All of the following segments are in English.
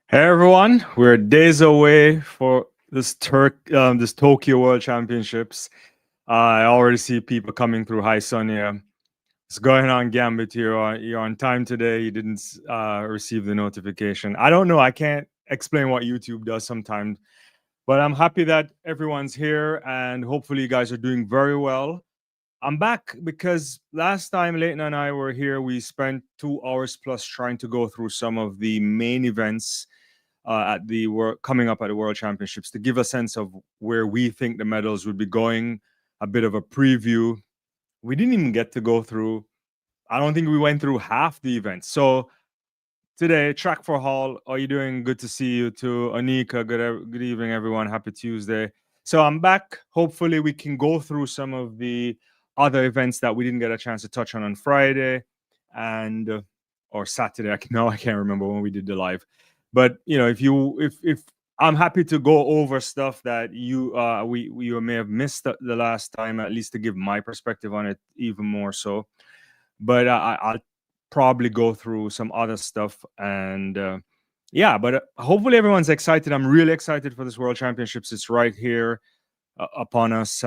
Hey everyone, we're days away for this Tokyo World Championships. I already see people coming through. Hi Sonia, what's going on, Gambit? You're on time today. You didn't receive the notification. I don't know. I can't explain what YouTube does sometimes, but I'm happy that everyone's here and hopefully you guys are doing very well. I'm back because last time Leighton and I were here, we spent 2 hours plus trying to go through some of the main events at the coming up at the World Championships to give a sense of where we think the medals would be going, a bit of a preview. We didn't even get to go through. I don't think we went through half the events. So today, Track for Hall, are you doing? Good to see you too, Anika. Good evening, everyone. Happy Tuesday. So I'm back. Hopefully, we can go through some of the other events that we didn't get a chance to touch on Friday and or Saturday. I can't remember when we did the live. But if I'm happy to go over stuff that you may have missed the last time, at least to give my perspective on it even more so. But I'll probably go through some other stuff and yeah. But hopefully everyone's excited. I'm really excited for this World Championships. It's right here upon us.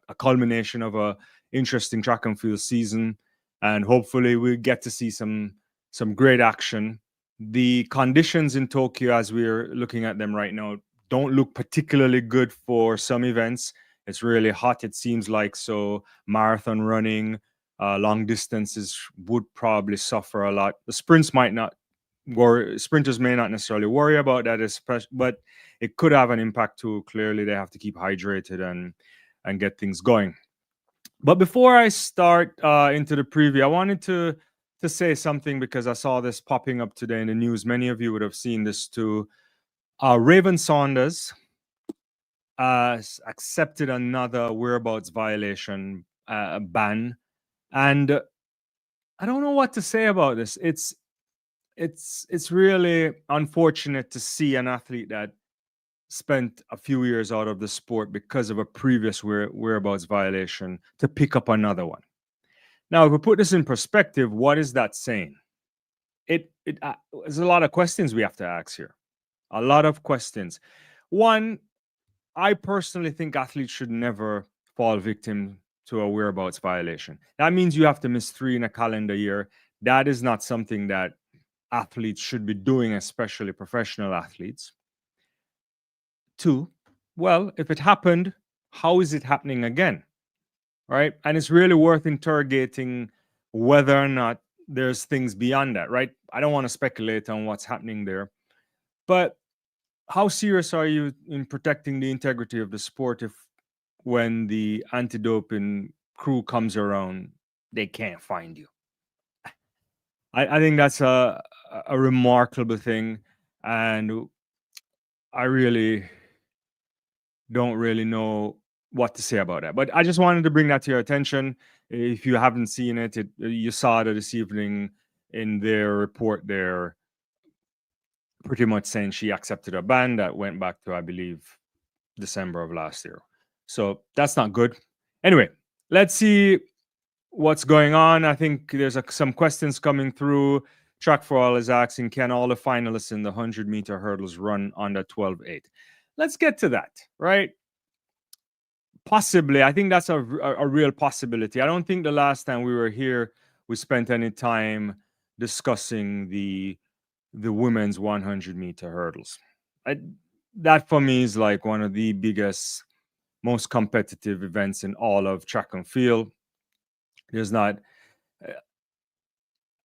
A culmination of a interesting track and field season, and hopefully we get to see some great action. The conditions in Tokyo, as we're looking at them right now, don't look particularly good for some events. It's really hot, it seems like. So marathon running, long distances would probably suffer a lot. The sprints might not worry. Sprinters may not necessarily worry about that, especially, but it could have an impact too. Clearly, they have to keep hydrated and get things going. But before I start into the preview, I wanted to say something because I saw this popping up today in the news. Many of you would have seen this too. Raven Saunders accepted another whereabouts violation ban, and I don't know what to say about this. It's really unfortunate to see an athlete that spent a few years out of the sport because of a previous whereabouts violation to pick up another one. Now, if we put this in perspective, what is that saying? There's a lot of questions we have to ask here. A lot of questions. One, I personally think athletes should never fall victim to a whereabouts violation. That means you have to miss 3 in a calendar year. That is not something that athletes should be doing, especially professional athletes. 2, well, if it happened, how is it happening again? Right? And it's really worth interrogating whether or not there's things beyond that, right? I don't want to speculate on what's happening there, but how serious are you in protecting the integrity of the sport if when the anti-doping crew comes around, they can't find you? I think that's a remarkable thing, and I really don't really know what to say about that. But I just wanted to bring that to your attention. If you haven't seen it, you saw it this evening in their report there, pretty much saying she accepted a ban that went back to, I believe, December of last year. So that's not good. Anyway, let's see what's going on. I think there's some questions coming through. Track for All is asking, can all the finalists in the 100-meter hurdles run under 12.8? Let's get to that, right? Possibly. I think that's a real possibility. I don't think the last time we were here, we spent any time discussing the women's 100-meter hurdles. That for me is like one of the biggest, most competitive events in all of track and field. There's not,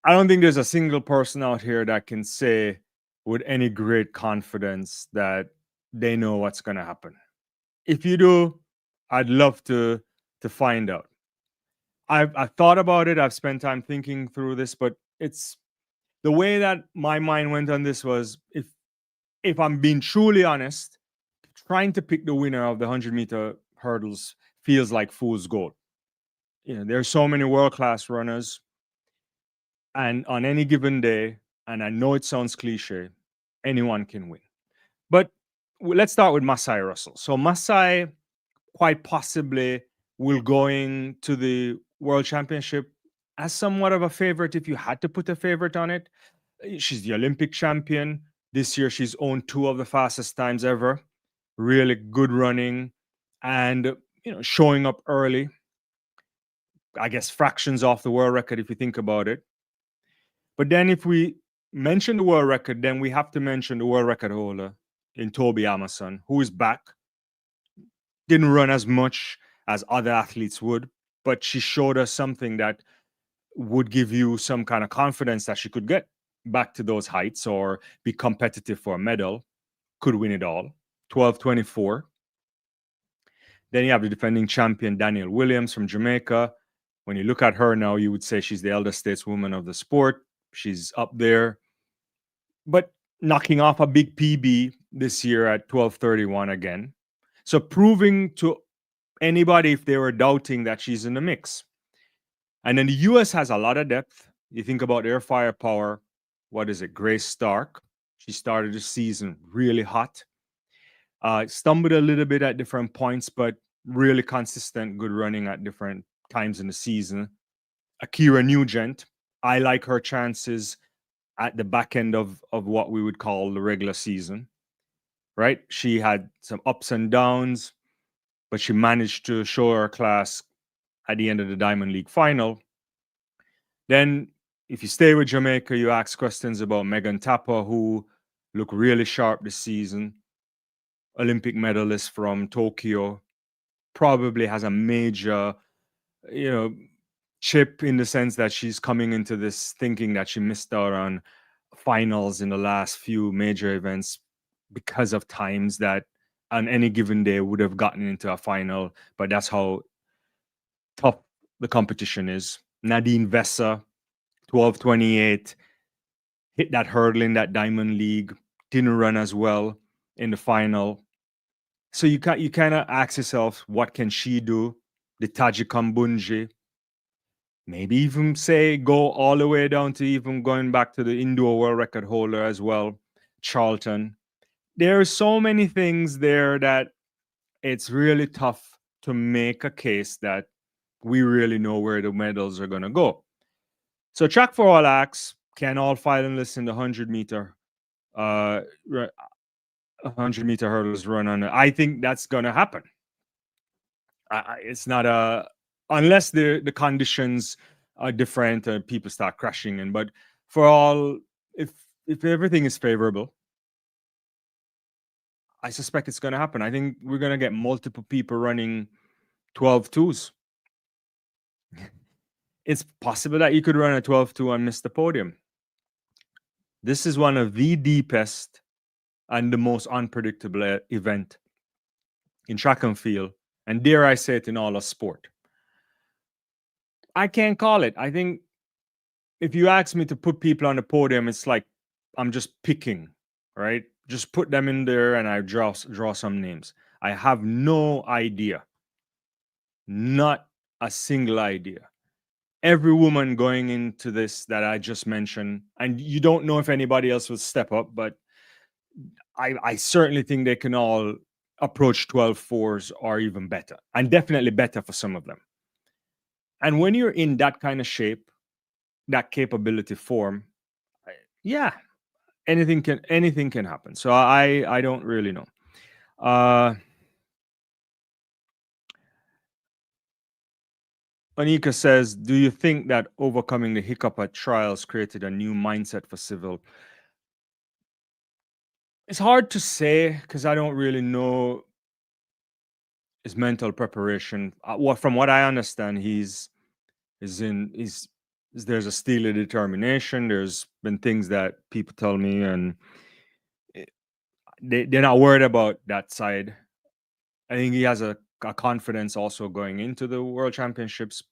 I don't think there's a single person out here that can say with any great confidence that they know what's going to happen. If you do, I'd love to find out. I've thought about it. I've spent time thinking through this, but it's the way that my mind went on this was if I'm being truly honest, trying to pick the winner of the 100-meter hurdles feels like fool's gold. You know, there's so many world-class runners, and on any given day, and I know it sounds cliche, anyone can win. But let's start with Masai Russell. So Masai quite possibly will going to the World Championship as somewhat of a favorite if you had to put a favorite on it. She's the Olympic champion. This year, she's owned 2 of the fastest times ever. Really good running and, showing up early. I guess fractions off the world record if you think about it. But then if we mention the world record, then we have to mention the world record holder in Toby Amerson, who is back. Didn't run as much as other athletes would, but she showed us something that would give you some kind of confidence that she could get back to those heights or be competitive for a medal, could win it all. 12:24. Then you have the defending champion, Danielle Williams from Jamaica. When you look at her now, you would say she's the elder stateswoman of the sport. She's up there, but knocking off a big PB this year at 12:31 again. So proving to anybody if they were doubting that she's in the mix. And then the US has a lot of depth. You think about their firepower. What is it? Grace Stark. She started the season really hot. Stumbled a little bit at different points, but really consistent, good running at different times in the season. Akira Nugent. I like her chances at the back end of what we would call the regular season, right? She had some ups and downs, but she managed to show her class at the end of the Diamond League final. Then, if you stay with Jamaica, you ask questions about Megan Tapper, who looked really sharp this season. Olympic medalist from Tokyo, probably has a major, chip in the sense that she's coming into this thinking that she missed out on finals in the last few major events because of times that on any given day would have gotten into a final, but that's how tough the competition is. Nadine Vesser, 12:28, hit that hurdle in that Diamond League, didn't run as well in the final. So you kind of ask yourself, what can she do? The Taji Kambunji, maybe even say go all the way down to even going back to the indoor world record holder as well, Charlton. There are so many things there that it's really tough to make a case that we really know where the medals are going to go. So Track for All asks, can all finalists in the 100-meter 100-meter hurdles run on it? I think that's going to happen. It's not unless the conditions are different and people start crashing in. But for all, if everything is favorable, I suspect it's going to happen. I think we're going to get multiple people running 12:2s. It's possible that you could run a 12:2 and miss the podium. This is one of the deepest and the most unpredictable event in track and field, and dare I say it, in all of sport. I can't call it. I think if you ask me to put people on the podium, it's like I'm just picking, right? Just put them in there and I draw some names. I have no idea. Not a single idea. Every woman going into this that I just mentioned, and you don't know if anybody else will step up, but I certainly think they can all approach 12:4s or even better, and definitely better for some of them. And when you're in that kind of shape, that capability form, yeah, anything can happen. So I don't really know. Anika says, do you think that overcoming the hiccup at trials created a new mindset for Civil? It's hard to say because I don't really know his mental preparation. From what I understand, there's a steely determination. There's been things that people tell me, and they're not worried about that side. I think he has a confidence also going into the World Championships,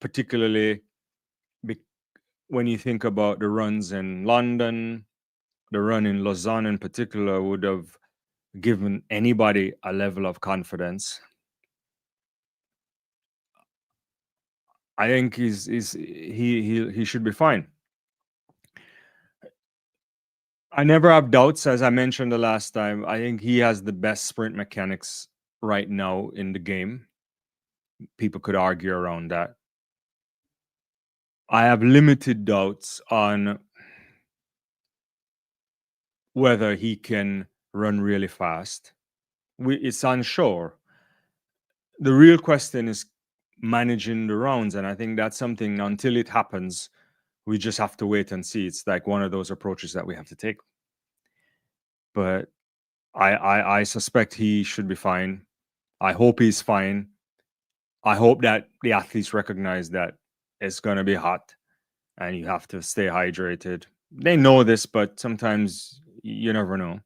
particularly when you think about the runs in London, the run in Lausanne in particular would have given anybody a level of confidence. I think he should be fine. I never have doubts, as I mentioned the last time. I think he has the best sprint mechanics right now in the game. People could argue around that. I have limited doubts on whether he can run really fast. It's unsure. The real question is managing the rounds, and I think that's something until it happens, we just have to wait and see. It's like one of those approaches that we have to take. But I suspect he should be fine. I hope he's fine. I hope that the athletes recognize that it's going to be hot and you have to stay hydrated. They know this, but sometimes you never know.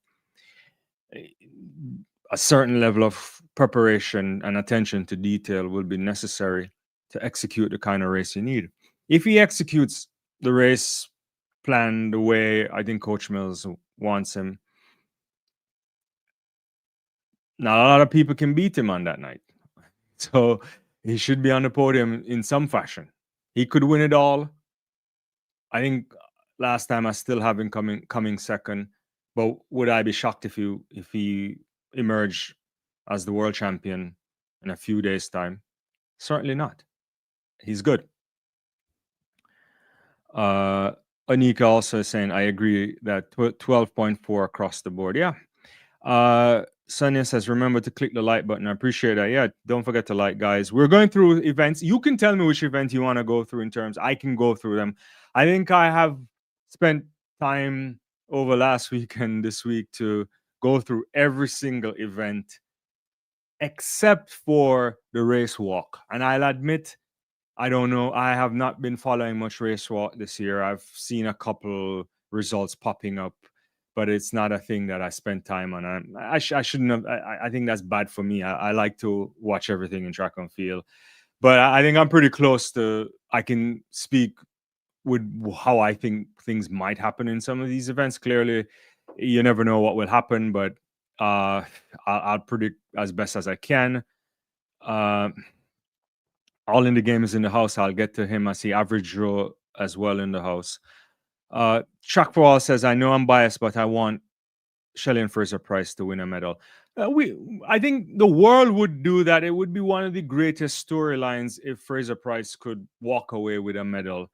A certain level of preparation and attention to detail will be necessary to execute the kind of race you need. If he executes the race plan the way I think Coach Mills wants him, not a lot of people can beat him on that night. So he should be on the podium in some fashion. He could win it all. I think last time I still have him coming second, but would I be shocked if he emerged as the world champion in a few days' time? Certainly not. He's good. Anika also is saying, I agree that 12.4 across the board. Yeah. Sonia says, remember to click the like button. I appreciate that. Yeah, don't forget to like, guys. We're going through events. You can tell me which event you want to go through in terms. I can go through them. I think I have spent time over last week and this week to go through every single event except for the race walk. And I'll admit, I don't know. I have not been following much race walk this year. I've seen a couple results popping up, but it's not a thing that I spend time on. I shouldn't have. I think that's bad for me. I like to watch everything in track and field, but I think I'm pretty close to. I can speak with how I think things might happen in some of these events. Clearly, you never know what will happen, but I'll predict as best as I can. All in the game is in the house. I'll get to him. I see Average Joe as well in the house. Chuck for All says, I know I'm biased, but I want Shelly and Fraser Price to win a medal. I think the world would do that. It would be one of the greatest storylines if Fraser Price could walk away with a medal.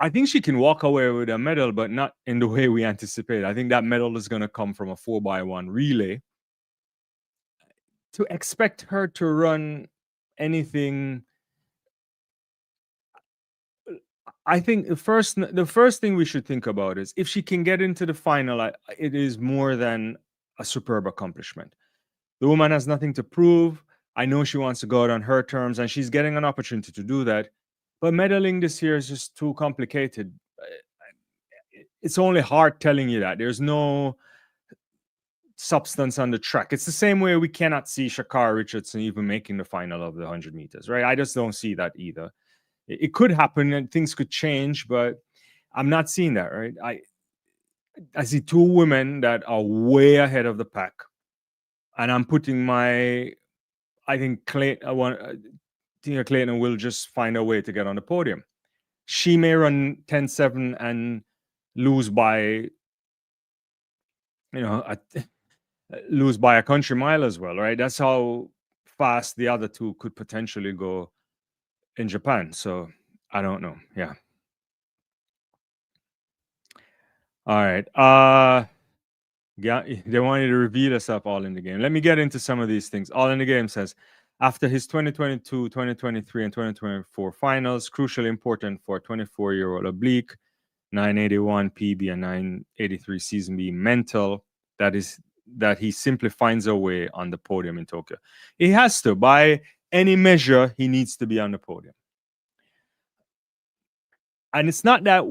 I think she can walk away with a medal, but not in the way we anticipate. I think that medal is going to come from a 4x1 relay. To expect her to run anything, I think the first thing we should think about is if she can get into the final, it is more than a superb accomplishment. The woman has nothing to prove. I know she wants to go out on her terms, and she's getting an opportunity to do that. But medaling this year is just too complicated. It's only heart telling you that. There's no substance on the track. It's the same way we cannot see Sha'Carri Richardson even making the final of the 100 meters, right? I just don't see that either. It could happen and things could change, but I'm not seeing that, right? I see two women that are way ahead of the pack, and I'm putting I think Tina Clayton will just find a way to get on the podium. She may run 10-7 and lose by, lose by a country mile as well, right? That's how fast the other two could potentially go in Japan. So I don't know. Yeah. All right. Yeah, they wanted to reveal us up All in the Game. Let me get into some of these things. All in the Game says, after his 2022, 2023, and 2024 finals, crucially important for 24-year-old oblique, 981 PB and 983 season B mental, that he simply finds a way on the podium in Tokyo. He has to. By any measure, he needs to be on the podium. And it's not that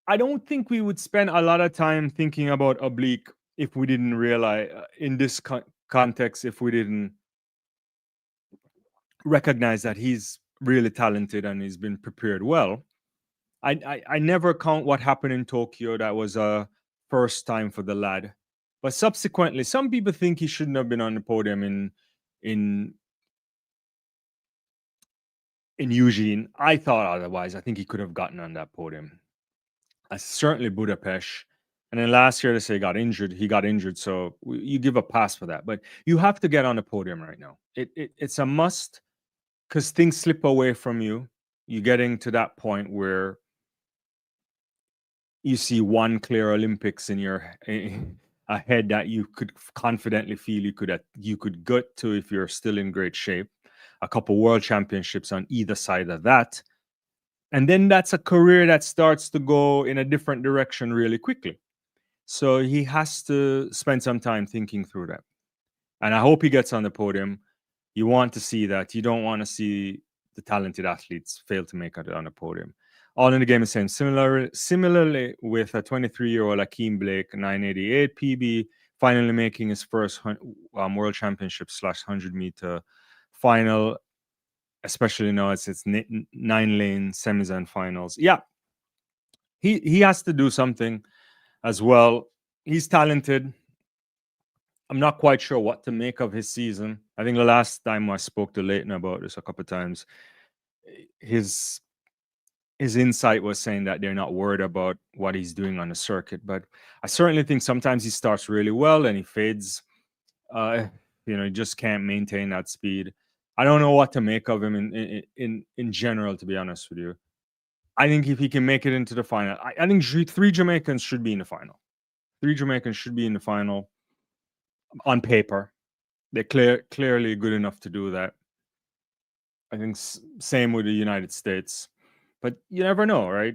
I don't think we would spend a lot of time thinking about oblique if we didn't realize in this context, if we didn't recognize that he's really talented and he's been prepared well. I never count what happened in Tokyo. That was a first time for the lad. But subsequently, some people think he shouldn't have been on the podium in Eugene. I thought otherwise. I think he could have gotten on that podium. Certainly Budapest. And then last year, they say he got injured. So you give a pass for that. But you have to get on the podium right now. It's a must because things slip away from you. You're getting to that point where you see one clear Olympics in your ahead that you could confidently feel you could get to if you're still in great shape. A couple world championships on either side of that, and then that's a career that starts to go in a different direction really quickly. So he has to spend some time thinking through that. And I hope he gets on the podium. You want to see that. You don't want to see the talented athletes fail to make it on the podium. All in the game is saying similarly with a 23-year-old Akeem Blake, 988 PB, finally making his first world championship / 100-meter final, especially now it's 9-lane semis and finals. Yeah, he has to do something as well. He's talented. I'm not quite sure what to make of his season. I think the last time I spoke to Leighton about this a couple of times, his insight was saying that they're not worried about what he's doing on the circuit. But I certainly think sometimes he starts really well and he fades. He just can't maintain that speed. I don't know what to make of him in general, to be honest with you. I think if he can make it into the final, I think three Jamaicans should be in the final. Three Jamaicans should be in the final on paper. They're clearly good enough to do that. I think same with the United States. But you never know, right?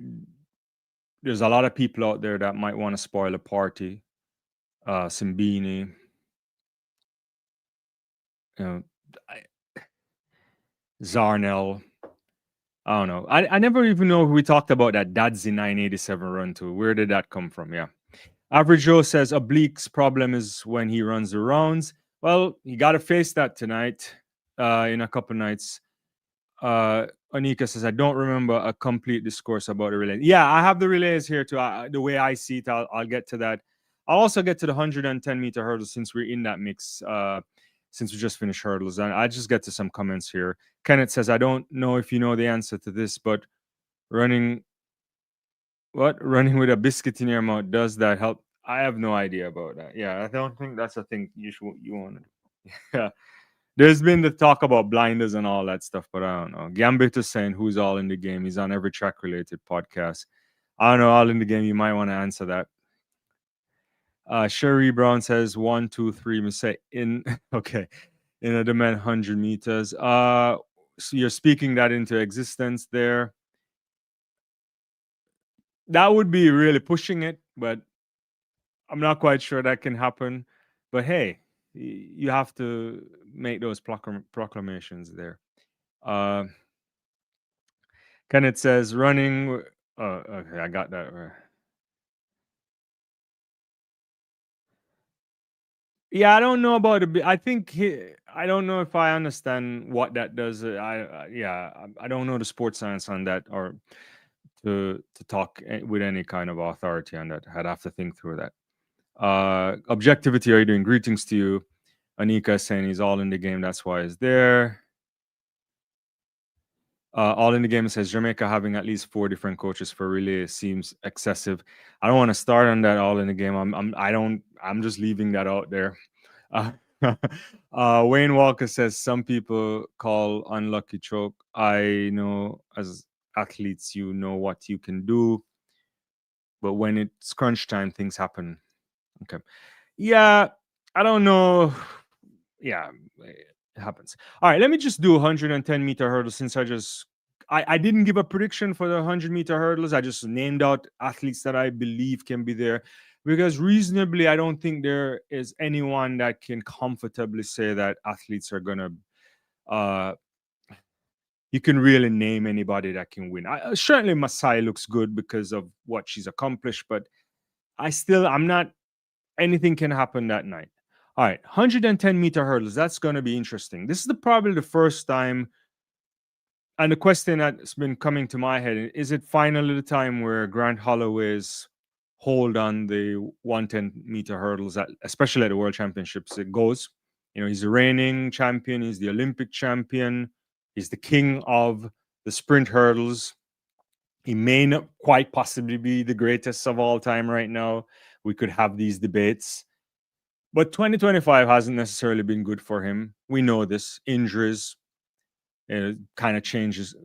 There's a lot of people out there that might want to spoil a party. Simbini, Zarnell. I don't know. I never even know who we talked about that Dadzi 987 run to. Where did that come from? Yeah. Average Joe says Oblique's problem is when he runs the rounds. Well, you got to face that tonight in a couple nights. Anika says, I don't remember a complete discourse about the relay. Yeah, I have the relays here too. The way I see it, I'll get to that. I'll also get to the 110-meter hurdles since we're in that mix, since we just finished hurdles. And I just get to some comments here. Kenneth says, I don't know if you know the answer to this, but running with a biscuit in your mouth, does that help? I have no idea about that. Yeah, I don't think that's a thing you want to do. Yeah. There's been the talk about blinders and all that stuff, but I don't know. Gambit is saying who's all in the game. He's on every track related podcast. I don't know, all in the game. You might want to answer that. Sherry Brown says 1, 2, 3 mistake in okay. In a demand 100 meters. So you're speaking that into existence there. That would be really pushing it, but I'm not quite sure that can happen. But hey, you have to make those proclamations there. Kenneth says running. Okay, I got that right. Yeah, I don't know about it. I think I don't know if I understand what that does. I don't know the sports science on that or to talk with any kind of authority on that. I'd have to think through that. Objectivity, are you doing? Greetings to you. Anika is saying he's all in the game. That's why he's there. All in the game says Jamaica having at least 4 different coaches for relay seems excessive. I don't want to start on that all in the game. I'm just leaving that out there. Wayne Walker says some people call unlucky choke. I know as athletes, you know what you can do, but when it's crunch time, things happen. Okay. Yeah, I don't know. Yeah, it happens. All right, let me just do 110-meter hurdles since I didn't give a prediction for the 100-meter hurdles. I just named out athletes that I believe can be there because reasonably, I don't think there is anyone that can comfortably say that athletes are gonna. You can really name anybody that can win. Certainly, Masai looks good because of what she's accomplished, but I'm not. Anything can happen that night. All right, 110-meter hurdles. That's going to be interesting. This is probably the first time. And the question that's been coming to my head is it finally the time where Grant Holloway's hold on the 110-meter hurdles, especially at the World Championships, it goes. He's the reigning champion. He's the Olympic champion. He's the king of the sprint hurdles. He may not quite possibly be the greatest of all time right now. We could have these debates. But 2025 hasn't necessarily been good for him. We know this. Injuries. it kind of changes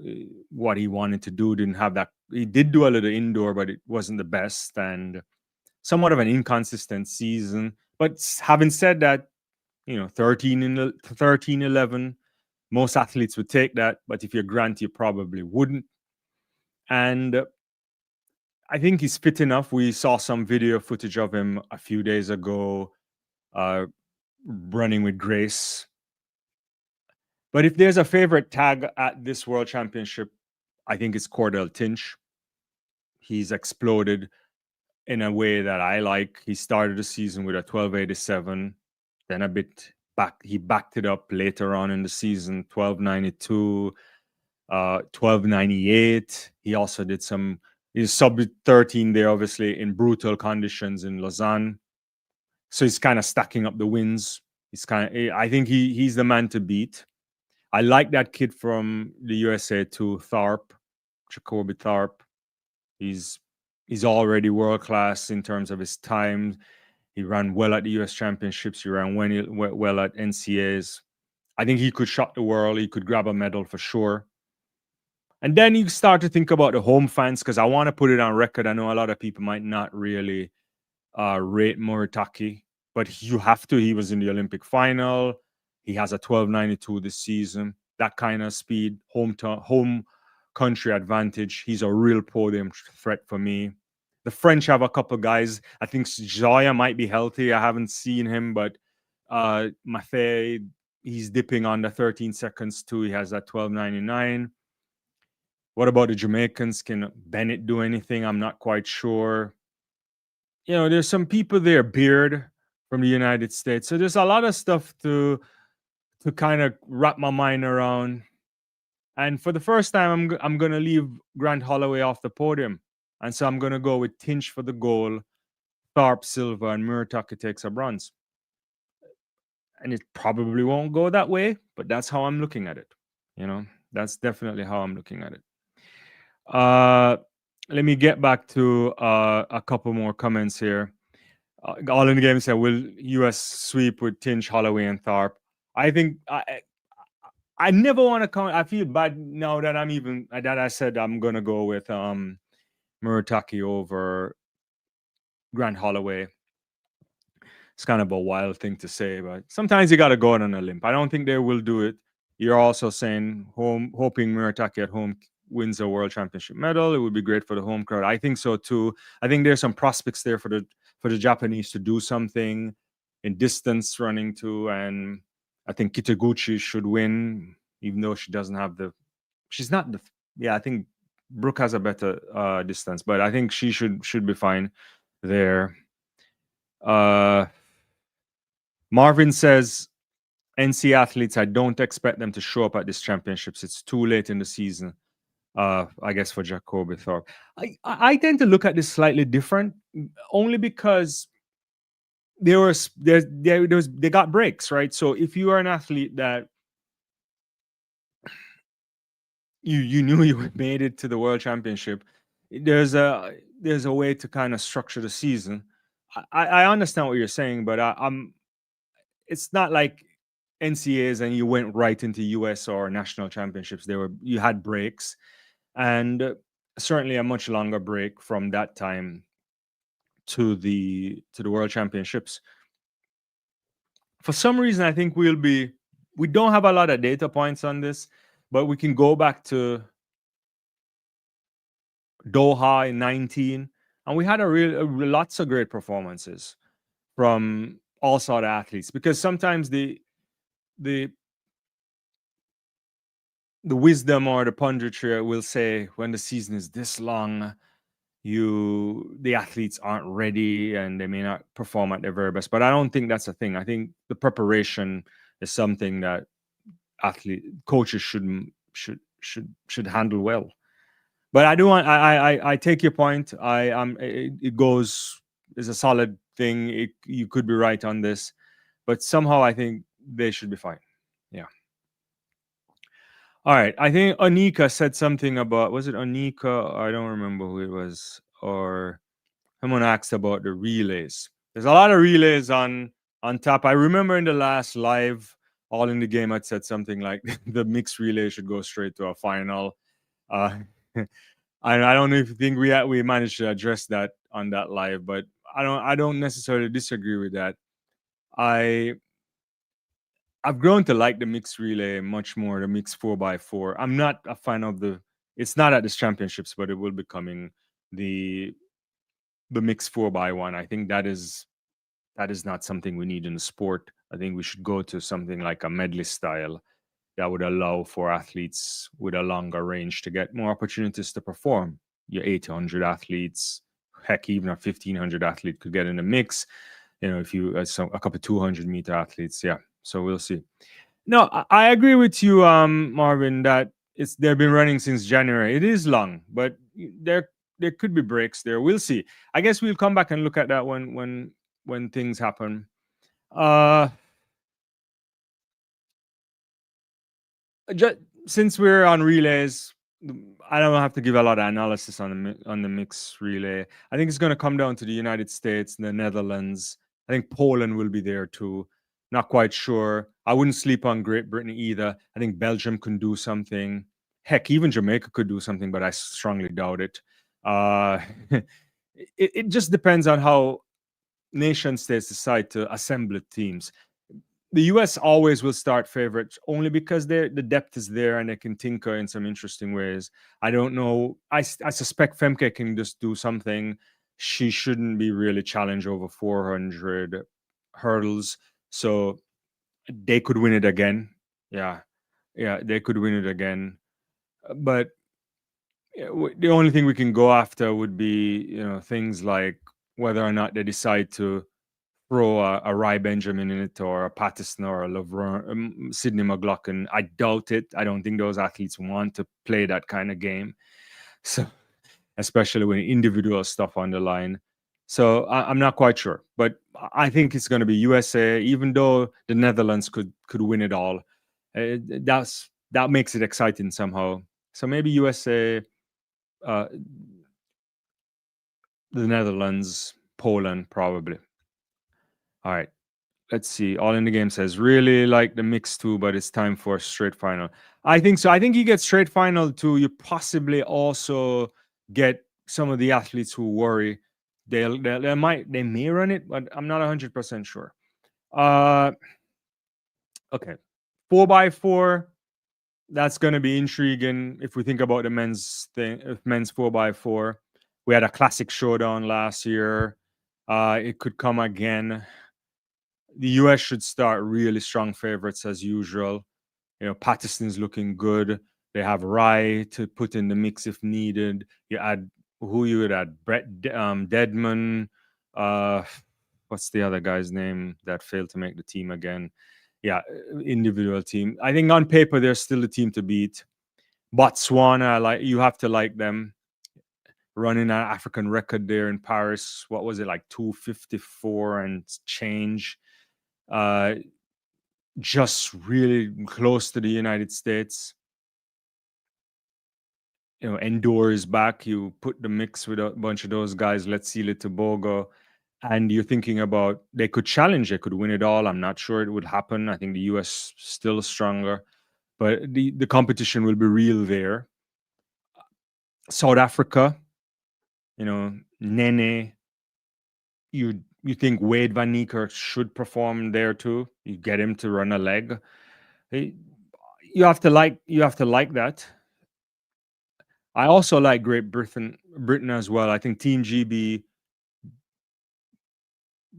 what he wanted to do. Didn't have that. He did do a little indoor, but it wasn't the best and somewhat of an inconsistent season. But having said that, 13-11, most athletes would take that. But if you're Grant, you probably wouldn't. And I think he's fit enough. We saw some video footage of him a few days ago running with grace. But if there's a favorite tag at this World Championship, I think it's Cordell Tinch. He's exploded in a way that I like. He started the season with a 1287, then a bit back. He backed it up later on in the season, 1292, 1298. He also did he's sub 13 there, obviously, in brutal conditions in Lausanne. So he's kind of stacking up the wins. I think he's the man to beat. I like that kid from the USA too, Tharp, Jacoby Tharp. He's already world class in terms of his time. He ran well at the US Championships. He ran well at NCAs. I think he could shock the world. He could grab a medal for sure. And then you start to think about the home fans, because I want to put it on record. I know a lot of people might not really rate Murataki, but you have to. He was in the Olympic final. He has a 1292 this season. That kind of speed, home country advantage. He's a real podium threat for me. The French have a couple guys. I think Zoya might be healthy. I haven't seen him, but Mathey, he's dipping on the 13 seconds too. He has that 1299. What about the Jamaicans? Can Bennett do anything? I'm not quite sure. There's some people there, Beard from the United States. So there's a lot of stuff to kind of wrap my mind around. And for the first time, I'm going to leave Grant Holloway off the podium. And so I'm going to go with Tinch for the gold, Tharp silver, and Murataki takes a bronze. And it probably won't go that way, but that's how I'm looking at it. That's definitely how I'm looking at it. Let me get back to a couple more comments here. All in the game said, will US sweep with Tinch, Holloway, and Tharp? I think I never want to count. I feel bad now that I said I'm gonna go with Murataki over Grant Holloway. It's kind of a wild thing to say, but sometimes you got to go on a limb. I don't think they will do it. You're also saying hoping Murataki at home wins a world championship medal. It would be great for the home crowd. I think so too. I think there's some prospects there for the Japanese to do something in distance running too, and I think Kitaguchi should win, even though she doesn't have she's not the. Yeah, I think Brooke has a better distance, but I think she should be fine there. Marvin says, NC athletes, I don't expect them to show up at these championships. It's too late in the season. I guess for Jacoby Tharp. I tend to look at this slightly different, only because they got breaks, right? So if you are an athlete that you knew you made it to the World Championship, there's a way to kind of structure the season. I understand what you're saying, but it's not like NCAs and you went right into US or national championships. You had breaks, and certainly a much longer break from that time to the World Championships. For some reason, I think we don't have a lot of data points on this, but we can go back to Doha in 19, and we had lots of great performances from all sort of athletes, because sometimes the wisdom or the punditry will say when the season is this long, the athletes aren't ready and they may not perform at their very best. But I don't think that's a thing. I think the preparation is something that coaches should handle well. But I take your point. It's a solid thing. You could be right on this, but somehow I think they should be fine. Yeah. All right. I think Anika said something about, was it Anika? I don't remember who it was. Or someone asked about the relays. There's a lot of relays on top. I remember in the last live All in the Game had said something like the mixed relay should go straight to a final. Uh, I don't know if you think we managed to address that on that live, but I don't necessarily disagree with that. I I've grown to like the mixed relay much more, the mixed 4x4. I'm not a fan of the. It's not at this championships, but it will be coming the the mixed 4x1. I think that is not something we need in the sport. I think we should go to something like a medley style that would allow for athletes with a longer range to get more opportunities to perform. Your 800 athletes, heck, even a 1500 athlete could get in the mix. If you a couple 200-meter athletes, yeah. So we'll see. No, I agree with you, Marvin, that they've been running since January. It is long, but there could be breaks there. We'll see. I guess we'll come back and look at that when things happen. Uh, just, since we're on relays, I don't have to give a lot of analysis on the mixed relay. I think it's going to come down to the United States and the Netherlands. I think Poland will be there too. Not quite sure. I wouldn't sleep on Great Britain either. I think Belgium can do something. Heck, even Jamaica could do something, but I strongly doubt it. Uh, it just depends on how nation states decide to assemble teams. The US always will start favorites only because the depth is there and they can tinker in some interesting ways. I don't know. I suspect Femke can just do something. She shouldn't be really challenged over 400 hurdles. So they could win it again. Yeah. Yeah, they could win it again. But the only thing we can go after would be, things like whether or not they decide to throw a Rai Benjamin in it or a Patterson or a Laverne, Sidney McLaughlin. I doubt it. I don't think those athletes want to play that kind of game. So, especially when individual stuff on the line. So I'm not quite sure, but I think it's going to be USA. Even though the Netherlands could win it all, that makes it exciting somehow. So maybe USA, uh, the Netherlands, Poland, probably. All right. Let's see. All in the Game says really like the mix too, but it's time for a straight final. I think so. I think you get straight final too. You possibly also get some of the athletes who worry. They may run it, but I'm not 100% sure. Okay, 4x4. That's going to be intriguing if we think about the men's thing. If men's 4x4, we had a classic showdown last year. It could come again. The US should start really strong favorites as usual. Patterson's looking good. They have Rye to put in the mix if needed. You add who you would add? Brett Deadman. What's the other guy's name that failed to make the team again? Yeah, individual team. I think on paper they're still the team to beat. Botswana, you have to like them. Running an African record there in Paris. What was it, like 254 and change? Just really close to the United States. Endor is back. You put the mix with a bunch of those guys. Let's see Tobago. And you're thinking about they could challenge, they could win it all. I'm not sure it would happen. I think the US still stronger, but the competition will be real there. South Africa, Nene. You think Wade Van Niekerk should perform there too? You get him to run a leg. You have to like that. I also like Great Britain as well. I think Team GB,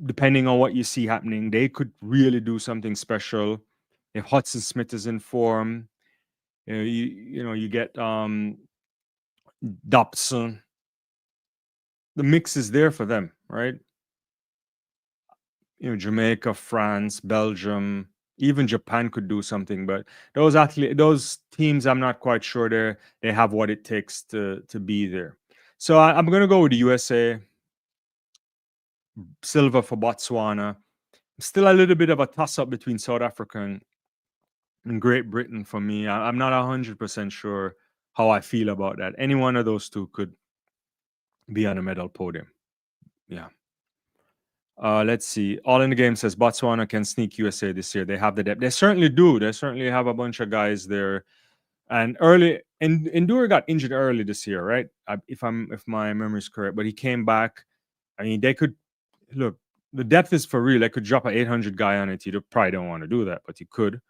depending on what you see happening, they could really do something special. If Hudson Smith is in form, you get Dobson. The mix is there for them, right? Jamaica, France, Belgium, even Japan could do something, but those teams, I'm not quite sure they have what it takes to be there. So I'm going to go with the USA. Silver for Botswana. Still a little bit of a toss-up between South Africa and Great Britain for me. I'm not 100% sure how I feel about that. Any one of those two could be on a medal podium. Yeah. Let's see. All in the Game says Botswana can sneak USA this year. They have the depth. They certainly do. They certainly have a bunch of guys there. And early, and Endura got injured early this year, right? If my memory is correct, but he came back. I mean, they could look. The depth is for real. They could drop an 800 guy on it. You probably don't want to do that, but you could.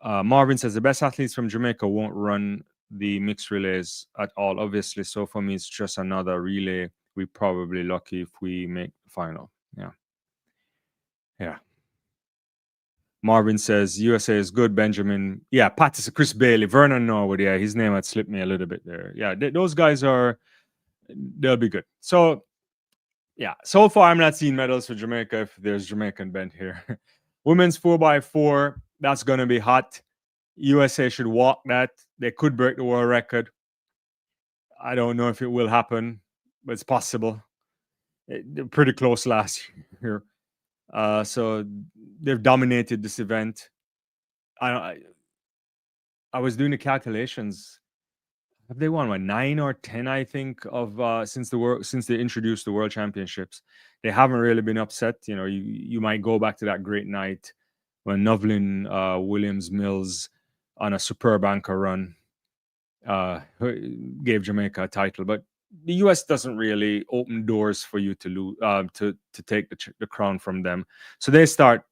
Marvin says the best athletes from Jamaica won't run the mixed relays at all. Obviously, so for me, it's just another relay. We're probably lucky if we make the final. Yeah. Yeah. Marvin says USA is good. Benjamin, yeah, Patterson, Chris Bailey, Vernon Norwood, yeah, his name had slipped me a little bit there. Yeah, those guys they'll be good. So, yeah, so far I'm not seeing medals for Jamaica if there's Jamaican bent here. Women's 4x4, that's going to be hot. USA should walk that. They could break the world record. I don't know if it will happen, but it's possible. They're pretty close last year. So they've dominated this event. I was doing the calculations. Have they won 9 or 10? I think of since they introduced the World Championships, they haven't really been upset. You know, you might go back to that great night when Novlin Williams Mills on a superb anchor run gave Jamaica a title, but the US doesn't really open doors for you to lose to take the crown from them. So they start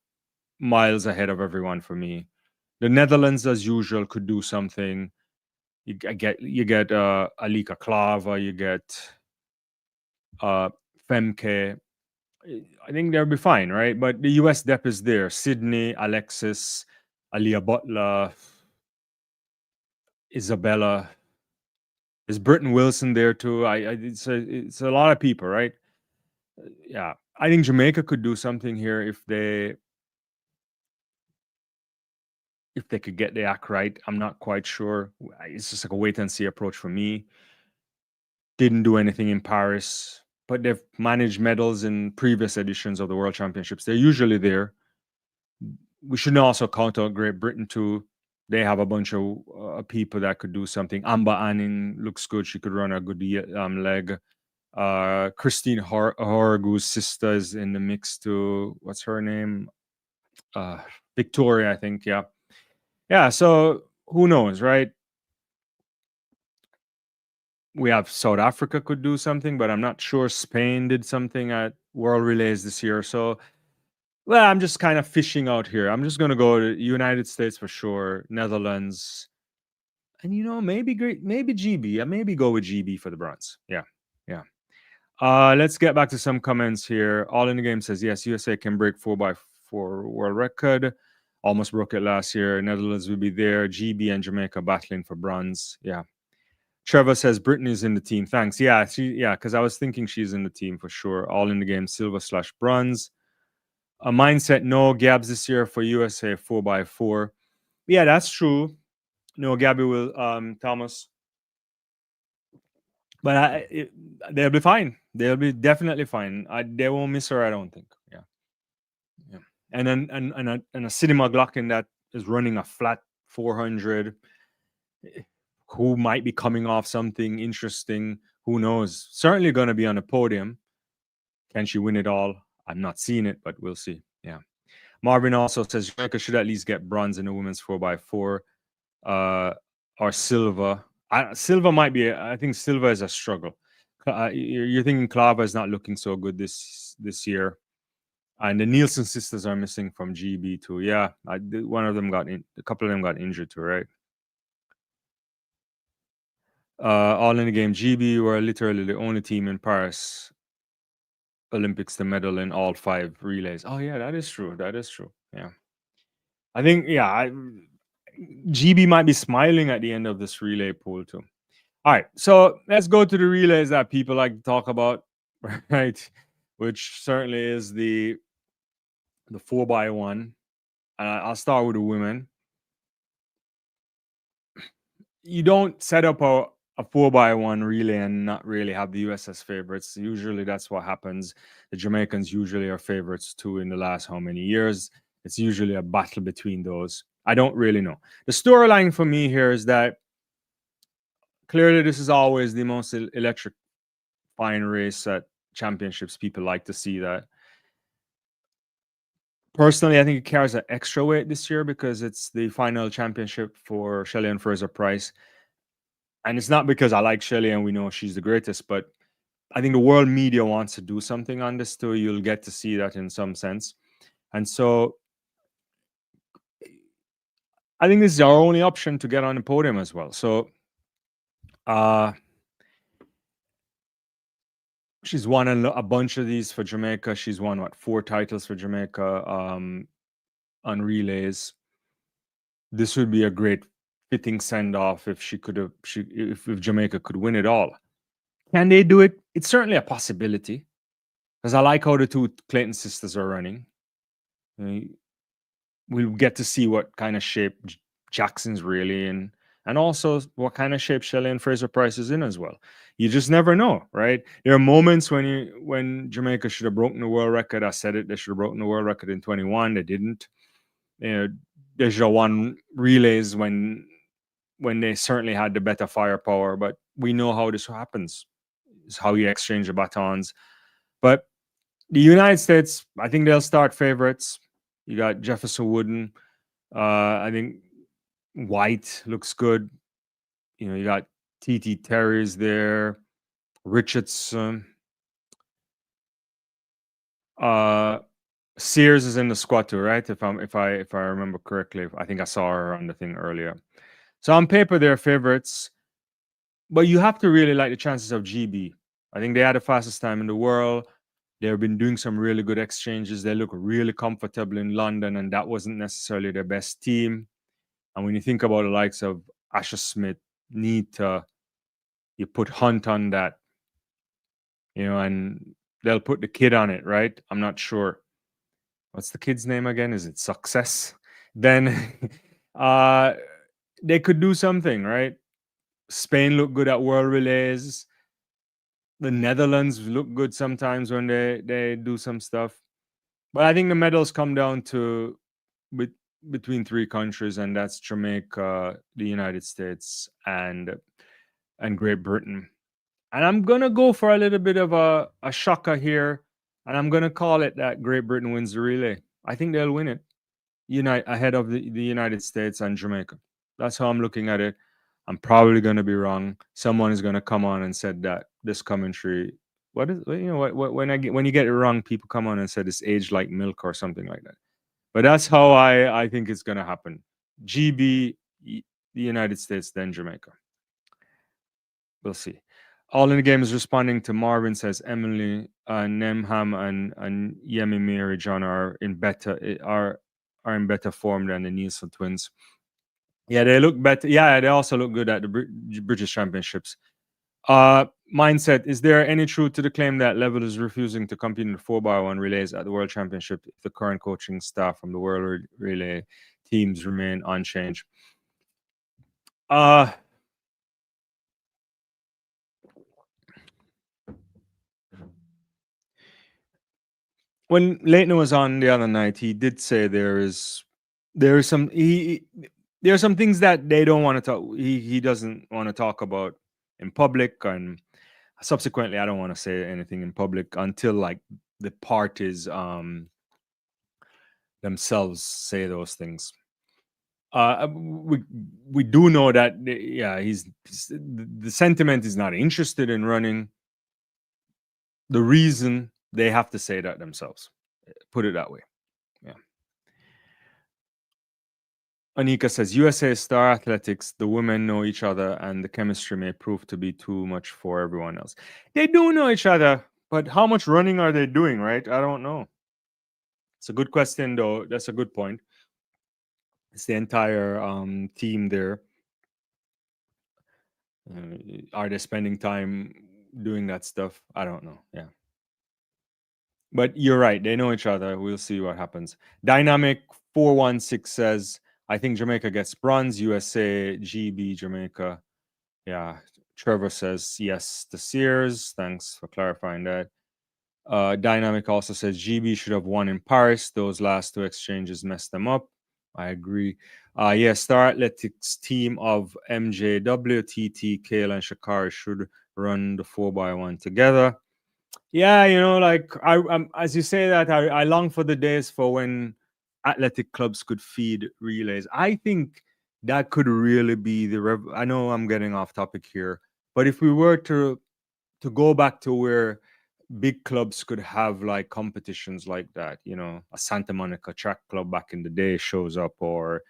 miles ahead of everyone for me. The Netherlands, as usual, could do something. You get Alika Klava, you get Femke. I think they'll be fine, right? But the US depth is there. Sydney, Alexis, Aliyah Butler, Isabella. Is Britton Wilson there too? It's a lot of people, right? Yeah, I think Jamaica could do something here if they could get the act right. I'm not quite sure. It's just like a wait and see approach for me. Didn't do anything in Paris, but they've managed medals in previous editions of the World Championships. They're usually there. We should also count out Great Britain too. They have a bunch of people that could do something. Amber Anning looks good. She could run a good leg. Christine Horigu's sister is in the mix too. What's her name? Victoria, I think. Yeah. Yeah. So who knows, right? We have South Africa could do something, but I'm not sure Spain did something at World Relays this year. So, well, I'm just kind of fishing out here. I'm just going to go to United States for sure, Netherlands, and maybe GB. I maybe go with GB for the bronze. Yeah, yeah. Let's get back to some comments here. All in the Game says yes, USA can break 4x4 world record. Almost broke it last year. Netherlands will be there. GB and Jamaica battling for bronze. Yeah. Trevor says Brittany's in the team. Thanks. Yeah, because I was thinking she's in the team for sure. All in the Game, silver/bronze. A mindset, no Gabs this year for USA 4x4. Yeah, that's true. No, Gabby will, Thomas. But they'll be fine. They'll be definitely fine. They won't miss her, I don't think. Yeah. Yeah. And then and a Sidney McLaughlin that is running a flat 400. Who might be coming off something interesting. Who knows? Certainly going to be on the podium. Can she win it all? I'm not seeing it, but we'll see. Yeah. Marvin also says Jamaica should at least get bronze in the women's 4x4 or silver. Silver might be. I think silver is a struggle. You're thinking Klava is not looking so good this year. And the Nielsen sisters are missing from GB too. Yeah, one of them a couple of them got injured too, right? All in the Game, GB were literally the only team in Paris Olympics to medal in all 5 relays. Oh yeah, that is true. That is true. Yeah, I think GB might be smiling at the end of this relay pool too. All right, so let's go to the relays that people like to talk about, right? Which certainly is the 4x1. I'll start with the women. You don't set up a 4x1 relay and not really have the US as favorites. Usually that's what happens. The Jamaicans usually are favorites too in the last how many years. It's usually a battle between those. I don't really know. The storyline for me here is that clearly this is always the most electric fine race at championships. People like to see that. Personally, I think it carries an extra weight this year because it's the final championship for Shelly-Ann Fraser-Pryce. And it's not because I like Shelly and we know she's the greatest, but I think the world media wants to do something on this too. You'll get to see that in some sense. And so I think this is our only option to get on the podium as well. So she's won a bunch of these for Jamaica. She's won 4 titles for Jamaica on relays. This would be a great fitting send off if she could have if Jamaica could win it all. Can they do it? It's certainly a possibility because I like how the 2 Clayton sisters are running. We'll get to see what kind of shape Jackson's really in, and also what kind of shape Shelly-Ann Fraser-Pryce is in as well. You just never know, right? There are moments when Jamaica should have broken the world record. I said it; they should have broken the world record in 21. They didn't. They should have won relays when they certainly had the better firepower. But we know how this happens. It's how you exchange the batons. But the United States, I think they'll start favorites. You got Jefferson Wooden. I think White looks good. You got TT Terry's there. Richardson. Sears is in the squad too, right? If I remember correctly. I think I saw her on the thing earlier. So on paper, they're favorites. But you have to really like the chances of GB. I think they had the fastest time in the world. They've been doing some really good exchanges. They look really comfortable in London, and that wasn't necessarily their best team. And when you think about the likes of Asher Smith, Nita, you put Hunt on that, and they'll put the kid on it, right? I'm not sure. What's the kid's name again? Is it Success? Then they could do something, right? Spain look good at World Relays. The Netherlands look good sometimes when they do some stuff. But I think the medals come down to between 3 countries, and that's Jamaica, the United States, and Great Britain. And I'm gonna go for a little bit of a shocker here, and I'm gonna call it that Great Britain wins the relay. I think they'll win it, ahead of the United States and Jamaica. That's how I'm looking at it. I'm probably gonna be wrong. Someone is gonna come on and said that this commentary. What is when you get it wrong, people come on and said it's aged like milk or something like that. But that's how I think it's gonna happen. GB, the United States, then Jamaica. We'll see. All in the Game is responding to Marvin says Emily Nemham and Yemi Mary John are in better form than the Nielsen twins. Yeah, they look better. Yeah, they also look good at the British Championships. Mindset: is there any truth to the claim that Level is refusing to compete in the 4x1 relays at the World Championship if the current coaching staff from the World Relay teams remain unchanged? When Leighton was on the other night, he did say there are some things that they don't want to talk. He doesn't want to talk about in public, and subsequently, I don't want to say anything in public until like the parties themselves say those things. We do know that the sentiment is not interested in running. The reason they have to say that themselves. Put it that way. Yeah. Anika says USA Star Athletics, the women know each other and the chemistry may prove to be too much for everyone else. They do know each other, but how much running are they doing, right? I don't know. It's a good question, though. That's a good point. It's the entire team there. Are they spending time doing that stuff? I don't know. Yeah. But you're right. They know each other. We'll see what happens. Dynamic 416 says, I think Jamaica gets bronze. USA, GB, Jamaica. Yeah. Trevor says, yes, to Sears. Thanks for clarifying that. Dynamic also says GB should have won in Paris. Those last 2 exchanges messed them up. I agree. Star Athletics team of MJW, TT, Kale, and Shakari should run the 4x1 together. Yeah, like I as you say that, I long for the days for when athletic clubs could feed relays. I think that could really be I know I'm getting off topic here, but if we were to go back to where big clubs could have like competitions like that, you know, a Santa Monica track club back in the day shows up, or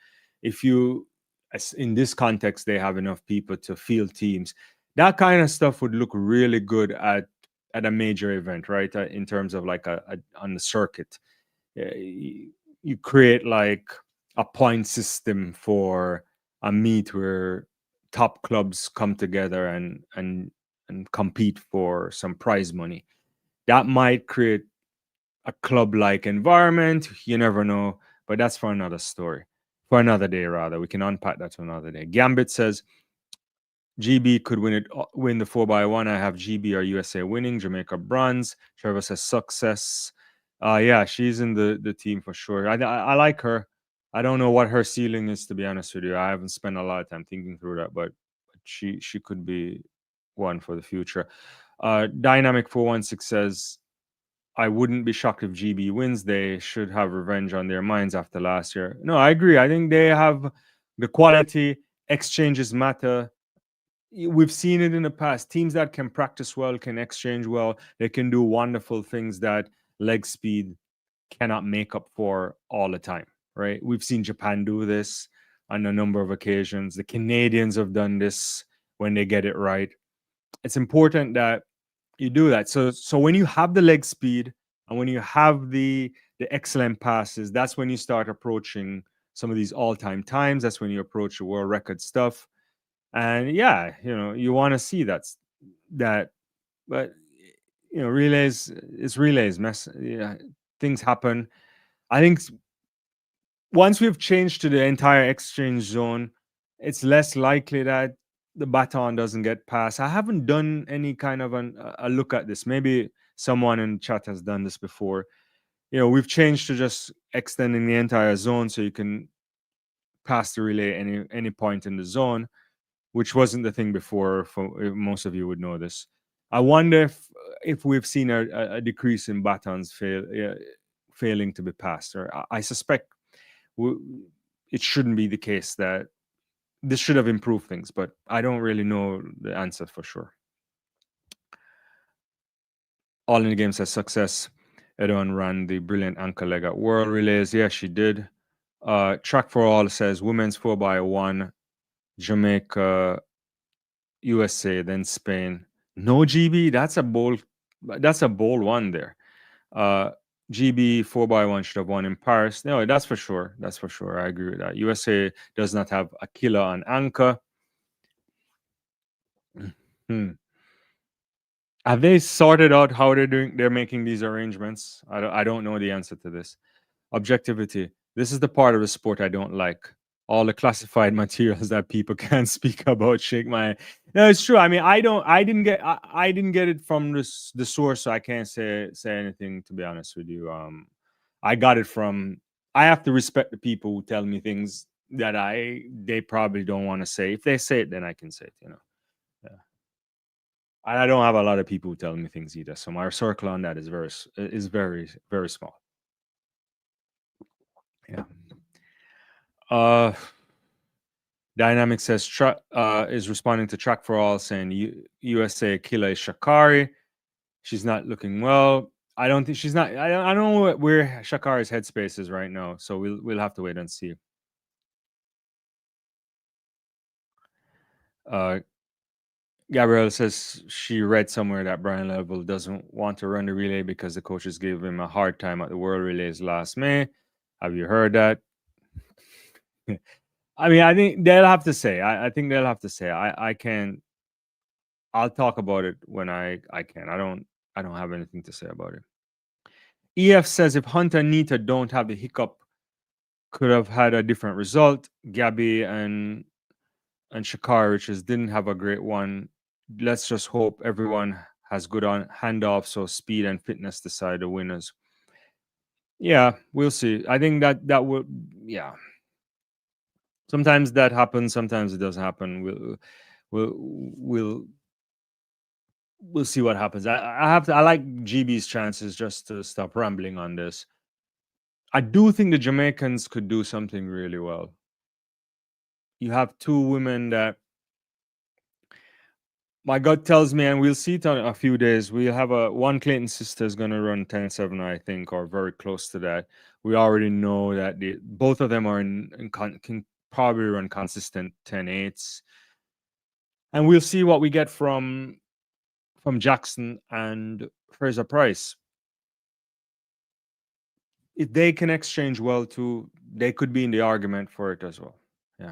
if you, in this context, they have enough people to field teams, that kind of stuff would look really good at a major event, right? In terms of like a on the circuit. You create like a point system for a meet where top clubs come together and compete for some prize money. That might create a club like environment. You never know, but that's for another story, for another day, rather. We can unpack that to another day. Gambit says GB could win the 4x1. I have GB or USA winning. Jamaica bronze. Trevor says success. Yeah, she's in the team for sure. I like her. I don't know what her ceiling is, to be honest with you. I haven't spent a lot of time thinking through that, but she could be one for the future. Dynamic 416 says, I wouldn't be shocked if GB wins. They should have revenge on their minds after last year. No, I agree. I think they have the quality. Exchanges matter. We've seen it in the past. Teams that can practice well, can exchange well, they can do wonderful things that leg speed cannot make up for all the time, right? We've seen Japan do this on a number of occasions. The Canadians have done this when they get it right. It's important that you do that. So when you have the leg speed and when you have the excellent passes, that's when you start approaching some of these all-time times. That's when you approach the world record stuff. And yeah, you know, you want to see that, but you know, relays mess. Yeah, things happen. I think once we've changed to the entire exchange zone, it's less likely that the baton doesn't get passed. I haven't done any kind of a look at this. Maybe someone in chat has done this before. You know, we've changed to just extending the entire zone so you can pass the relay any point in the zone, which wasn't the thing before. For most of you would know this. I wonder if we've seen a decrease in batons failing to be passed, or I suspect it shouldn't be the case. That this should have improved things, but I don't really know the answer for sure. All in the game says success. Edon ran the brilliant ankle leg at World Relays. Yeah, she did. Track for All says women's 4x1, Jamaica, USA, then Spain. No GB. That's a bold one there. GB 4x1 should have won in Paris. No, that's for sure. That's for sure. I agree with that. USA does not have a killer on anchor. Have they sorted out how they're making these arrangements? I don't know the answer to this. Objectivity. This is the part of the sport I don't like. All the classified materials that people can't speak about. Shake my. No, it's true. I mean, I didn't get it from the source, so I can't say anything, to be honest with you. I got it from. I have to respect the people who tell me things that they probably don't want to say. If they say it, then I can say it. You know. Yeah. I don't have a lot of people who tell me things either, so my circle on that is very very small. Yeah. Dynamic says is responding to Track for All, saying USA killer is Sha'Carri. She's not looking well. I don't think she's not. I don't know where Sha'Carri's headspace is right now, so we'll have to wait and see. Gabrielle says she read somewhere that Brian Level doesn't want to run the relay because the coaches gave him a hard time at the World Relays last May. Have you heard that? I mean, I think they'll have to say. I think they'll have to say. I can't. I'll talk about it when I can. I don't have anything to say about it. EF says if Hunter and Nita don't have the hiccup, could have had a different result. Gabby and Sha'Carri just didn't have a great one. Let's just hope everyone has good on handoff, so speed and fitness decide the winners. Yeah, we'll see. I think that will. Yeah. Sometimes that happens. Sometimes it doesn't happen. We'll see what happens. I like GB's chances, just to stop rambling on this. I do think the Jamaicans could do something really well. You have two women that my gut tells me, and we'll see it on a few days. We'll have one Clayton sister is going to run 10-7, I think, or very close to that. We already know that both of them are can probably run consistent 10-8s. And we'll see what we get from Jackson and Fraser Price. If they can exchange well too, they could be in the argument for it as well. Yeah.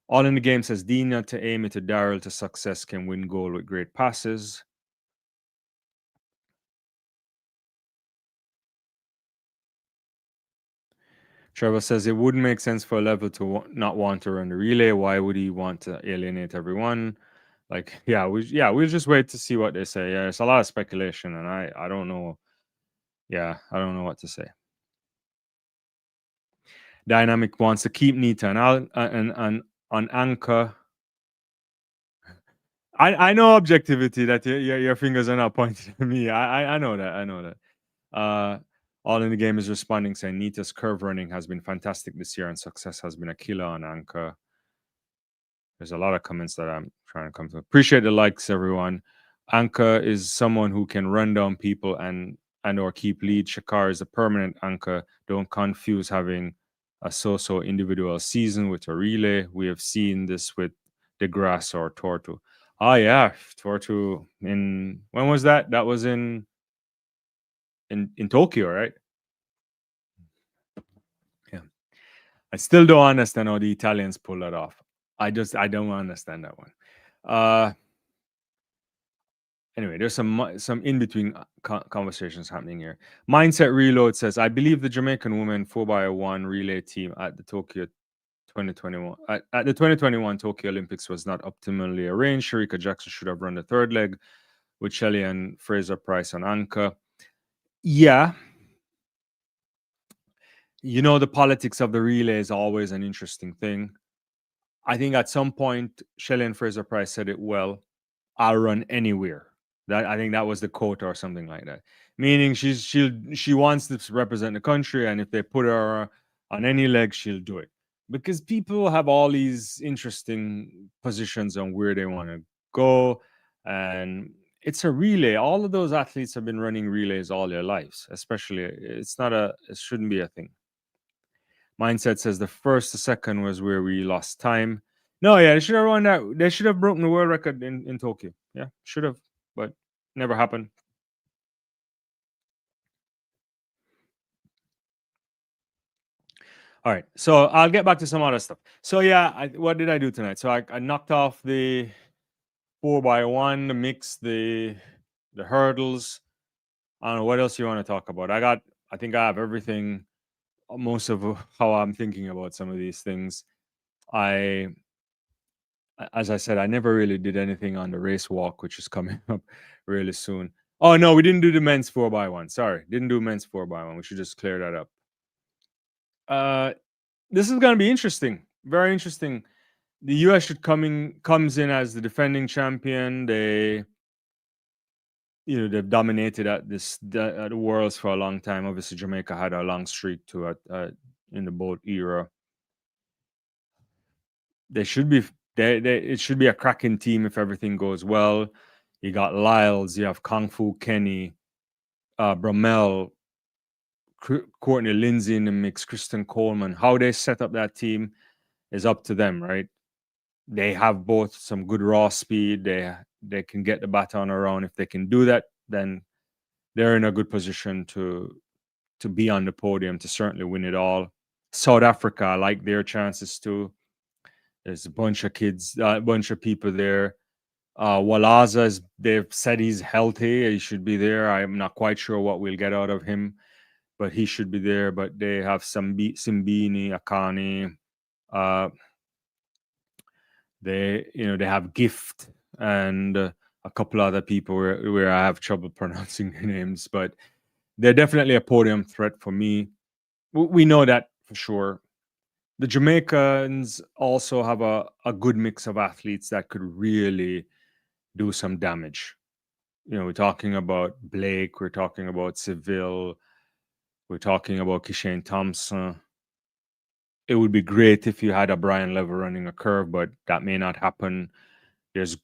All in the game says Dina to Amy to Daryl to success can win goal with great passes. Trevor says it wouldn't make sense for a level to not want to run the relay. Why would he want to alienate everyone? Like, we'll just wait to see what they say. Yeah, it's a lot of speculation, and I don't know. Yeah, I don't know what to say. Dynamic wants to keep Nita and on anchor. I know objectivity that your fingers are not pointing at me. I know that. I know that. All in the game is responding saying Nita's curve running has been fantastic this year and success has been a killer on anchor. There's a lot of comments that I'm trying to come to. Appreciate the likes, everyone. Anchor is someone who can run down people and or keep lead. Shakar is a permanent anchor. Don't confuse having a so-so individual season with a relay. We have seen this with DeGrasse or Tortu. Oh yeah, Tortu in when was that? That was in Tokyo, right? Yeah. I still don't understand how the Italians pull that off. I don't understand that one. Anyway, there's some in between conversations happening here. Mindset Reload says, I believe the Jamaican women 4x1 relay team at the Tokyo 2021 at the 2021 Tokyo Olympics was not optimally arranged. Sharika Jackson should have run the third leg with Shelley and Fraser Price on anchor. Yeah. You know, the politics of the relay is always an interesting thing. I think at some point, Shelley and Fraser Price said it well. I'll run anywhere. That I think that was the quote or something like that. Meaning she wants to represent the country, and if they put her on any leg, she'll do it. Because people have all these interesting positions on where they want to go, and it's a relay. All of those athletes have been running relays all their lives. Especially, it shouldn't be a thing. Mindset says the first, the second was where we lost time. No, yeah, they should have run that. They should have broken the world record in Tokyo. Yeah, should have, but never happened. All right, so I'll get back to some other stuff. So yeah, what did I do tonight? So I knocked off the 4x1, the mix, the hurdles. I don't know what else you want to talk about. I think I have everything, most of how I'm thinking about some of these things. As I said, I never really did anything on the race walk, which is coming up really soon. Oh no, we didn't do the men's 4x1. Sorry, didn't do men's 4x1. We should just clear that up. This is gonna be interesting. Very interesting. The US comes in as the defending champion. They've dominated at the Worlds for a long time. Obviously, Jamaica had a long streak to in the boat era. They should be it should be a cracking team if everything goes well. You got Lyles, you have Kung Fu Kenny, Bromell, Courtney Lindsay in the mix, Kristen Coleman. How they set up that team is up to them, right? They have both some good raw speed. They can get the baton around. If they can do that, then they're in a good position to be on the podium, to certainly win it all. South Africa, I like their chances too. There's a bunch of kids, a bunch of people there. Walaza, they've said he's healthy. He should be there. I'm not quite sure what we'll get out of him, but he should be there. But they have Simbini, Akani. They have Gift and a couple other people where I have trouble pronouncing their names, but they're definitely a podium threat for me. We know that for sure. The Jamaicans also have a good mix of athletes that could really do some damage. We're talking about Blake, we're talking about Seville, We're talking about Kishane Thompson. It would be great if you had a Brian Lever running a curve, but that may not happen. There's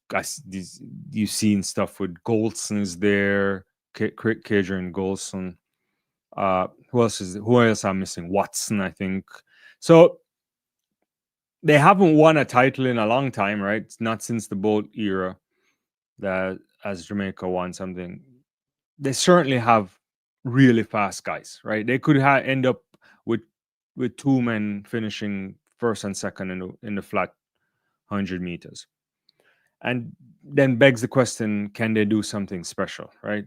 you've seen stuff with Golson is there, Kadrian Golson. Who else I'm missing? Watson, I think. So they haven't won a title in a long time, right? It's not since the Bolt era that as Jamaica won something. They certainly have really fast guys, right? They could end up with two men finishing first and second in the flat 100 meters. And then begs the question, can they do something special, right?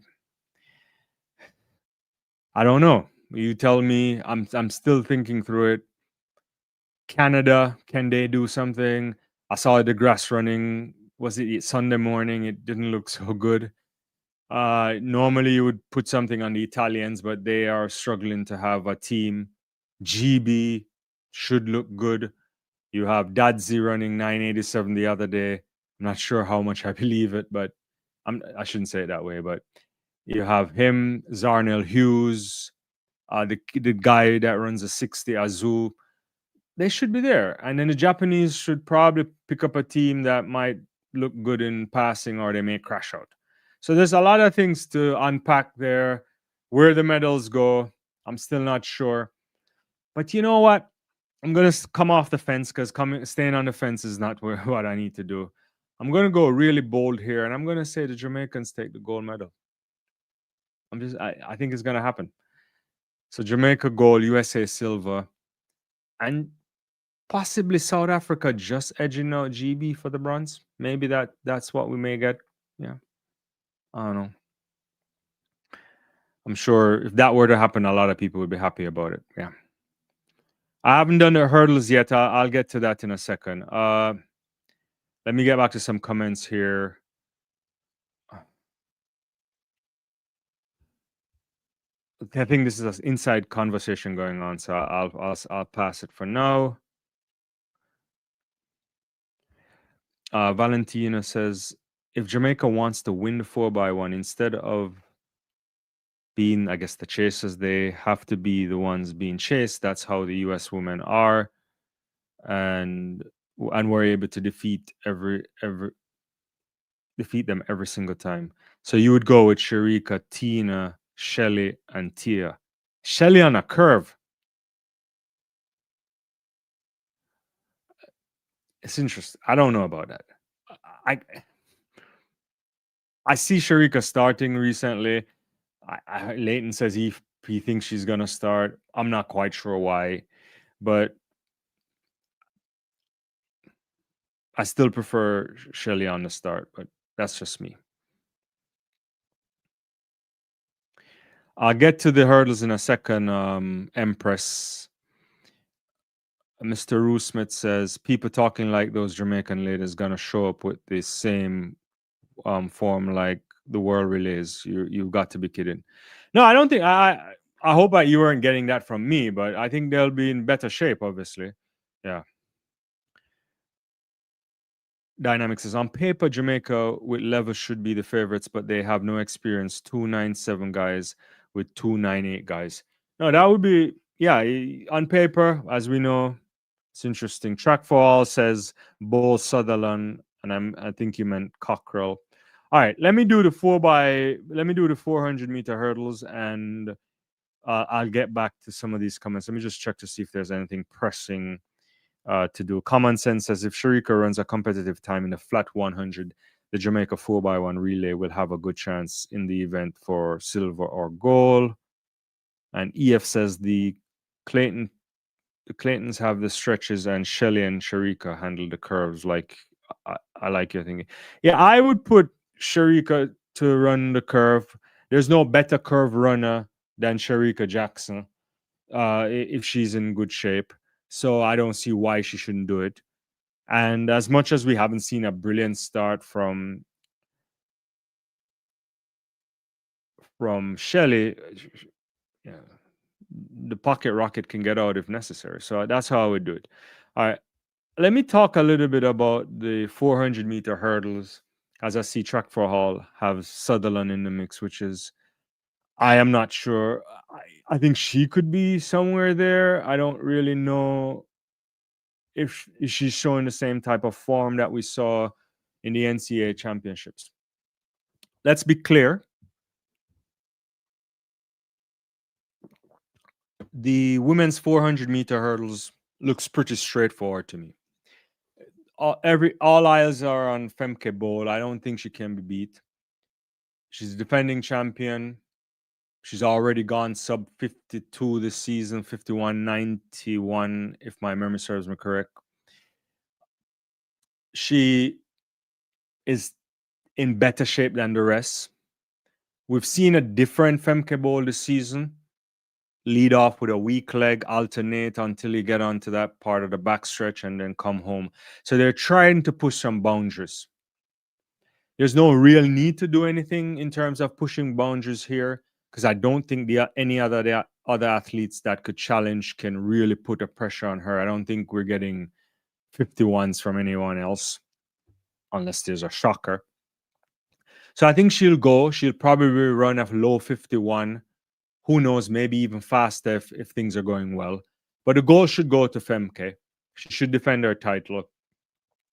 I don't know. You tell me. I'm still thinking through it. Canada, can they do something? I saw the grass running. Was it Sunday morning? It didn't look so good. Normally you would put something on the Italians, but they are struggling to have a team. GB should look good. You have Dadzi running 987 the other day. I'm not sure how much I believe it, but I shouldn't say it that way. But you have him, Zarnell Hughes, the guy that runs a 60, Azu. They should be there. And then the Japanese should probably pick up a team that might look good in passing or they may crash out. So there's a lot of things to unpack there. Where the medals go, I'm still not sure. But you know what? I'm going to come off the fence because staying on the fence is not what I need to do. I'm going to go really bold here, and I'm going to say the Jamaicans take the gold medal. I think it's going to happen. So Jamaica gold, USA silver, and possibly South Africa just edging out GB for the bronze. Maybe that's what we may get. Yeah. I don't know. I'm sure if that were to happen, a lot of people would be happy about it. Yeah. I haven't done the hurdles yet. I'll get to that in a second. Let me get back to some comments here. I think this is an inside conversation going on, so I'll pass it for now. Valentina says, if Jamaica wants to win the 4x1 instead of being, I guess, the chasers, they have to be the ones being chased. That's how the US women are, and we're able to defeat them every single time. So you would go with Shericka, Tina, Shelly, and Tia. Shelly on a curve. It's interesting. I don't know about that. I see Shericka starting recently. Leighton says he thinks she's gonna start. I'm not quite sure why, but I still prefer Shelly on the start. But that's just me. I'll get to the hurdles in a second. Empress. Mr. Roosmith says people talking like those Jamaican ladies gonna show up with the same form like the World Relays. You've got to be kidding. No, I don't think I hope that you weren't getting that from me, but I think they'll be in better shape, obviously. Yeah. Dynamics says on paper, Jamaica with Lever should be the favorites, but they have no experience. 297 guys with 298 guys. No, that would be on paper, as we know, it's interesting. Track for All says Bo Sutherland, and I think you meant Cockrell. All right, let me do the 400-meter hurdles, and I'll get back to some of these comments. Let me just check to see if there's anything pressing to do. Common sense says if Shericka runs a competitive time in the flat 100, the Jamaica 4x1 relay will have a good chance in the event for silver or gold. And EF says the Claytons have the stretches and Shelly and Shericka handle the curves. Like I like your thinking. Yeah, I would put Shericka to run the curve. There's no better curve runner than Shericka Jackson if she's in good shape. So I don't see why she shouldn't do it. And as much as we haven't seen a brilliant start from Shelly, yeah, the pocket rocket can get out if necessary. So that's how I would do it. All right. Let me talk a little bit about the 400-meter hurdles. As I see Track for All have Sutherland in the mix, which is I am not sure. I think she could be somewhere there. I don't really know if she's showing the same type of form that we saw in the NCAA championships. Let's be clear. The women's 400-meter hurdles looks pretty straightforward to me. All eyes are on Femke Bol. I don't think she can be beat. She's defending champion. She's already gone sub 52 this season, 51.91, if my memory serves me correct. She is in better shape than the rest. We've seen a different Femke Bol this season. Lead off with a weak leg, alternate until you get onto that part of the backstretch and then come home. So they're trying to push some boundaries. There's no real need to do anything in terms of pushing boundaries here because I don't think any other athletes that could challenge can really put a pressure on her. I don't think we're getting 51s from anyone else unless there's a shocker. So I think she'll go. She'll probably run a low 51. Who knows, maybe even faster if things are going well. But the goal should go to Femke. She should defend her title.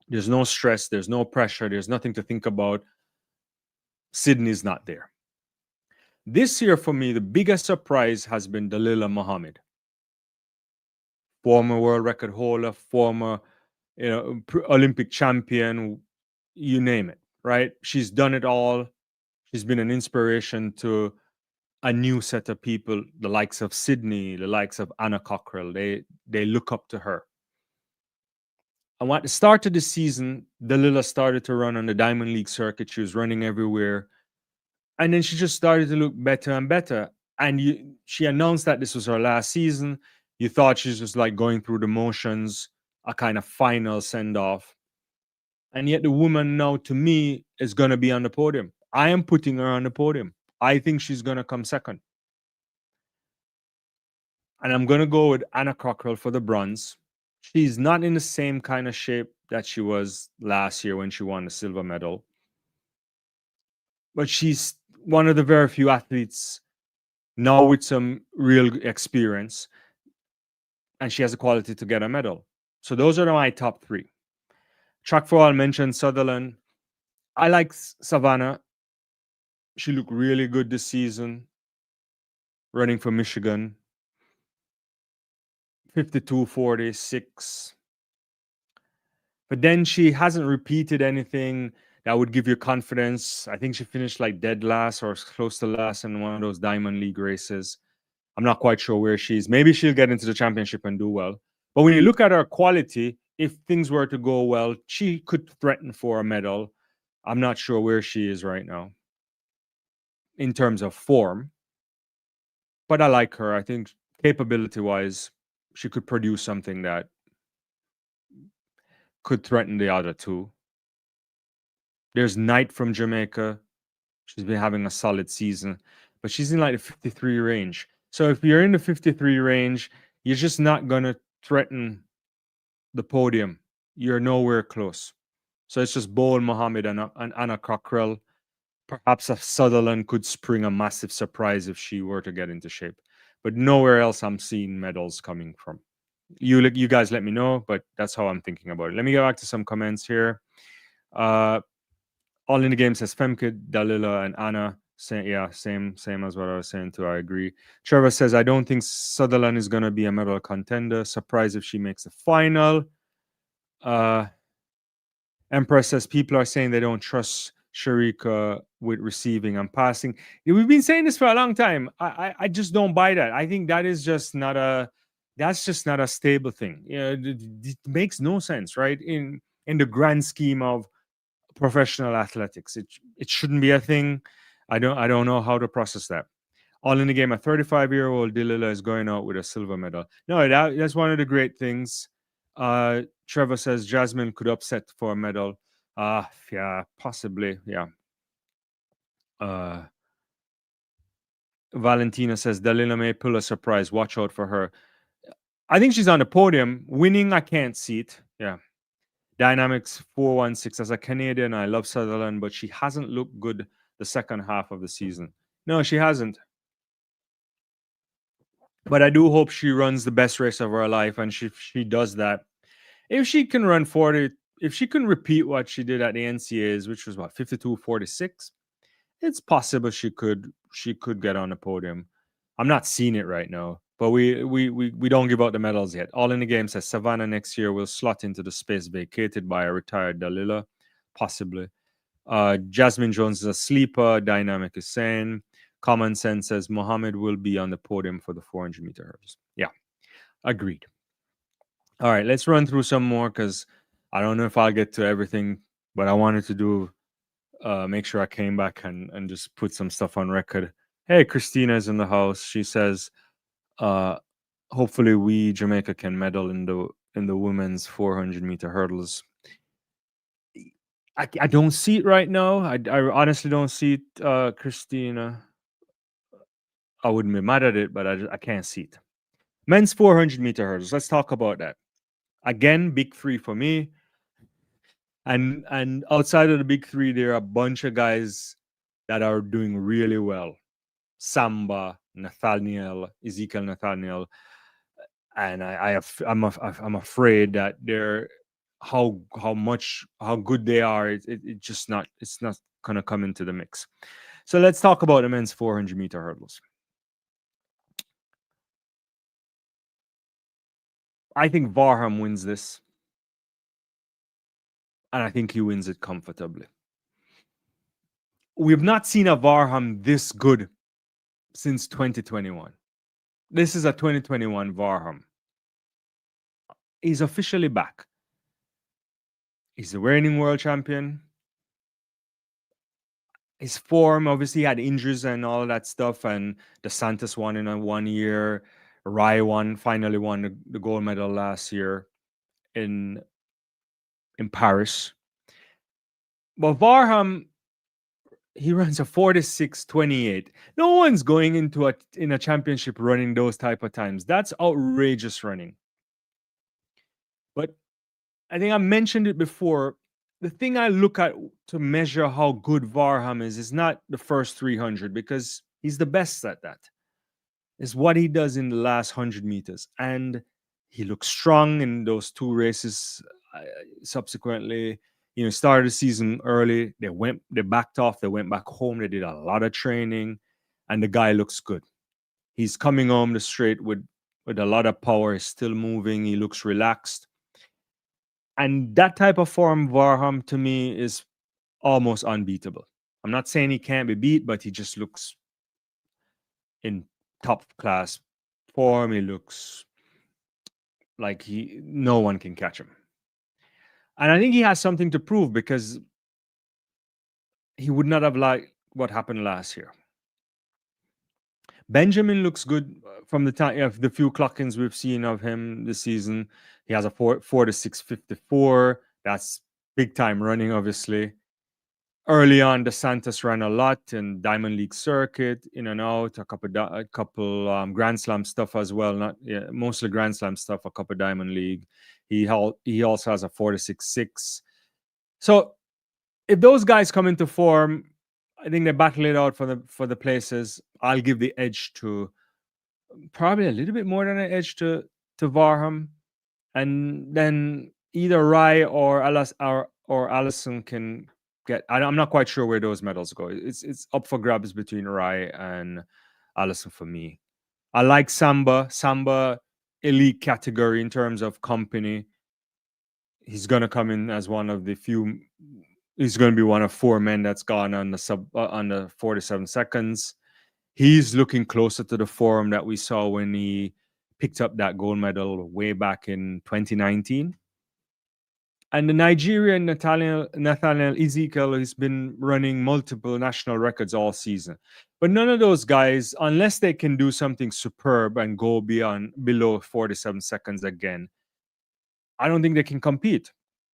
There's no stress. There's no pressure. There's nothing to think about. Sydney's not there. This year, for me, the biggest surprise has been Dalilah Muhammad. Former world record holder, former Olympic champion, you name it, right? She's done it all. She's been an inspiration to a new set of people, the likes of Sydney, the likes of Anna Cockrell. They look up to her. And at the start of the season, Dalilah started to run on the Diamond League circuit. She was running everywhere. And then she just started to look better and better. And she announced that this was her last season. You thought she was just like going through the motions, a kind of final send-off. And yet the woman now, to me, is going to be on the podium. I am putting her on the podium. I think she's going to come second. And I'm going to go with Anna Cockrell for the bronze. She's not in the same kind of shape that she was last year when she won the silver medal. But she's one of the very few athletes now with some real experience. And she has the quality to get a medal. So those are my top three. Track for all mentioned Sutherland. I like Savannah. She looked really good this season, running for Michigan. 52.46. But then she hasn't repeated anything that would give you confidence. I think she finished like dead last or close to last in one of those Diamond League races. I'm not quite sure where she is. Maybe she'll get into the championship and do well. But when you look at her quality, if things were to go well, she could threaten for a medal. I'm not sure where she is right now in terms of form. But I like her. I think capability-wise, she could produce something that could threaten the other two. There's Knight from Jamaica. She's been having a solid season, but she's in like the 53 range. So if you're in the 53 range, you're just not going to threaten the podium. You're nowhere close. So it's just Bol Muhammad and Anna Cockrell. Perhaps a Sutherland could spring a massive surprise if she were to get into shape. But nowhere else I'm seeing medals coming from. You guys let me know, but that's how I'm thinking about it. Let me go back to some comments here. All in the game says Femke, Dalilah, and Anna. Same as what I was saying too. I agree. Trevor says, I don't think Sutherland is going to be a medal contender. Surprised if she makes the final. Empress says, people are saying they don't trust Shericka with receiving and passing. We've been saying this for a long time. I just don't buy that. I think that is just not that's just not a stable thing. It makes no sense, right? In the grand scheme of professional athletics, it shouldn't be a thing. I don't know how to process that. All in the game, a 35-year-old Dalilah is going out with a silver medal. No, that's one of the great things. Trevor says Jasmine could upset for a medal. Yeah, possibly. Yeah. Valentina says Dalilah may pull a surprise. Watch out for her. I think she's on the podium. Winning, I can't see it. Yeah. Dynamics 416. As a Canadian, I love Sutherland, but she hasn't looked good the second half of the season. No, she hasn't. But I do hope she runs the best race of her life, and she does that. If she can run 40, if she can repeat what she did at the NCAs, which was what 52:46, it's possible she could get on the podium. I'm not seeing it right now, but we don't give out the medals yet. All in the Game says Savannah next year will slot into the space vacated by a retired Dalila, possibly. Jasmine Jones is a sleeper. Dynamic is saying. Common Sense says Mohammed will be on the podium for the 400 meter hurdles. Yeah, agreed. All right, let's run through some more because I don't know if I'll get to everything, but I wanted to do make sure I came back and just put some stuff on record. Hey, Christina's in the house. She says, uh, hopefully we Jamaica can medal in the women's 400 meter hurdles. I don't see it right now. I honestly don't see it, Christina. I wouldn't be mad at it, but I can't see it. Men's 400 meter hurdles. Let's talk about that. Again, big three for me. And outside of the big three, there are a bunch of guys that are doing really well. Samba, Nathaniel, Ezekiel Nathaniel, and I'm afraid that they're how good they are. It's not gonna come into the mix. So let's talk about the men's 400 meter hurdles. I think Varham wins this, and I think he wins it comfortably. We've not seen a Varham this good since 2021. This is a 2021 Varham. He's officially back. He's the reigning world champion. His form, obviously, had injuries and all of that stuff. And DeSantis won in a 1 year. Rai finally won the gold medal last year in Paris. But Varham, he runs a 46:28. No one's going into a championship running those type of times. That's outrageous running. But I think I mentioned it before. The thing I look at to measure how good Varham is not the first 300 because he's the best at that. It's what he does in the last 100 meters. And he looks strong in those two races subsequently. Started the season early. They backed off. They went back home. They did a lot of training. And the guy looks good. He's coming home the straight with a lot of power. He's still moving. He looks relaxed. And that type of form, Varham, to me, is almost unbeatable. I'm not saying he can't be beat, but he just looks in top class form. He looks like no one can catch him. And I think he has something to prove because he would not have liked what happened last year. Benjamin looks good from the time of the few clock-ins we've seen of him this season. He has a 4:46:54. That's big time running, obviously. Early on, DeSantis ran a lot in Diamond League circuit, in and out, a couple Grand Slam stuff as well. Mostly Grand Slam stuff, a couple Diamond League. He also has a 4:6:6. So if those guys come into form, I think they battle it out for the places. I'll give the edge to probably a little bit more than an edge to Varham, and then either Rai or Allison can get. I'm not quite sure where those medals go. It's up for grabs between Rai and Allison for me. I like Samba elite category in terms of company. He's gonna come in as one of the few. He's going to be one of four men that's gone on the 47 seconds. He's looking closer to the form that we saw when he picked up that gold medal way back in 2019. And the Nigerian Nathaniel Ezekiel has been running multiple national records all season. But none of those guys, unless they can do something superb and go below 47 seconds again, I don't think they can compete.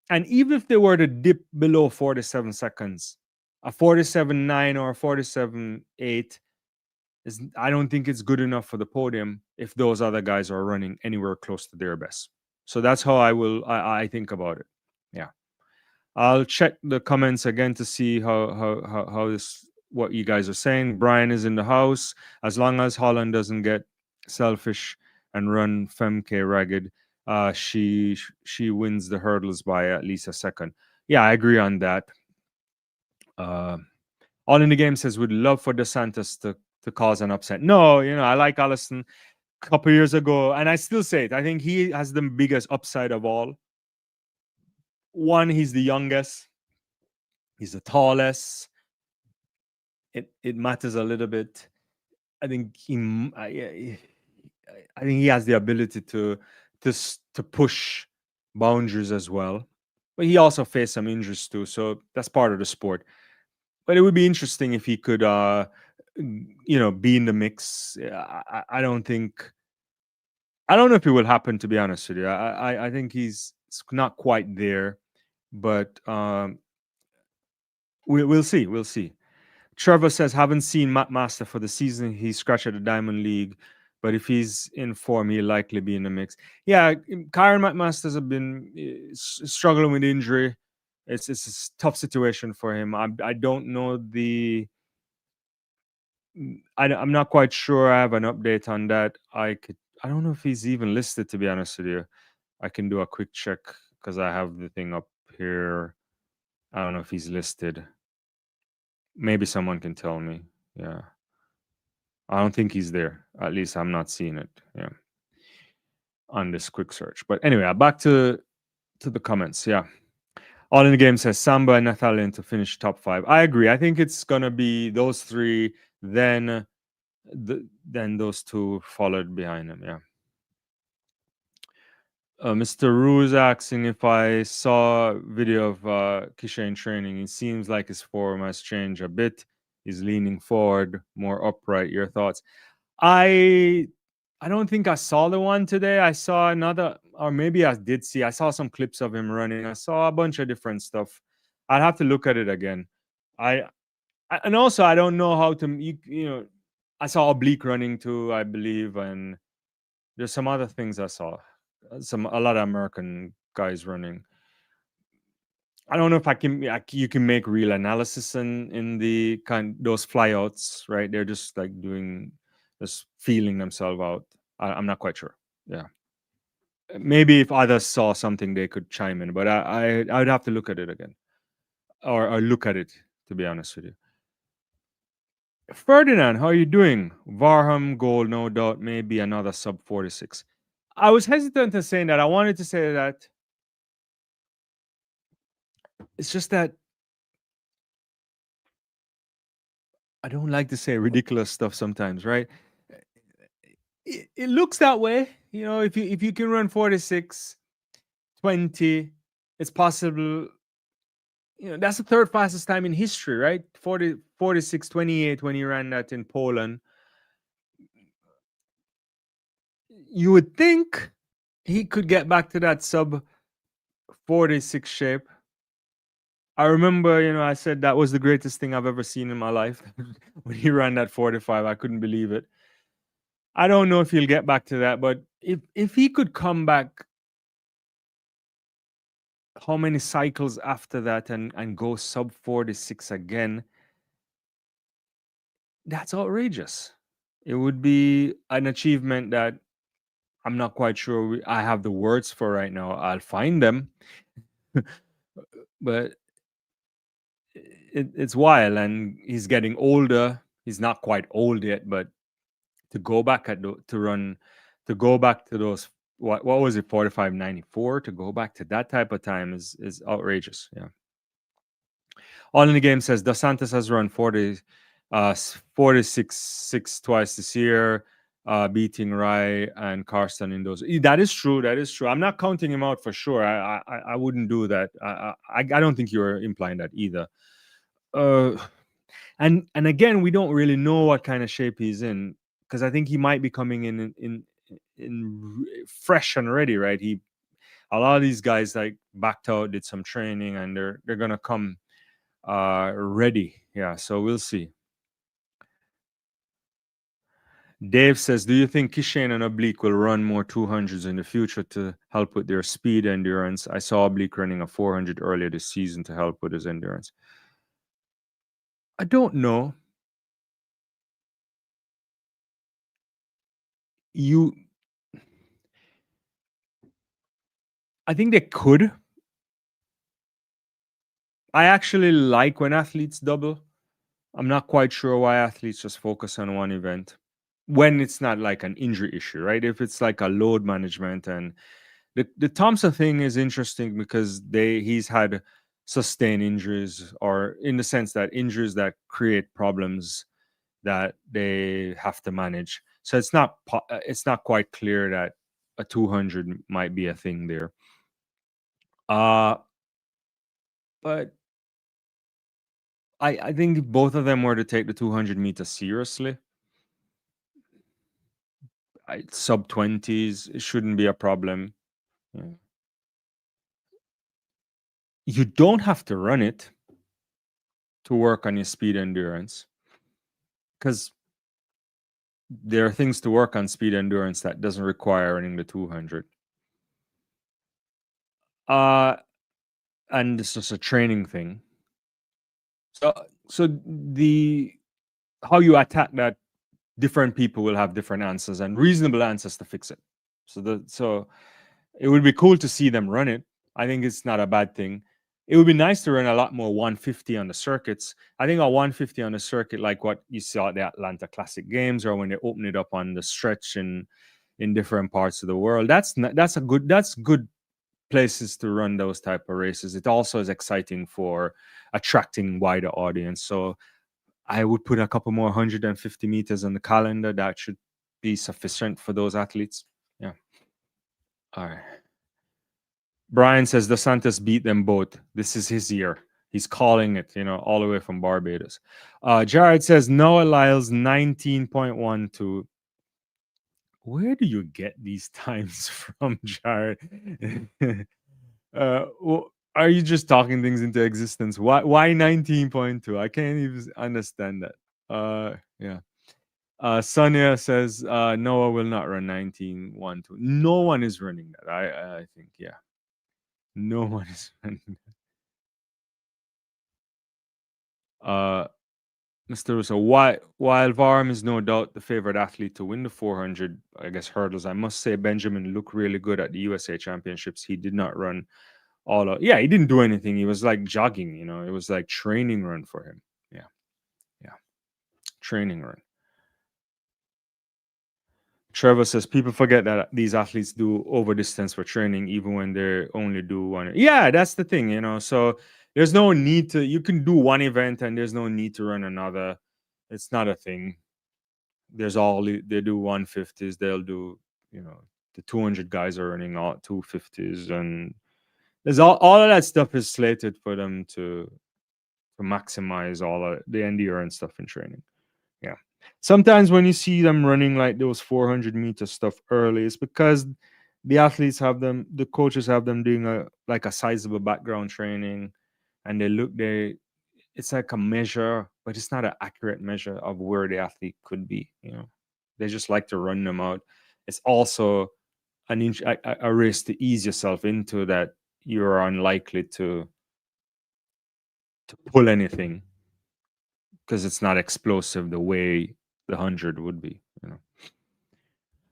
And even if they were to dip below 47 seconds, a 47.9 or a 47.8, I don't think it's good enough for the podium if those other guys are running anywhere close to their best. So that's how I think about it. Yeah. I'll check the comments again to see how this what you guys are saying. Brian is in the house. As long as Holland doesn't get selfish and run Femke ragged, she wins the hurdles by at least a second. Yeah, I agree on that. Uh, All in the Game says would love for DeSantis to cause an upset. No, I like Allison a couple years ago, and I still say it. I think he has the biggest upside of all. One, he's the youngest. He's the tallest. It matters a little bit. I think I think he has the ability to push boundaries as well. But he also faced some injuries too, so that's part of the sport. But it would be interesting if he could, be in the mix. I don't think. I don't know if it will happen. To be honest with you, I think he's not quite there, but we'll see. We'll see. Trevor says, haven't seen Matt Master for the season. He's scratched at the Diamond League, but if he's in form, he'll likely be in the mix. Yeah, Kyron McMasters have been struggling with injury. It's a tough situation for him. I don't know I'm not quite sure. I have an update on that. I don't know if he's even listed, to be honest with you. I can do a quick check because I have the thing up here. I don't know if he's listed. Maybe someone can tell me. Yeah. I don't think he's there. At least I'm not seeing it. Yeah. On this quick search. But anyway, back to the comments. Yeah. All in the Game says Samba and Nathalian to finish top 5. I agree. I think it's gonna be those three, then those two followed behind them. Yeah. Mr. Ruse asking if I saw a video of Kisha in training. It seems like his form has changed a bit. He's leaning forward, more upright. Your thoughts? I don't think I saw the one today. I saw another, or maybe I did see. I saw some clips of him running. I saw a bunch of different stuff. I'd have to look at it again. And also I don't know how to I saw oblique running too, I believe, and there's some other things I saw. A lot of American guys running. I don't know if you can make real analysis in the those flyouts, right? They're just like just feeling themselves out. I'm not quite sure. Yeah, maybe if others saw something, they could chime in. But I would have to look at it again, or look at it, to be honest with you. Ferdinand, how are you doing? Varham goal, no doubt, maybe another sub 46. I was hesitant in saying that. I wanted to say that it's just that I don't like to say ridiculous stuff sometimes, right? It looks that way. If you can run 46, 20, it's possible. That's the third fastest time in history, right? 40, 46, 28 when he ran that in Poland. You would think he could get back to that sub 46 shape. I remember, I said that was the greatest thing I've ever seen in my life. When he ran that 45, I couldn't believe it. I don't know if he'll get back to that, but if he could come back, how many cycles after that and go sub 46 again, that's outrageous. It would be an achievement that I'm not quite sure I have the words for right now. I'll find them. But it's wild, and he's getting older. He's not quite old yet, but to go back to go back to those, what was it, 45.94, to go back to that type of time is outrageous. Yeah. All in the Game says Dos Santos has run 46 twice this year, beating Rai and Carson in those. That is true. That is true. I'm not counting him out for sure. I wouldn't do that. I don't think you're implying that either. And again, we don't really know what kind of shape he's in, because I think he might be coming in fresh and ready, right? A lot of these guys like backed out, did some training, and they're gonna come ready. Yeah, so we'll see. Dave says, do you think Kishane and Oblique will run more 200s in the future to help with their speed endurance? I saw Oblique running a 400 earlier this season to help with his endurance. I don't know. I think they could. I actually like when athletes double. I'm not quite sure why athletes just focus on one event when it's not like an injury issue, right? If it's like a load management, and the Thompson thing is interesting because he's had sustained injuries, or in the sense that injuries that create problems that they have to manage. So it's not quite clear that a 200 might be a thing there. Uh but I think if both of them were to take the 200 meters seriously, sub 20s, it shouldn't be a problem. Yeah. You don't have to run it to work on your speed endurance, because there are things to work on speed endurance that doesn't require running the 200. And it's just a training thing. So the how you attack that, different people will have different answers and reasonable answers to fix it. So it would be cool to see them run it. I think it's not a bad thing. It would be nice to run a lot more 150 on the circuits. I think a 150 on the circuit, like what you saw at the Atlanta Classic Games, or when they open it up on the stretch in different parts of the world, that's good places to run those type of races. It also is exciting for attracting wider audience. So I would put a couple more 150 meters on the calendar. That should be sufficient for those athletes. Yeah. All right. Brian says Dos Santos beat them both. This is his year. He's calling it, all the way from Barbados. Jared says Noah Lyles 19.12. Where do you get these times from, Jared? Are you just talking things into existence? Why 19.2? I can't even understand that. Yeah. Sonia says Noah will not run 19.12. No one is running that. I think, yeah. No one is running that. Mr. Russo, while Varm is no doubt the favorite athlete to win the 400, I guess, hurdles, I must say Benjamin looked really good at the USA Championships. He did not run all out. Yeah, he didn't do anything. He was like jogging, it was like training run for him. Yeah. Yeah. Training run. Trevor says people forget that these athletes do over distance for training, even when they only do one. Yeah, that's the thing, So there's no need to. You can do one event, and there's no need to run another. It's not a thing. They do 150s. They'll do, the 200 guys are running all 250s, and there's all of that stuff is slated for them to maximize all of the endurance stuff in training. Yeah. Sometimes when you see them running like those 400-meter stuff early, it's because the coaches have them doing a sizable background training, and it's like a measure, but it's not an accurate measure of where the athlete could be. They just like to run them out. It's also a race to ease yourself into that you're unlikely to pull anything, because it's not explosive the way the 100 would be.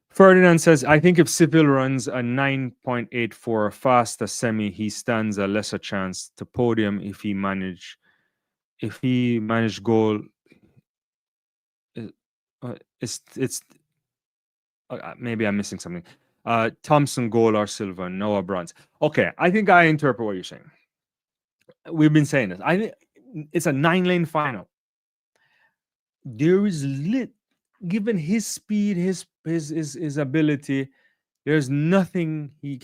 Ferdinand says, I think if Civil runs a 9.84 faster semi, he stands a lesser chance to podium if he manage goal. It's maybe I'm missing something. Thompson gold or silver, Noah bronze. Okay, I think I interpret what you're saying. We've been saying this. I think it's a 9-lane final. There is given his speed, his ability, there's nothing he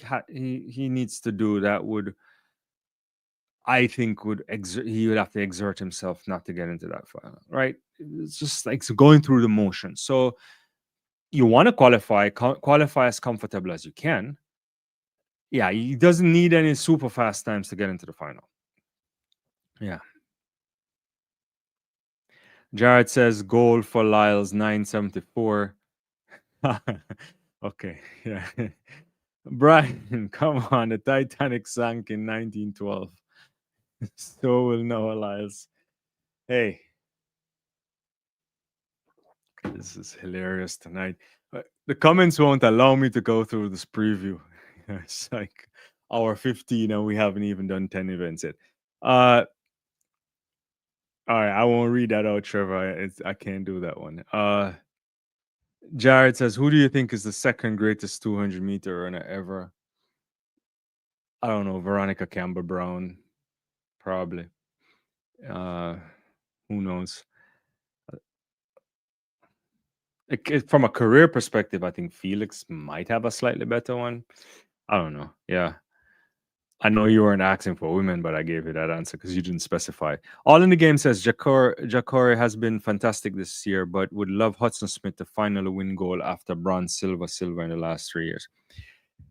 needs to do that would, I think, he would have to exert himself not to get into that final, right? It's just like going through the motion. So you want to qualify as comfortable as you can. Yeah, he doesn't need any super fast times to get into the final. Yeah. Jared says goal for Lyles 974. Okay, yeah. Brian, come on, the Titanic sank in 1912. So will Noah Lyles. Hey, this is hilarious tonight. the comments won't allow me to go through this preview. It's like hour 15 and we haven't even done 10 events yet. All right, I won't read that out, Trevor. I can't do that one. Jared says, who do you think is the second greatest 200-meter runner ever? I don't know, Veronica Campbell Brown, probably. Who knows? From a career perspective, I think Felix might have a slightly better one. I don't know. Yeah. I know you weren't asking for women, but I gave you that answer because you didn't specify. All in the Game says Jacori has been fantastic this year, but would love Hudson Smith to finally win gold after bronze, silver in the last 3 years.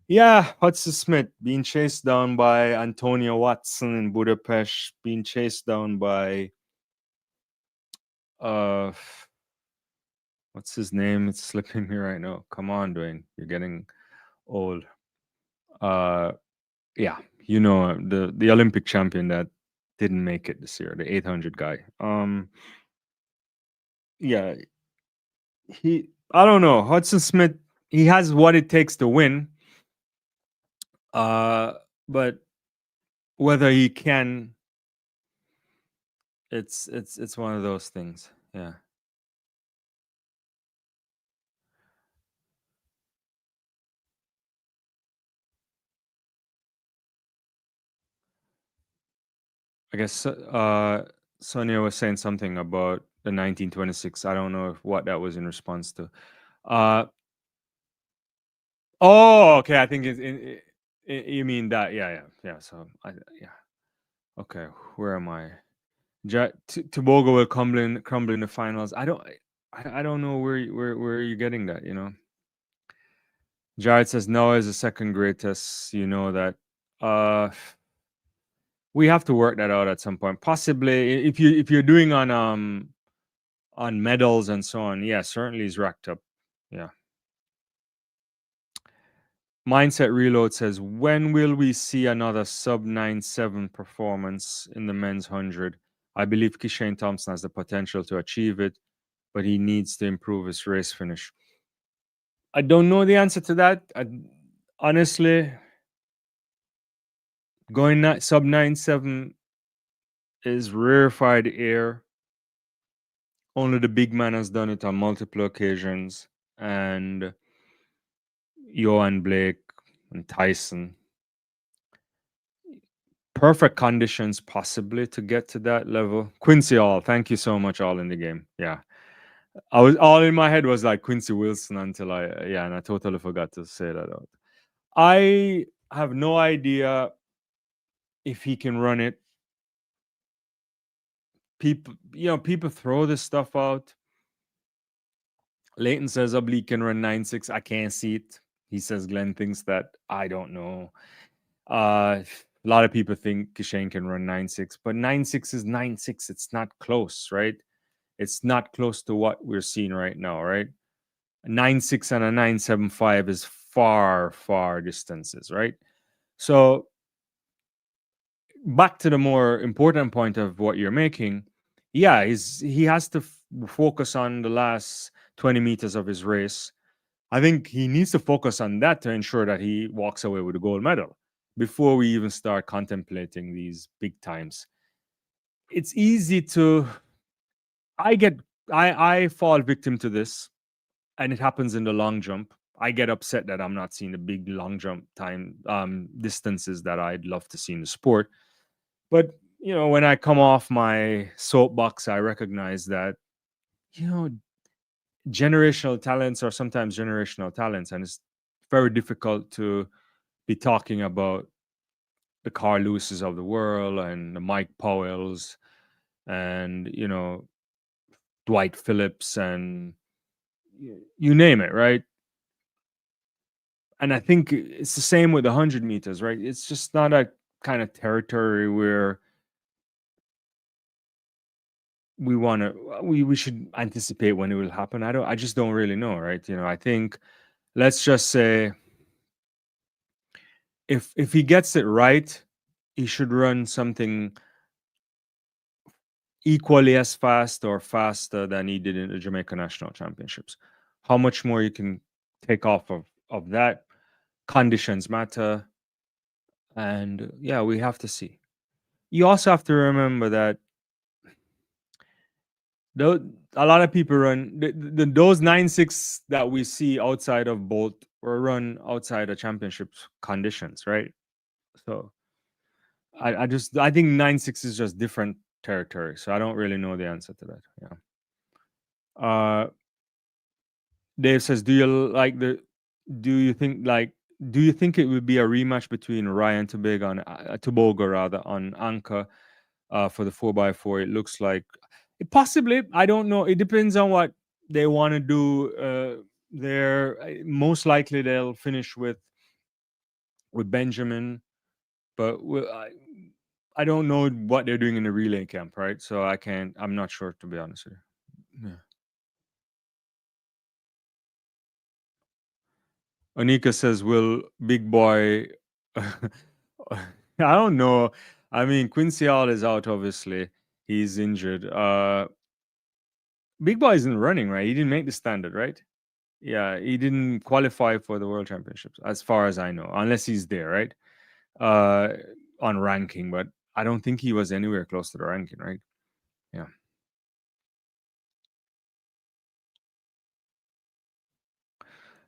Yeah, Hudson Smith being chased down by Antonio Watson in Budapest, being chased down by what's his name? It's slipping me right now. Come on, Dwayne. You're getting old. Yeah, you know, the Olympic champion that didn't make it this year, the 800 guy. Yeah, I don't know. Hudson Smith, he has what it takes to win. But whether he can, it's one of those things. Yeah. I guess Sonia was saying something about the 1926. I don't know what that was in response to. Oh, okay. I think you mean that. Yeah. So, yeah. Okay, where am I? Tobago will crumble in the finals. I don't know where you're getting that. You know, Jared says Noah is the second greatest. You know that. We have to work that out at some point. Possibly, if you're doing on medals and so on, yeah, certainly he's racked up. Yeah. Mindset Reload says, when will we see another sub 9.7 performance in the men's 100? I believe Kishane Thompson has the potential to achieve it, but he needs to improve his race finish. I don't know the answer to that. Honestly, going sub 9.7 is rarefied air. Only the big man has done it on multiple occasions. And Johan Blake and Tyson. Perfect conditions possibly to get to that level. Quincy All, thank you so much, All in the Game. Yeah. I was all in my head was like Quincy Wilson until and I totally forgot to say that out. I have no idea if he can run it. People throw this stuff out. Leighton says Oblique can run 9.6. I can't see it. He says Glenn thinks that. I don't know. A lot of people think Kishane can run 9.6, but 9.6 is 9.6. It's not close, right? It's not close to what we're seeing right now, right? A 9.6 and a 9.75 is far, far distances, right? So back to the more important point of what you're making, yeah, he has to focus on the last 20 meters of his race. I think he needs to focus on that to ensure that he walks away with a gold medal before we even start contemplating these big times. It's easy to I fall victim to this, and it happens in the long jump. I get upset that I'm not seeing the big long jump time distances that I'd love to see in the sport. But when I come off my soapbox, I recognize that generational talents are sometimes generational talents, and it's very difficult to be talking about the Carl Lewis's of the world and the Mike Powells and Dwight Phillips and you name it, right? And I think it's the same with the 100 meters, right? It's just not a kind of territory where we should anticipate when it will happen. I just don't really know, right? I think, let's just say, if he gets it right, he should run something equally as fast or faster than he did in the Jamaica National Championships. How much more you can take off of that. Conditions matter, and yeah, we have to see. You also have to remember that a lot of people run those 9.6 that we see outside of Bolt were run outside of championships conditions, right? So I think 9.6 is just different territory. So I don't really know the answer to that. Yeah. Dave says, do you think it would be a rematch between Ryan Tobago rather on Anchor for the 4x4? It looks like possibly. I don't know. It depends on what they want to do. There, most likely they'll finish with Benjamin, but I don't know what they're doing in the relay camp, right? So I can't. I'm not sure, to be honest with you. Yeah. Anika says, "Will Big Boy?" I don't know. I mean, Quincy Hall is out. Obviously, he's injured. Big Boy isn't running, right? He didn't make the standard, right? Yeah, he didn't qualify for the World Championships, as far as I know, unless he's there, right? Uh, on ranking, but I don't think he was anywhere close to the ranking, right? Yeah.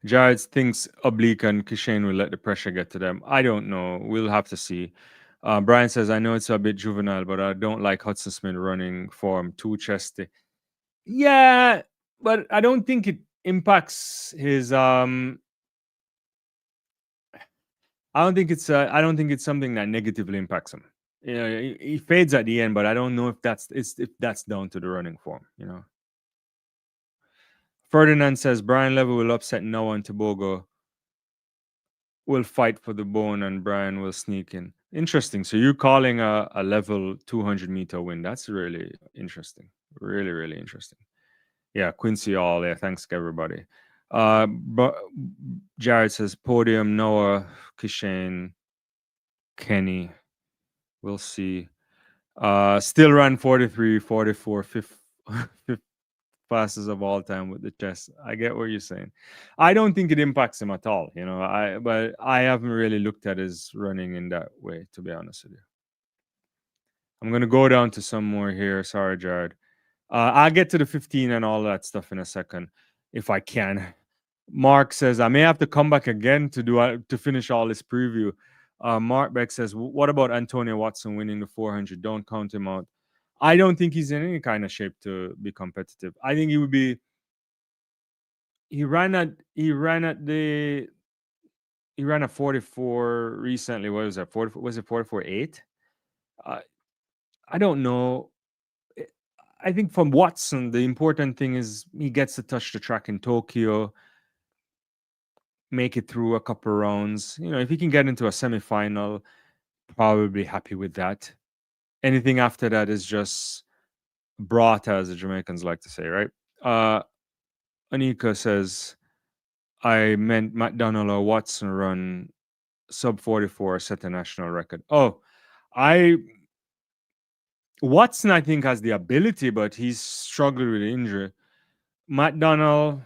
Jared thinks Oblique and Kishane will let the pressure get to them. I don't know. We'll have to see. Brian says, I know it's a bit juvenile, but I don't like Hudson Smith running form too chesty. Yeah, but I don't think it impacts his I don't think it's something that negatively impacts him. You know, he fades at the end, but I don't know if that's down to the running form, you know. Ferdinand says Brian Level will upset Noah and Tobago will fight for the bone and Brian will sneak in. Interesting. So you're calling a level 200-meter win. That's really interesting. Really, really interesting. Yeah, Quincy all. Yeah, thanks everybody. But Jared says podium, Noah, Kishane, Kenny. We'll see. Still ran 43, 44, fifth, fifth fastest of all time with the chest. I get what you're saying. I don't think it impacts him at all, you know. But I haven't really looked at his running in that way, to be honest with you. I'm gonna go down to some more here. Sorry, Jared. I'll get to the 15 and all that stuff in a second, if I can. Mark says I may have to come back again to finish all this preview. Mark Beck says, "What about Antonio Watson winning the 400? Don't count him out. I don't think he's in any kind of shape to be competitive. I think he would be. He ran a 44 recently. What was that? 40, was it 44.8? Uh, I don't know. Eh, I think from Watson, the important thing is he gets to touch the track in Tokyo, make it through a couple rounds. You know, if he can get into a semifinal, probably happy with that. Anything after that is just brought, as the Jamaicans like to say, right? Anika says, I meant McDonald or Watson run sub 44, set a national record. Oh, I Watson, I think, has the ability, but he's struggled with injury. McDonald,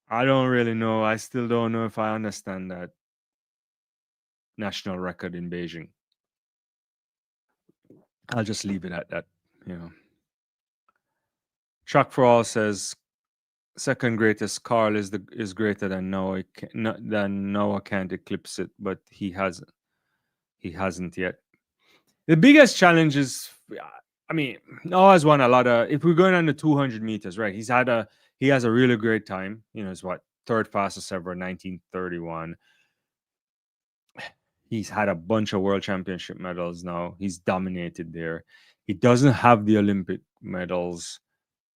I don't really know. I still don't know if I understand that national record in Beijing. I'll just leave it at that. You know, Chuck for all says second greatest. Carl is greater than Noah. Than Noah can't eclipse it, but he hasn't. He hasn't yet. The biggest challenge is, I mean, Noah's won a lot of. If we're going on the 200 meters, right? He has a really great time. You know, it's what third fastest ever, 1931. He's had a bunch of world championship medals now. He's dominated there. He doesn't have the Olympic medals,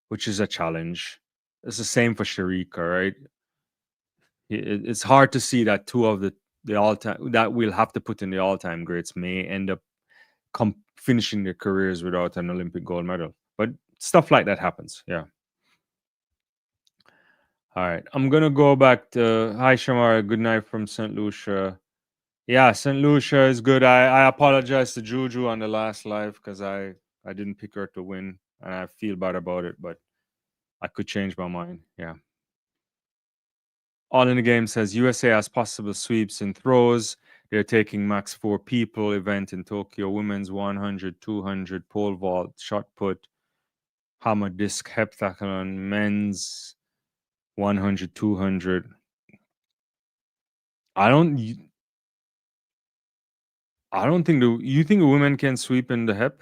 which is a challenge. It's the same for Sharika, right? It's hard to see that two of the all time that we'll have to put in the all time greats may end up finishing their careers without an Olympic gold medal. But stuff like that happens. Yeah. All right. I'm gonna go back to hi Shamara. Good night from St. Lucia. Yeah, St. Lucia is good. I apologize to Juju on the last live because I didn't pick her to win and I feel bad about it, but I could change my mind. Yeah. All in the Game says USA has possible sweeps in throws. They're taking max 4 people event in Tokyo. Women's 100, 200, pole vault, shot put, hammer disc, heptathlon, men's 100, 200. I don't think you think the women can sweep in the hip?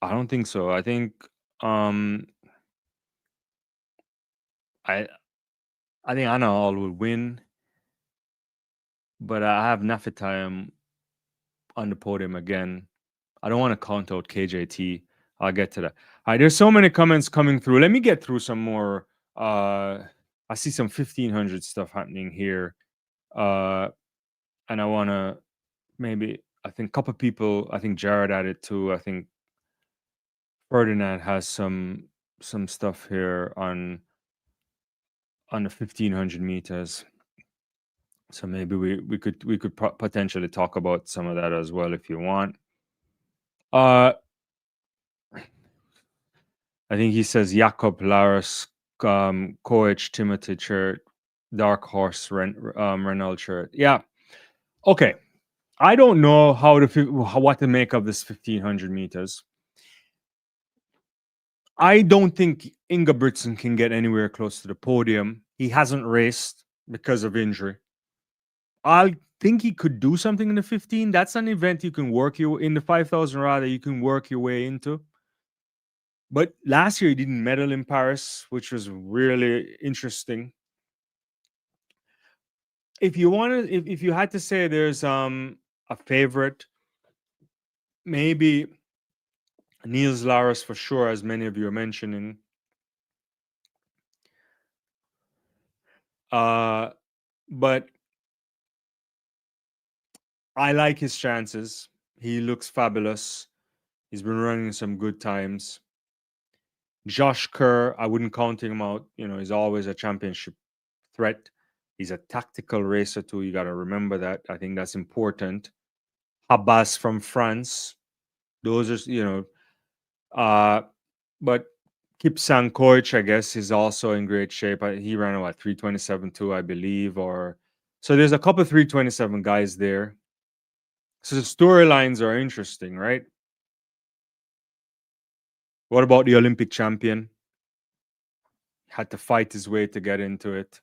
I don't think so. I think um I think Anna All will win, but I have Nafitayam on the podium again. I don't want to count out KJT. I'll get to that. All right, there's so many comments coming through. Let me get through some more. I see some 1500 stuff happening here. And I want to maybe, I think a couple people, I think Jared added too. I think Ferdinand has some stuff here on the 1500 meters. So maybe we could potentially talk about some of that as well if you want. I think he says Jakob Laris, Koech, Timothy shirt, Dark Horse, Renault shirt. Yeah. Okay. I don't know what to make of this 1500 meters. I don't think Ingebrigtsen can get anywhere close to the podium. He hasn't raced because of injury. I think he could do something in the 15. That's an event you can work in the 5,000 rather. You can work your way into. But last year he didn't medal in Paris, which was really interesting. If you want to, if you had to say there's a favorite, maybe Niels Laris for sure, as many of you are mentioning. But I like his chances. He looks fabulous. He's been running some good times. Josh Kerr, I wouldn't count him out. You know, he's always a championship threat. He's a tactical racer too. You got to remember that. I think that's important. Habas from France. Those are, you know, but Kipsang Koich, I guess, is also in great shape. He ran what 327 too, I believe. Or so there's a couple 327 guys there. So the storylines are interesting, right? What about the Olympic champion? Had to fight his way to get into it.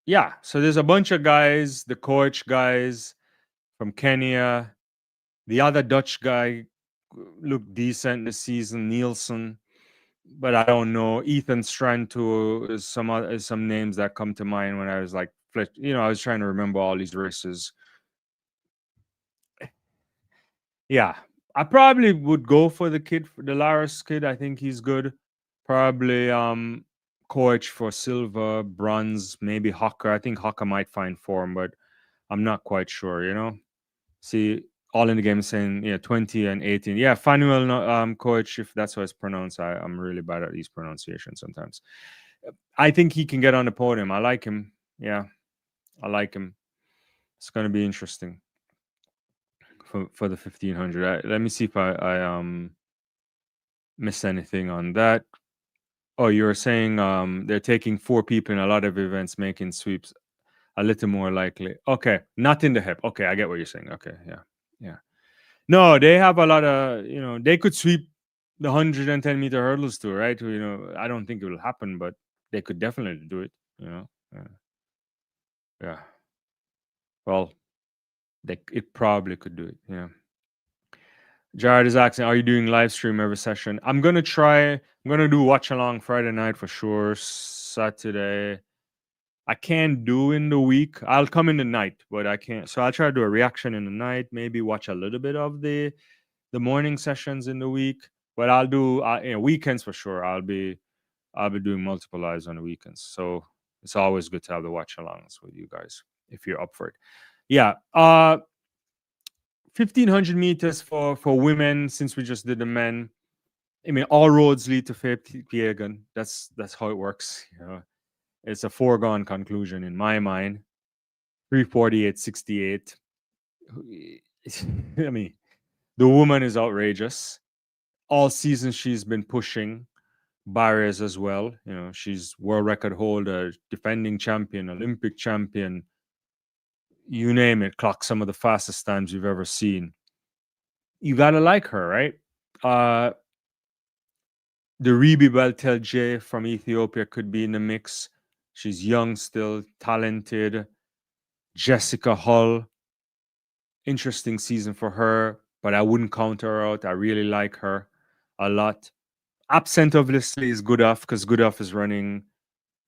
Yeah, so there's a bunch of guys, the coach guys from Kenya. The other Dutch guy looked decent this season, Nielsen, but I don't know. Ethan Strantu is some names that come to mind when I was like, you know, I was trying to remember all these races. Yeah, I probably would go for the Laris kid. I think he's good. Probably Coach for silver, bronze, maybe Hocker. I think Hocker might find form, but I'm not quite sure, you know. See, all in the game saying, yeah, 20 and 18. Yeah, Fanuel Coach, if that's how it's pronounced. I'm really bad at these pronunciations sometimes. I think he can get on the podium. I like him. Yeah, I like him. It's going to be interesting for the 1500. Let me see if I miss anything on that. Oh, you were saying they're taking 4 people in a lot of events, making sweeps a little more likely. Okay, not in the hip. Okay, I get what you're saying. Okay, yeah. No, they have a lot of, you know, they could sweep the 110-meter hurdles too, right? You know, I don't think it will happen, but they could definitely do it, you know. Yeah. Well, it probably could do it, yeah. Jared is asking, are you doing live stream every session? I'm going to try. I'm going to do watch along Friday night for sure. Saturday. I can't do in the week. I'll come in the night, but I can't. So I'll try to do a reaction in the night, maybe watch a little bit of the morning sessions in the week. But I'll do weekends for sure. I'll be doing multiple lives on the weekends. So it's always good to have the watch alongs with you guys if you're up for it. Yeah. 1500 meters for women, since we just did the men. I mean, all roads lead to Faith Kipyegon. That's how it works. You know, it's a foregone conclusion in my mind. 348.68. I mean, the woman is outrageous. All season she's been pushing. barriers as well. You know, she's world record holder, defending champion, Olympic champion, you name it, clocked some of the fastest times you've ever seen. You gotta like her, right? The Rebi Beltelje from Ethiopia could be in the mix. She's young still, talented. Jessica Hull, interesting season for her, but I wouldn't count her out. I really like her a lot. Absent, obviously, is Goodoff because Goodoff is running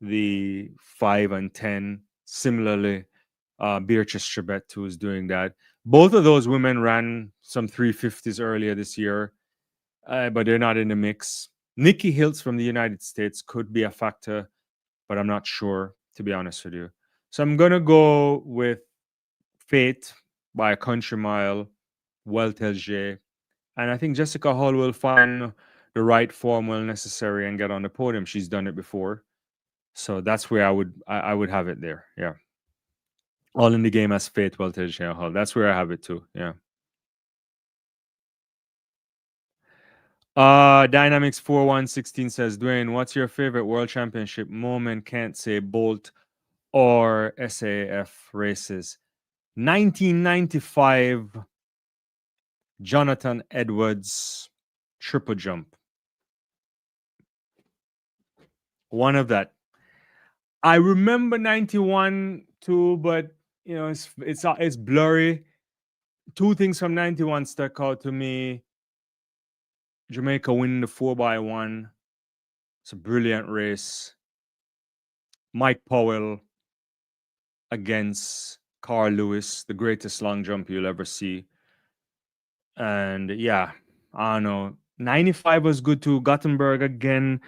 the 5 and 10. Similarly, Beatrice Trebet, who is doing that. Both of those women ran some 350s earlier this year, but they're not in the mix. Nikki Hiltz from the United States could be a factor, but I'm not sure, to be honest with you. So I'm going to go with Fate by a country mile, Weltelje. And I think Jessica Hall will find the right form when necessary and get on the podium. She's done it before. So that's where I would have it there. Yeah. All in the game as Fate, Weltelje, Hall. That's where I have it too. Yeah. Dynamics 4116 says, Dwayne, what's your favorite world championship moment? Can't say Bolt or SAF races. 1995 Jonathan Edwards triple jump. One of that. I remember 91 too, but you know, it's blurry. Two things from 91 stuck out to me. Jamaica winning the 4x1. It's a brilliant race. Mike Powell against Carl Lewis, the greatest long jump you'll ever see. And yeah, I don't know. 95 was good too. Gothenburg again.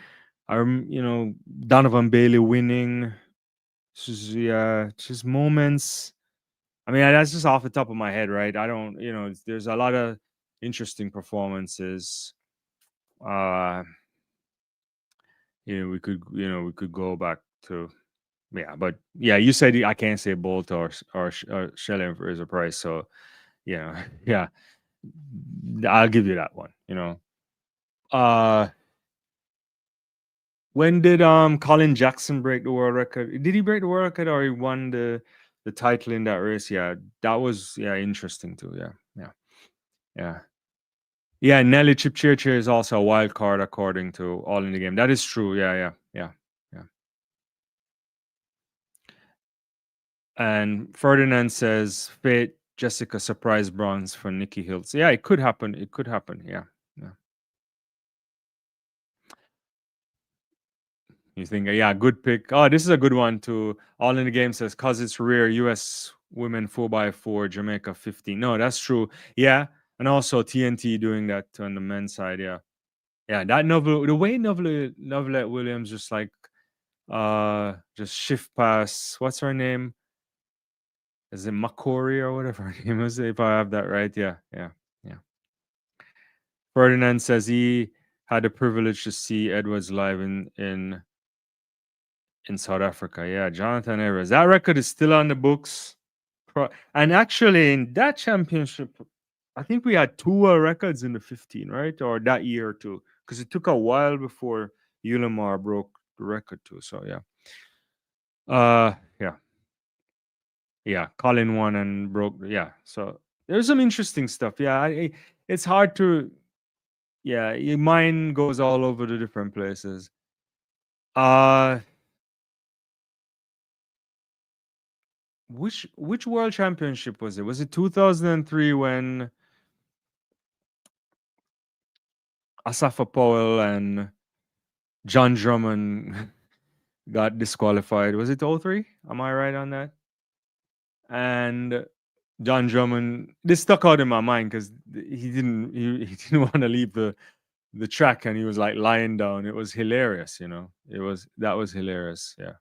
Donovan Bailey winning. Just moments. I mean, that's just off the top of my head, right? I don't, there's a lot of interesting performances. We could go back to, but you said I can't say Bolt or Shelley and Fraser Price, so yeah, I'll give you that one. When did Colin Jackson break the world record? Did he break the world record or he won the title in that race? Yeah, that was interesting too. Yeah. Nelly Chipchirchir is also a wild card according to All in the Game. That is true. Yeah. And Ferdinand says Fate Jessica surprise bronze for Nikki Hiltz. Yeah, it could happen. Yeah. You think, good pick. Oh, this is a good one too. All in the Game says, cause it's rare, U.S. women 4x4, Jamaica 15. No, that's true. Yeah. And also TNT doing that on the men's side. Yeah. Yeah. That the way Novelette Williams just shift past, what's her name? Is it Makori or whatever her name is? If I have that right. Yeah. Ferdinand says he had the privilege to see Edwards live in South Africa. Yeah, Jonathan Edwards. That record is still on the books. And actually, in that championship, I think we had 2 world records in the 15, right? Or that year too, because it took a while before Ulamar broke the record too. So yeah. Colin won and broke. Yeah, so there's some interesting stuff. Yeah, it's hard to. Yeah, your mind goes all over the different places. Which world championship was it? Was it 2003 when Asafa Powell and John Drummond got disqualified? Was it 03? Am I right on that? And John Drummond, this stuck out in my mind because he didn't want to leave the track and he was like lying down. It was hilarious, that was hilarious. Yeah.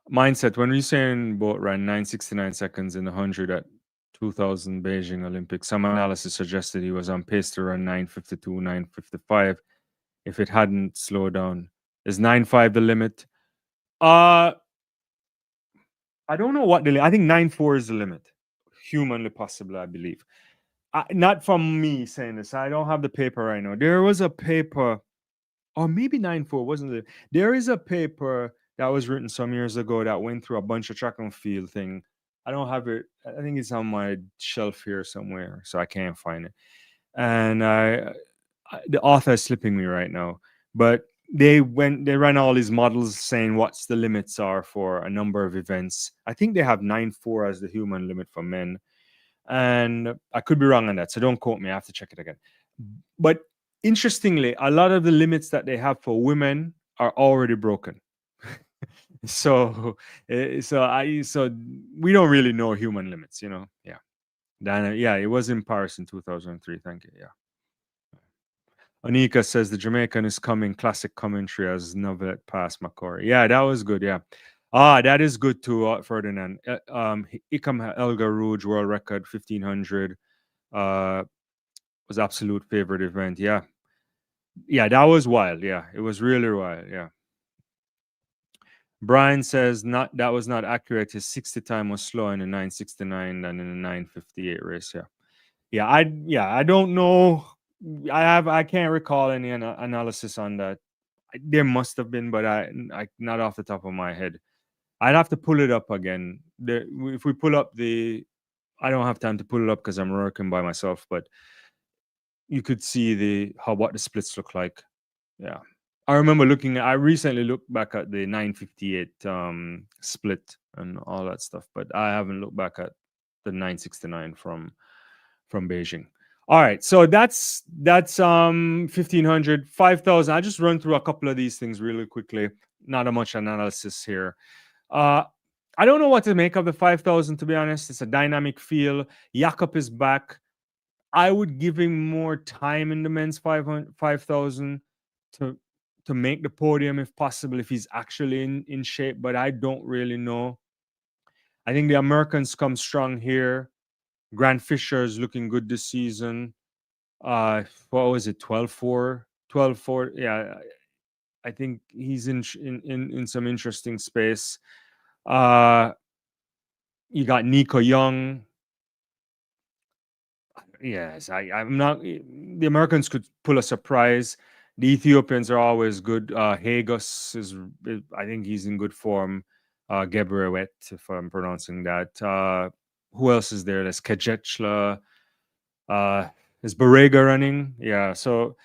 Mindset, when we saying Bolt ran 9:69 seconds in the 100 at 2000 Beijing Olympics, some analysis suggested he was on pace to run 9:52, 9:55 if it hadn't slowed down. Is 9:5 the limit? I don't know what I think 9:4 is the limit. Humanly possible, I believe. Not from me saying this. I don't have the paper right now. There was a paper, or maybe 9-4, wasn't it? There is a paper that was written some years ago that went through a bunch of track and field thing. I don't have it. I think it's on my shelf here somewhere, so I can't find it. And the author is slipping me right now, but they ran all these models saying what's the limits are for a number of events. I think they have 9-4 as the human limit for men, and I could be wrong on that, so don't quote me. I have to check it again. But interestingly, a lot of the limits that they have for women are already broken. so so we don't really know human limits, you know. Yeah. Then yeah, it was in Paris in 2003. Thank you. Yeah. Anika says the Jamaican is coming. Classic commentary as Novet past Macquarie. Yeah, that was good. Yeah. That is good too, Ferdinand. Ikam Elgar Rouge world record 1500 was absolute favorite event. Yeah. Yeah, that was wild. Yeah, it was really wild. Yeah. Brian says not that was not accurate. His 60 time was slower in the 969 than in the 958 race. Yeah. I don't know. I can't recall any analysis on that. There must have been, but I not off the top of my head. I'd have to pull it up again. If we pull up I don't have time to pull it up because I'm working by myself, but you could see what the splits look like. Yeah. I remember I recently looked back at the 958 split and all that stuff, but I haven't looked back at the 969 from Beijing. All right, so that's 1500, 5000. I just run through a couple of these things really quickly. Not a much analysis here. I don't know what to make of the 5000, to be honest. It's a dynamic feel. Jakob is back. I would give him more time in the men's 5000 to make the podium if possible, if he's actually in shape, but I don't really know. I think the Americans come strong here. Grant Fisher is looking good this season. What was it? 12-4? 12-4. Yeah, I think he's in some interesting space. You got Nico Young. Yes, I'm not. The Americans could pull a surprise. The Ethiopians are always good. Hagos I think he's in good form. Gebrewet, if I'm pronouncing that. Who else is there? There's Kejechla. Is Borrega running? Yeah. So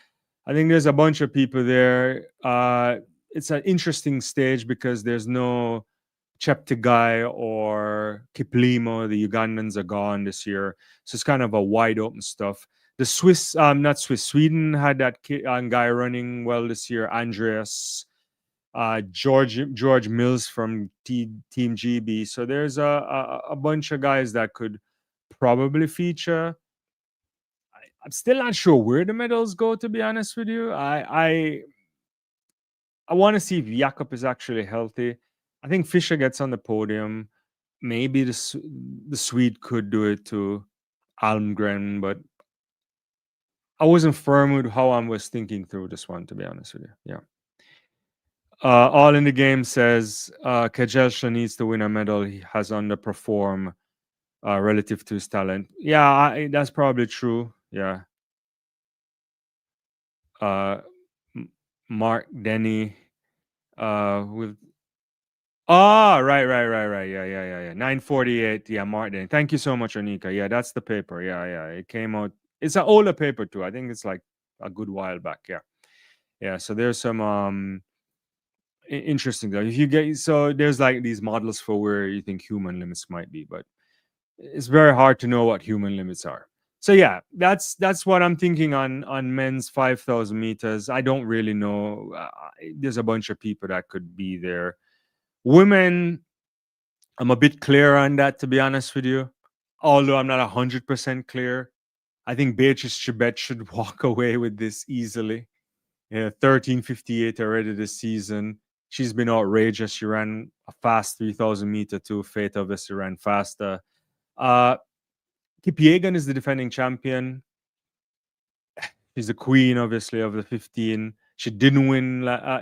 I think there's a bunch of people there. It's an interesting stage because there's no Cheptegei or Kiplimo. The Ugandans are gone this year. So it's kind of a wide open stuff. The Swiss, not Swiss, Sweden had that guy running well this year, Andreas. George Mills from Team GB. So there's a bunch of guys that could probably feature. I'm still not sure where the medals go, to be honest with you. I want to see if Jakob is actually healthy. I think Fischer gets on the podium. Maybe the Swede could do it to Almgren, but I wasn't firm with how I was thinking through this one, to be honest with you. Yeah. All in the game says Kejelsha needs to win a medal. He has underperformed relative to his talent. Yeah, that's probably true. Yeah. Mark Denny with right. Yeah. 948. Yeah, Mark Denny. Thank you so much, Anika. Yeah, that's the paper. Yeah. It came out. It's an older paper too. I think it's like a good while back. Yeah. So there's some interesting though. If you get there's like these models for where you think human limits might be, but it's very hard to know what human limits are. So yeah, that's what I'm thinking on men's 5,000 meters. I don't really know. There's a bunch of people that could be there. Women, I'm a bit clear on that, to be honest with you. Although I'm not 100% clear. I think Beatrice Chebet should walk away with this easily. Yeah, 13:58 already this season. She's been outrageous. She ran a fast 3,000 meter too. Faith obviously ran faster. Kipyegon is the defending champion. She's the queen, obviously, of the 15. She didn't win. I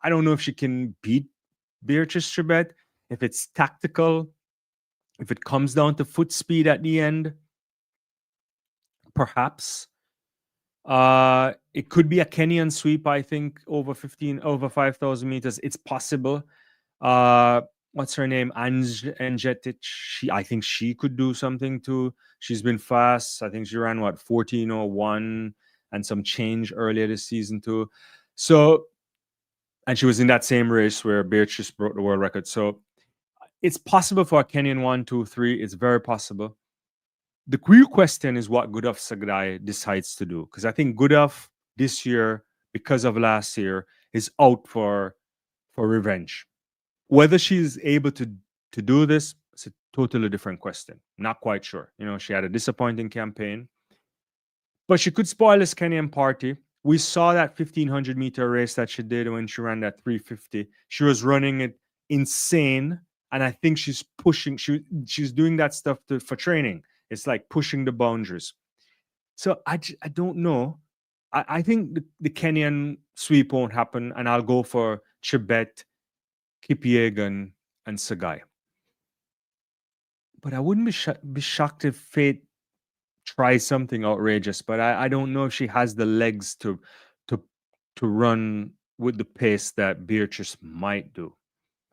don't know if she can beat Beatrice Chebet. If it's tactical, if it comes down to foot speed at the end, perhaps. It could be a Kenyan sweep, I think, over 5,000 meters. It's possible. What's her name? Anjetic. I think she could do something too. She's been fast. I think she ran 14:01 and some change earlier this season too. So, and she was in that same race where Beatrice broke the world record. So it's possible for a Kenyan 1, 2, 3. It's very possible. The real question is what Gudaf Sagdai decides to do. Because I think Gudaf this year, because of last year, is out for revenge. Whether she's able to do this, it's a totally different question. Not quite sure. She had a disappointing campaign. But she could spoil this Kenyan party. We saw that 1,500-meter race that she did when she ran that 350. She was running it insane. And I think she's pushing. She's doing that stuff for training. It's like pushing the boundaries. So I don't know. I think the Kenyan sweep won't happen. And I'll go for Chebet, Kipyegon, and Sagai. But I wouldn't be shocked if Fate tries something outrageous. But I don't know if she has the legs to run with the pace that Beatrice might do.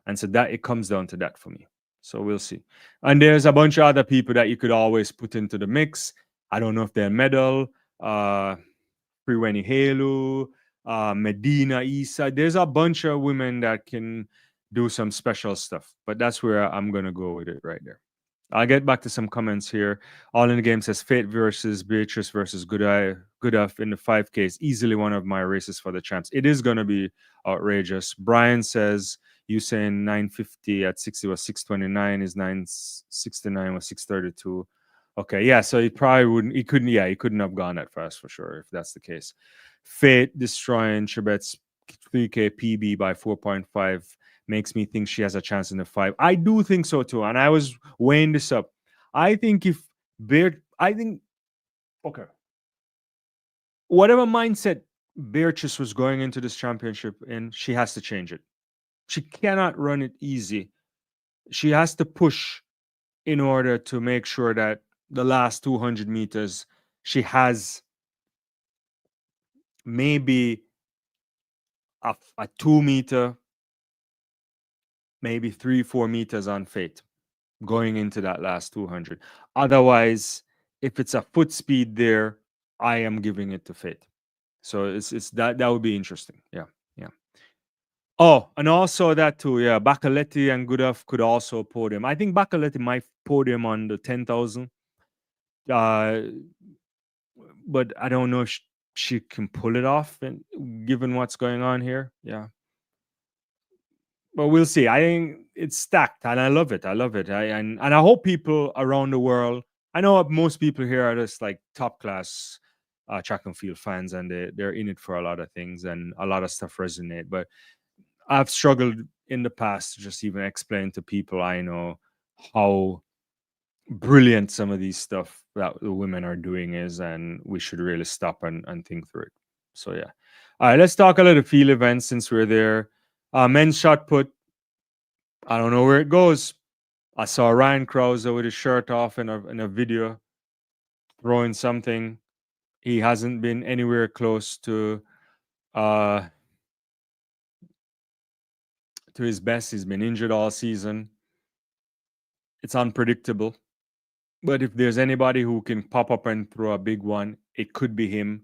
And so that it comes down to that for me. So we'll see. And there's a bunch of other people that you could always put into the mix. I don't know if they're medal, Friweni Helu, Medina Isa. There's a bunch of women that can do some special stuff. But that's where I'm going to go with it right there. I'll get back to some comments here. All in the Game says Fate versus Beatrice versus Gudaf in the 5K is easily one of my races for the champs. It is going to be outrageous. Brian says Usain 950 at 60 was 629, is 969 was 632. Okay, yeah, so he probably wouldn't, he couldn't have gone that fast for sure if that's the case. Fate destroying Chebet's 3K PB by 4.5 makes me think she has a chance in the 5. I do think so too, and I was weighing this up. I think whatever mindset Beatrice was going into this championship in, she has to change it. She cannot run it easy. She has to push in order to make sure that the last 200 meters, she has maybe a 2 meter, maybe 3-4 meters on Fate going into that last 200. Otherwise, if it's a foot speed there, I am giving it to Fate. So it's that would be interesting. Yeah. Oh, and also that too. Yeah, Bakaletti and Gudaf could also podium. I think Bakaletti might podium on the 10,000. But I don't know if she can pull it off, and given what's going on here. Yeah. But we'll see. I think it's stacked, and I love it. And I hope people around the world. I know most people here are just like top class track and field fans, and they're in it for a lot of things, and a lot of stuff resonate. But I've struggled in the past to just even explain to people I know how brilliant some of these stuff that the women are doing is, and we should really stop and think through it. So yeah. All right, let's talk a little field events since we're there. Men's shot put, I don't know where it goes. I saw Ryan Krauser with his shirt off in a video throwing something. He hasn't been anywhere close to his best. He's been injured all season. It's unpredictable. But if there's anybody who can pop up and throw a big one, it could be him.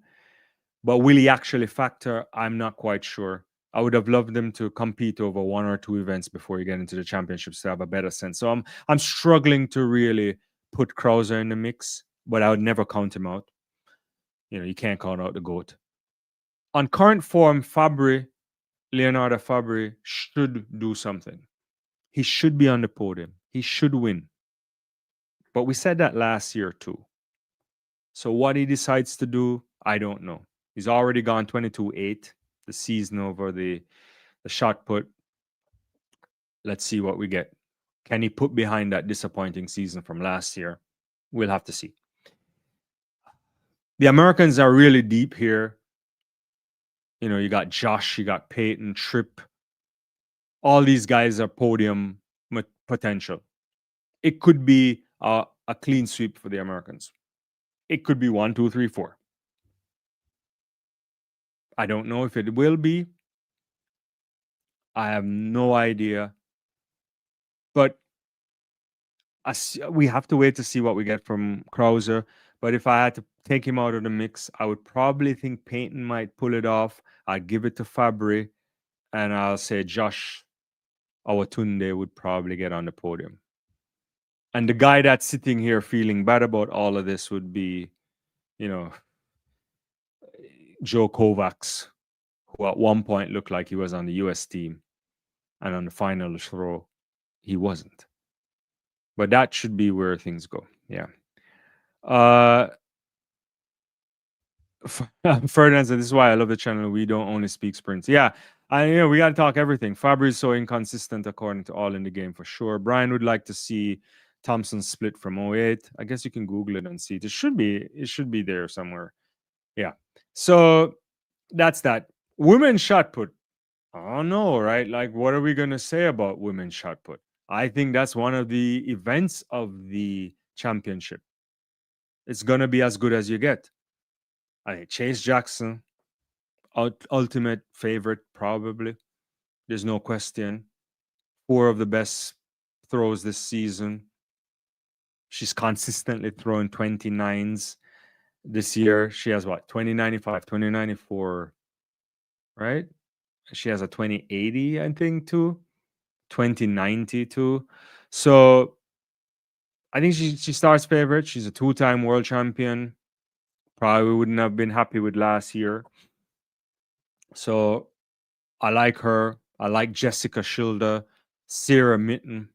But will he actually factor? I'm not quite sure. I would have loved them to compete over 1 or 2 events before you get into the championships to have a better sense. So I'm struggling to really put Krauser in the mix, but I would never count him out. You can't count out the GOAT. On current form, Leonardo Fabri should do something. He should be on the podium. He should win. But we said that last year too. So what he decides to do, I don't know. He's already gone 22-8 the season over the shot put. Let's see what we get. Can he put behind that disappointing season from last year? We'll have to see. The Americans are really deep here. You got Josh, you got Peyton, Tripp. All these guys are podium potential. It could be a clean sweep for the Americans. it could be 1, 2, 3, 4. I don't know if it will be. I have no idea. But we have to wait to see what we get from Krauser. But if I had to take him out of the mix, I would probably think Peyton might pull it off. I'd give it to Fabry, and I'll say Josh Awatunde would probably get on the podium. And the guy that's sitting here feeling bad about all of this would be, Joe Kovacs, who at one point looked like he was on the US team, and on the final throw, he wasn't. But that should be where things go. Yeah. Ferdinand said, "This is why I love the channel. We don't only speak sprints." Yeah, we got to talk everything. Fabry is so inconsistent, according to All in the Game, for sure. Brian would like to see Thompson split from 08. I guess you can Google it and see it. It should be there somewhere. Yeah. So that's that. Women's shot put. I don't know, right? Like, what are we gonna say about women's shot put? I think that's one of the events of the championship. It's gonna be as good as you get. Chase Jackson, ultimate favorite, probably. There's no question. 4 of the best throws this season. She's consistently throwing 29s this year. She has what? 2095, 2094, right? She has a 2080, I think, too. 2090, too. So I think she starts favorite. She's a 2-time world champion. Probably wouldn't have been happy with last year. So I like her. I like Jessica Schilder, Sarah Mitten.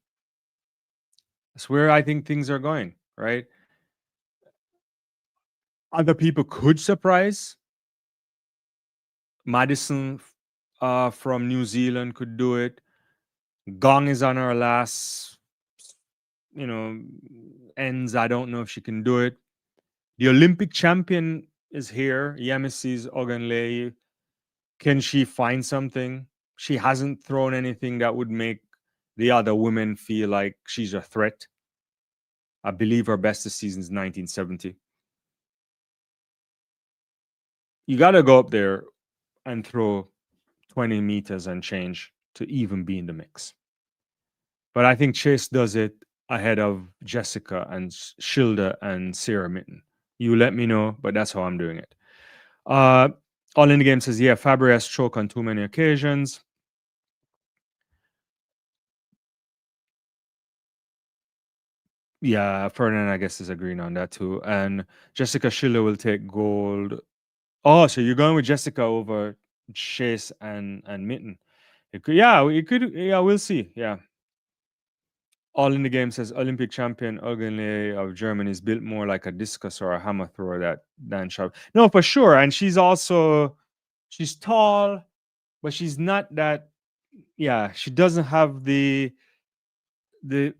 That's where I think things are going, right? Other people could surprise. Madison from New Zealand could do it. Gong is on her last, ends. I don't know if she can do it. The Olympic champion is here. Yemisi's Ogunleye. Can she find something? She hasn't thrown anything that would make the other women feel like she's a threat. I believe her best this season is 1970. You got to go up there and throw 20 meters and change to even be in the mix. But I think Chase does it ahead of Jessica and Schilder and Sarah Mitten. You let me know, but that's how I'm doing it. All in the Game says, yeah, Fabry has choked on too many occasions. Yeah, Ferdinand, I guess, is agreeing on that too. And Jessica Schilder will take gold. Oh, so you're going with Jessica over Chase and Mitten. Yeah, we'll see. Yeah. All in the Game says Olympic champion Ogunleye of Germany is built more like a discus or a hammer thrower than sharp. No, for sure. And she's tall, but she's not that. Yeah, she doesn't have the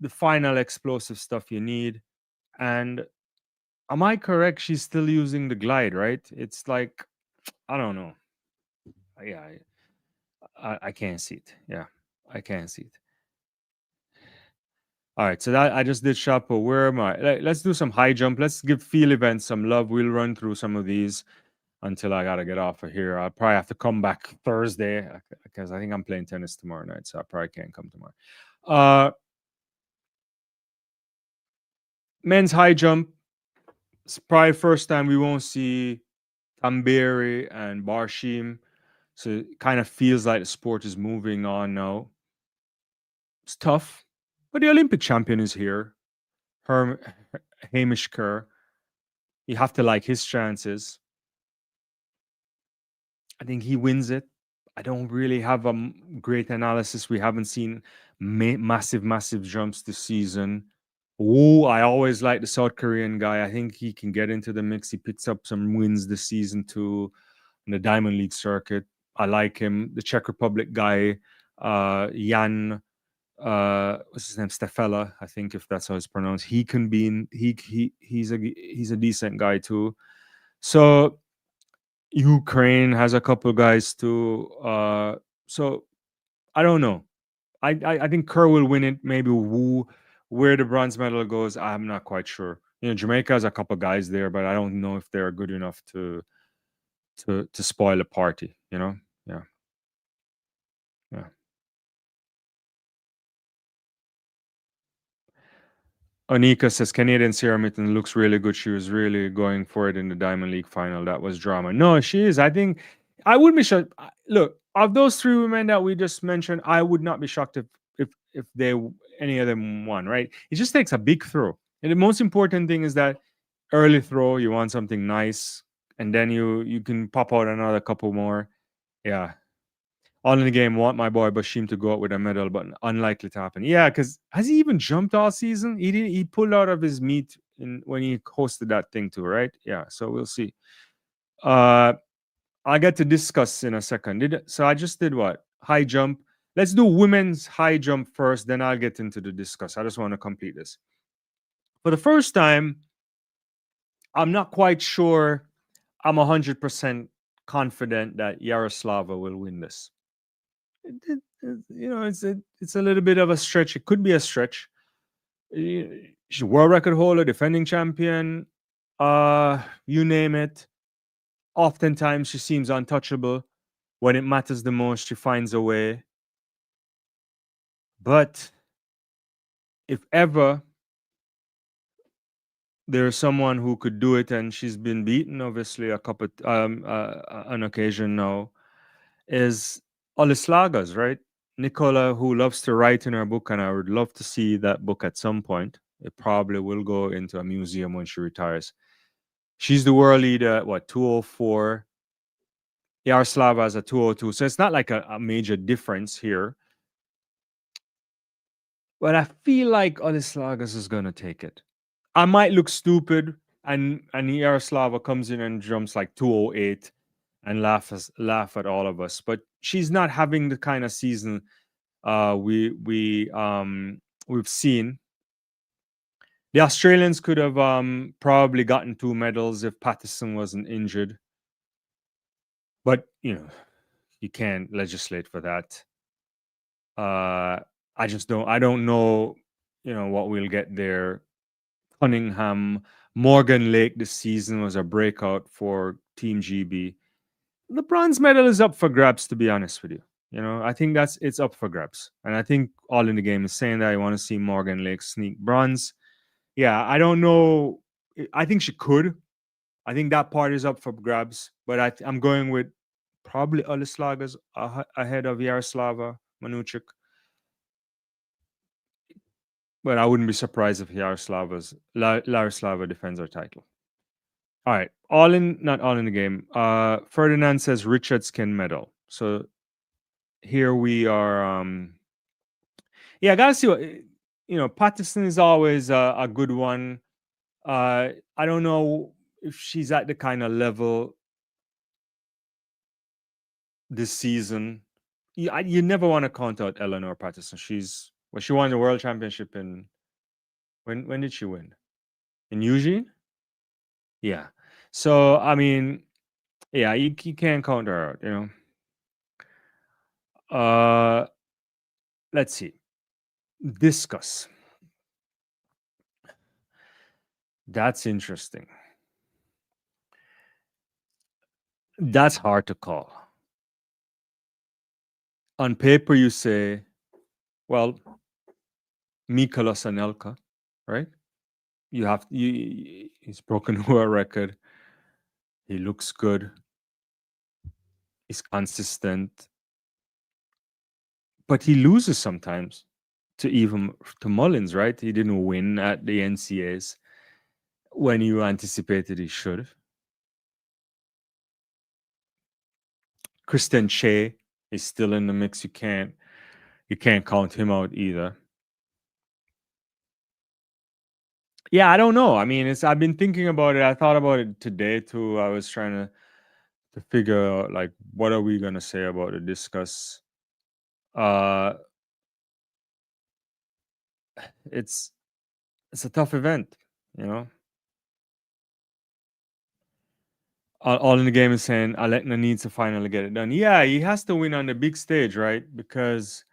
final explosive stuff you need. And am I correct? She's still using the glide, right? It's like, I don't know. Yeah, I can't see it. Yeah, I can't see it. All right, so that I just did Chapo. Where am I? Let's do some high jump. Let's give field events some love. We'll run through some of these until I gotta get off of here. I'll probably have to come back Thursday because I think I'm playing tennis tomorrow night, so I probably can't come tomorrow. Men's high jump. It's probably first time we won't see Tamberi and Barshim. So it kind of feels like the sport is moving on now. It's tough, but the Olympic champion is here. Hamish Kerr. You have to like his chances. I think he wins it. I don't really have a great analysis. We haven't seen massive jumps this season. Oh, I always like the South Korean guy. I think he can get into the mix. He picks up some wins this season too in the Diamond League circuit. I like him. The Czech Republic guy, Jan, what's his name, Stefela, I think, if that's how it's pronounced. He can be he's a decent guy too. So Ukraine has a couple guys too. So I don't know. I think Kerr will win it. Maybe where the bronze medal goes, I'm not quite sure. Jamaica has a couple guys there, but I don't know if they're good enough to spoil a party. Yeah, yeah. Onika says Canadian Sierra Mitten looks really good. She was really going for it in the Diamond League final. That was drama. No, she is. I think I wouldn't be shocked. Look, of those three women that we just mentioned, I would not be shocked if they any of them won. Right? It just takes a big throw, and the most important thing is that early throw. You want something nice, and then you can pop out another couple more. Yeah, all in the game, want my boy Bashim to go out with a medal, but unlikely to happen. Yeah, because has he even jumped all season? He didn't. He pulled out of his meat when he hosted that thing too, right? Yeah. So we'll see. Uh, I get to discuss in a second. So I just did what high jump. Let's do women's high jump first, then I'll get into the discuss. I just want to complete this. For the first time, I'm not quite sure. I'm 100% confident that Yaroslava will win this. It's a little bit of a stretch. It could be a stretch. She's a world record holder, defending champion, you name it. Oftentimes she seems untouchable. When it matters the most, she finds a way. But if ever there's someone who could do it, and she's been beaten, obviously, a couple an occasion now, is Olislagas, right? Nicola, who loves to write in her book, and I would love to see that book at some point. It probably will go into a museum when she retires. She's the world leader at what, 204? Yaroslava has a 202. So it's not like a major difference here. But I feel like Olislagas is going to take it. I might look stupid, and Yaroslava comes in and jumps like 208 and laugh at all of us. But she's not having the kind of season we've seen. The Australians could have probably gotten 2 medals if Patterson wasn't injured. But you can't legislate for that. I don't know, what we'll get there. Cunningham, Morgan Lake this season was a breakout for Team GB. The bronze medal is up for grabs, to be honest with you. I think it's up for grabs. And I think All in the Game is saying that I want to see Morgan Lake sneak bronze. Yeah, I don't know. I think she could. I think that part is up for grabs. But I'm going with probably Olislagas ahead of Yaroslava Manuchik. But I wouldn't be surprised if Yaroslava defends her title. All right, not all in the game. Ferdinand says Richards can medal. So here we are. Yeah, I gotta see what Patterson is always a good one. I don't know if she's at the kind of level this season. You never want to count out Eleanor Patterson. She won the world championship in when did she win? In Eugene? Yeah. So I mean, yeah, you can't count her out. Let's see. Discuss. That's interesting. That's hard to call. On paper, you say, well, Mikolas Anelka, right? He's broken world record. He looks good. He's consistent. But he loses sometimes to Mullins, right? He didn't win at the NCAs when you anticipated he should. Christian Che is still in the mix. You can't count him out either. Yeah, I don't know. I mean, I've been thinking about it. I thought about it today too. I was trying to figure out like what are we gonna say about it, discuss. It's a tough event, All in the Game is saying Alekna needs to finally get it done. Yeah, he has to win on the big stage, right? Because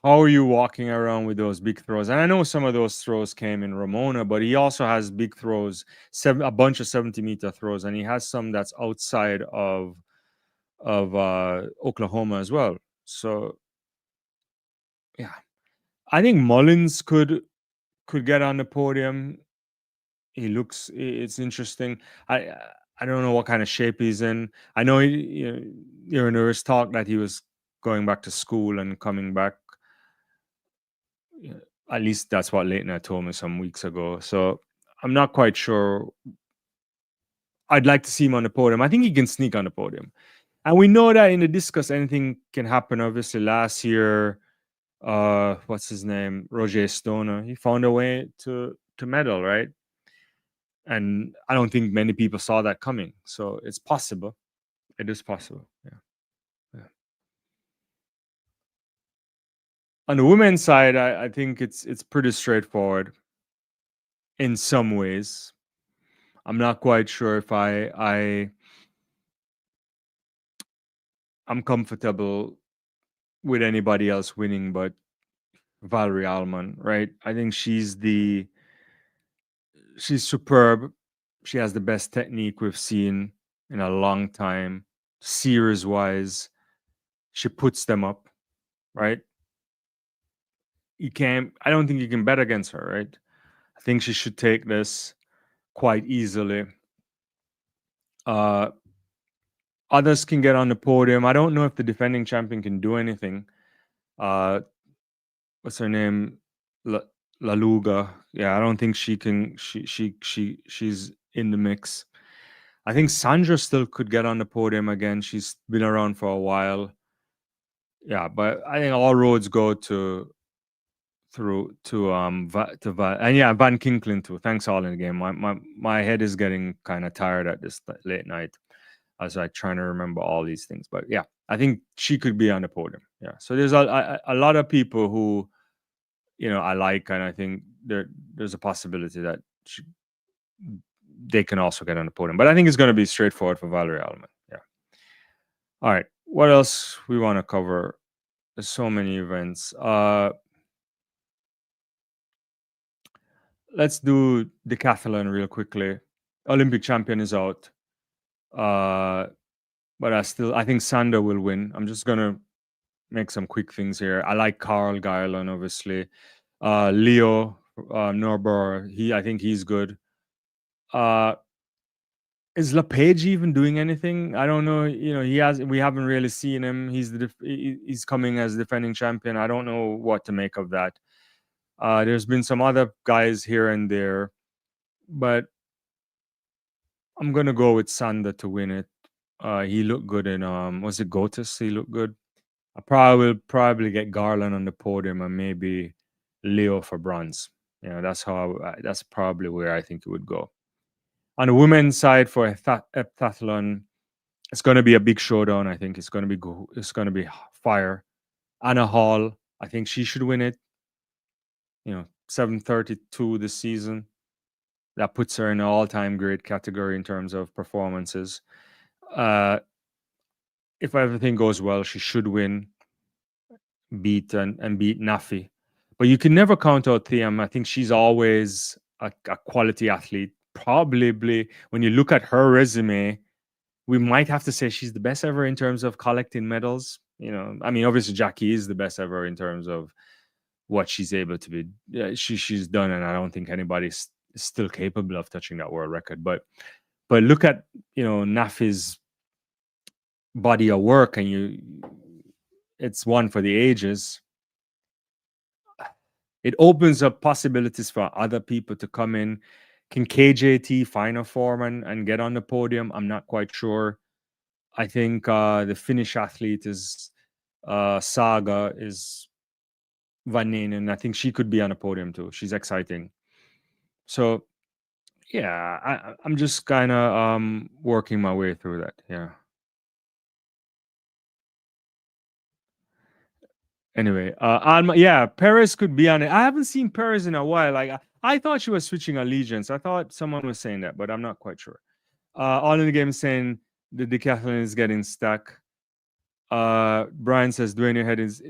how are you walking around with those big throws? And I know some of those throws came in Ramona, but he also has big throws, a bunch of 70-meter throws, and he has some that's outside of Oklahoma as well. So yeah, I think Mullins could get on the podium. He looks, it's interesting. I don't know what kind of shape he's in. I know there was talk that he was going back to school and coming back. At least that's what Leitner told me some weeks ago. So I'm not quite sure. I'd like to see him on the podium. I think he can sneak on the podium. And we know that in the discus, anything can happen. Obviously, last year, what's his name? Roger Stoner. He found a way to medal, right? And I don't think many people saw that coming. So it's possible. It is possible. Yeah. On the women's side, I think it's pretty straightforward in some ways. I'm not quite sure if I'm comfortable with anybody else winning but Valerie Allman, right? I think she's superb. She has the best technique we've seen in a long time. Series wise, she puts them up, right? I don't think you can bet against her, right? I think she should take this quite easily. Others can get on the podium. I don't know if the defending champion can do anything. What's her name? La Luga. Yeah, I don't think she can. She's in the mix. I think Sandra still could get on the podium again. She's been around for a while. Yeah, but I think all roads go to and yeah, Van Kinklin too. Thanks all in the game. My head is getting kind of tired at this late night as I trying to remember all these things. But yeah, I think she could be on the podium. Yeah. So there's a lot of people who I like, and I think there's a possibility that they can also get on the podium. But I think it's going to be straightforward for Valerie Allman. Yeah. All right. What else we want to cover? There's so many events. Let's do decathlon real quickly. Olympic champion is out. But I think Sander will win. I'm just gonna make some quick things here. I like Carl Garland, obviously. Leo Norbert, I think he's good. Is LePage even doing anything? I don't know. We haven't really seen him. He's coming as defending champion. I don't know what to make of that. There's been some other guys here and there, but I'm gonna go with Sander to win it. He looked good in was it Gotis? He looked good. I probably get Garland on the podium and maybe Leo for bronze. That's probably where I think it would go. On the women's side for heptathlon, it's going to be a big showdown. I think it's going to be fire. Anna Hall, I think she should win it. 7:32 this season. That puts her in an all-time great category in terms of performances. If everything goes well, she should win, beat Nafi. But you can never count out Thiam. I think she's always a quality athlete. Probably when you look at her resume, we might have to say she's the best ever in terms of collecting medals. Obviously Jackie is the best ever in terms of what she's able to be. She's done, and I don't think anybody's still capable of touching that world record. But look at Nafi's body of work, and it's one for the ages. It opens up possibilities for other people to come in. Can KJT find a form and get on the podium? I'm not quite sure. I think the Finnish athlete is Saga is Van Nenen. I think she could be on a podium too. She's exciting. So yeah, I'm just kind of working my way through that. Yeah. Anyway, Perez could be on it. I haven't seen Perez in a while. Like I thought she was switching allegiance. I thought someone was saying that, but I'm not quite sure. All in the game saying the decathlon is getting stuck. Brian says Dwayne your head is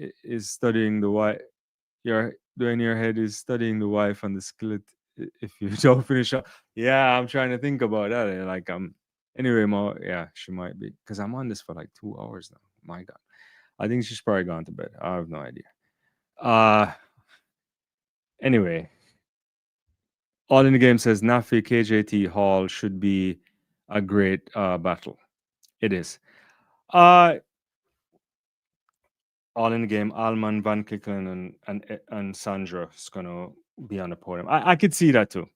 studying the wife. Your Dwayne your head is studying the wife on the skillet. If you don't finish up, yeah, I'm trying to think about that. Like anyway, yeah, she might be because I'm on this for like 2 hours now. My God, I think she's probably gone to bed. I have no idea. Anyway, all in the game says Nafi KJT Hall should be a great battle. It is. All in the game, Alman, Van Kicklen, and Sandra is gonna be on the podium. I could see that too.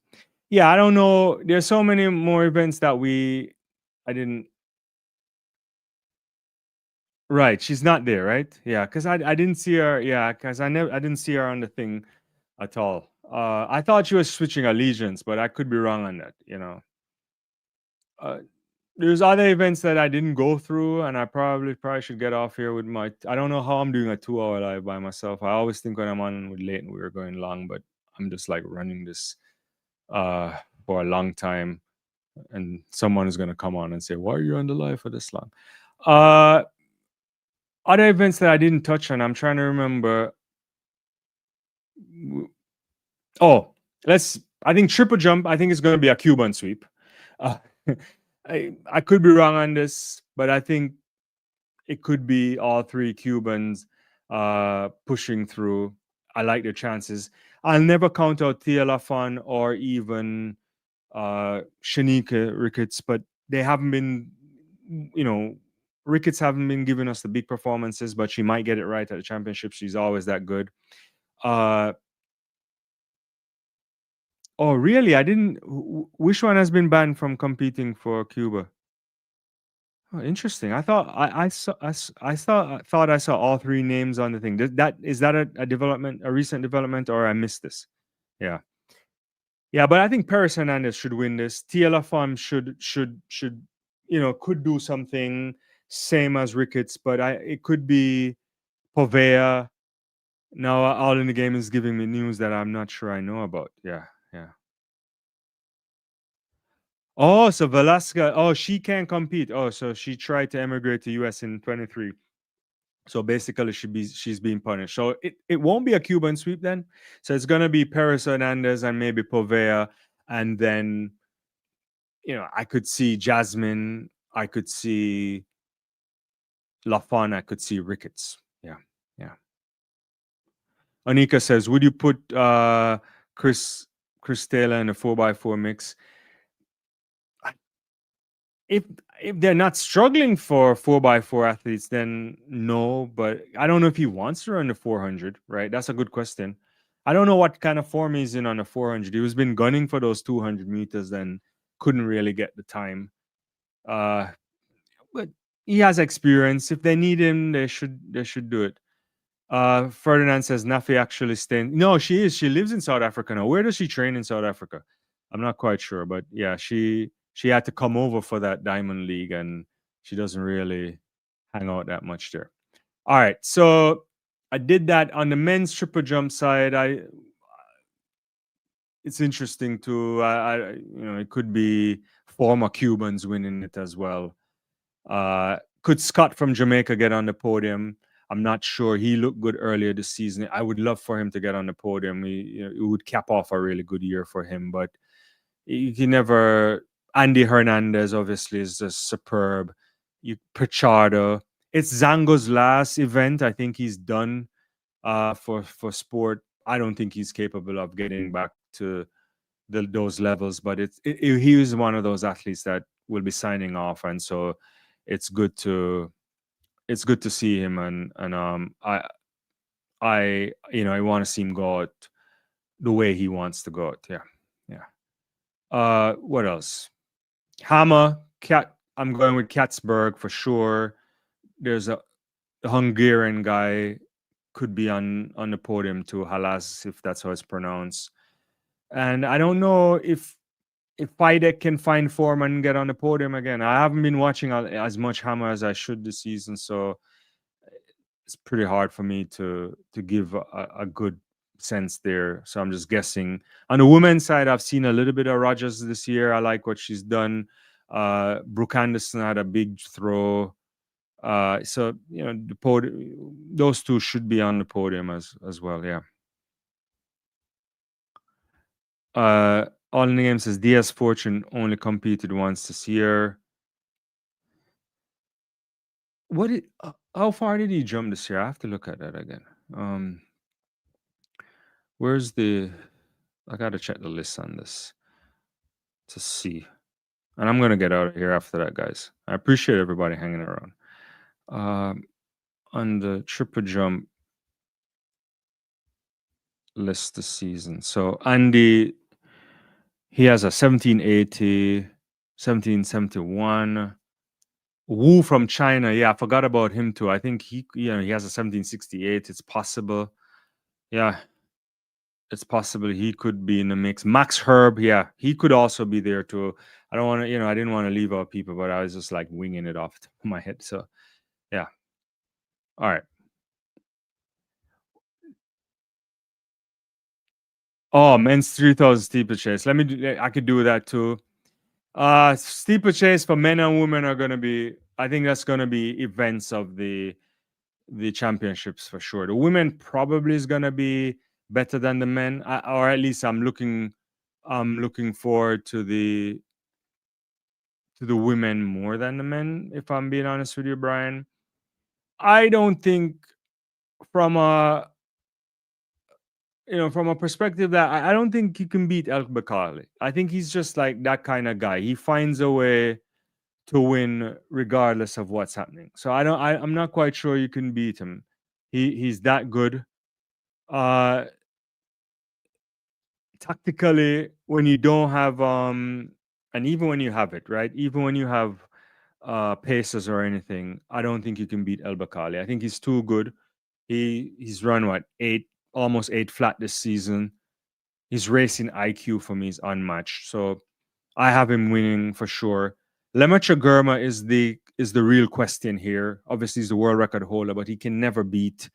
Yeah, I don't know. There's so many more events that I didn't. Right, she's not there, right? Yeah, because I didn't see her. Yeah, because I didn't see her on the thing at all. I thought she was switching allegiance, but I could be wrong on that. Uh, there's other events that I didn't go through, and I probably should get off here with my. I don't know how I'm doing a 2 hour live by myself. I always think when I'm on with Leighton, we were going long, but I'm just like running this for a long time, and someone is going to come on and say, "Why are you on the live for this long?" Other events that I didn't touch on, I'm trying to remember. Oh, I think triple jump. I think it's going to be a Cuban sweep. Uh, I could be wrong on this, but I think it could be all three Cubans pushing through. I like their chances. I'll never count out Thea Lafon or even Shanika Ricketts, but they haven't been, Ricketts haven't been giving us the big performances, but she might get it right at the championship. She's always that good. Oh, really? I didn't. Which one has been banned from competing for Cuba? Oh, interesting. I thought I saw all three names on the thing. Is that a development, a recent development, or I missed this? Yeah, yeah. But I think Paris Hernandez should win this. Tia Lafon should could do something same as Ricketts, but it could be Povea. Now all in the game is giving me news that I'm not sure I know about. Yeah, yeah. Oh, so Velasquez. Oh, she can't compete. Oh, so she tried to emigrate to US in 23. So basically, she's being punished. So it won't be a Cuban sweep then. So it's gonna be Paris Hernandez and maybe Povea, and then I could see Jasmine, I could see Lafon, I could see Ricketts. Yeah, yeah. Anika says, would you put Chris Taylor in a 4x4 mix? if they're not struggling for 4x4 athletes, then no. But I don't know if he wants to run the 400. Right, that's a good question. I don't know what kind of form he's in on the 400. He was been gunning for those 200 meters, then couldn't really get the time. But he has experience. If they need him, they should do it. Ferdinand says Nafi actually staying. No, she is. She lives in South Africa now. Where does she train in South Africa? I'm not quite sure, but yeah, she had to come over for that Diamond League, and she doesn't really hang out that much there. All right, so I did that on the men's triple jump side. It's interesting too. It could be former Cubans winning it as well. Could Scott from Jamaica get on the podium? I'm not sure. He looked good earlier this season. I would love for him to get on the podium. It would cap off a really good year for him, but he never. Andy Hernandez obviously is just superb. Pichardo. It's Zango's last event. I think he's done for sport. I don't think he's capable of getting back to those levels, but he is one of those athletes that will be signing off, and so it's good to see him, and I want to see him go out the way he wants to go out. Yeah, yeah. What else? Hammer, Cat. I'm going with Katzberg for sure. There's a Hungarian guy could be on the podium too, Halas, if that's how it's pronounced. And I don't know if Fidek can find form and get on the podium again. I haven't been watching as much Hammer as I should this season, so it's pretty hard for me to give a good sense there. So I'm just guessing. On the women's side, I've seen a little bit of Rogers this year. I like what she's done. Brooke Anderson had a big throw. So the those two should be on the podium as well. Yeah. All in the game says DS Fortune only competed once this year. How far did he jump this year? I have to look at that again. Where's I gotta check the list on this to see. And I'm gonna get out of here after that, guys. I appreciate everybody hanging around. On the triple jump list this season. So Andy, he has a 1780, 1771. Wu from China, yeah, I forgot about him too. I think he has a 1768. It's possible. Yeah, it's possible he could be in the mix. Max Herb, yeah, he could also be there too. I don't want to, I didn't want to leave out people, but I was just like winging it off my head. So, yeah. All right. Oh, men's 3,000 steeplechase. I could do that too. Steeplechase for men and women are going to be, I think that's going to be events of the championships for sure. The women probably is going to be better than the men, or at least I'm looking forward to the women more than the men, if I'm being honest with you, Brian. I don't think from a from a perspective that I don't think he can beat El Bakali. I think he's just like that kind of guy. He finds a way to win regardless of what's happening. So I'm not quite sure you can beat him. He's that good. Tactically, when you don't have and even when you have it, right? Even when you have paces or anything, I don't think you can beat El Bakali. I think he's too good. He's run what, almost 8 flat this season. His racing IQ for me is unmatched. So I have him winning for sure. Lemacha Gurma is the real question here. Obviously, he's the world record holder, but he can never beat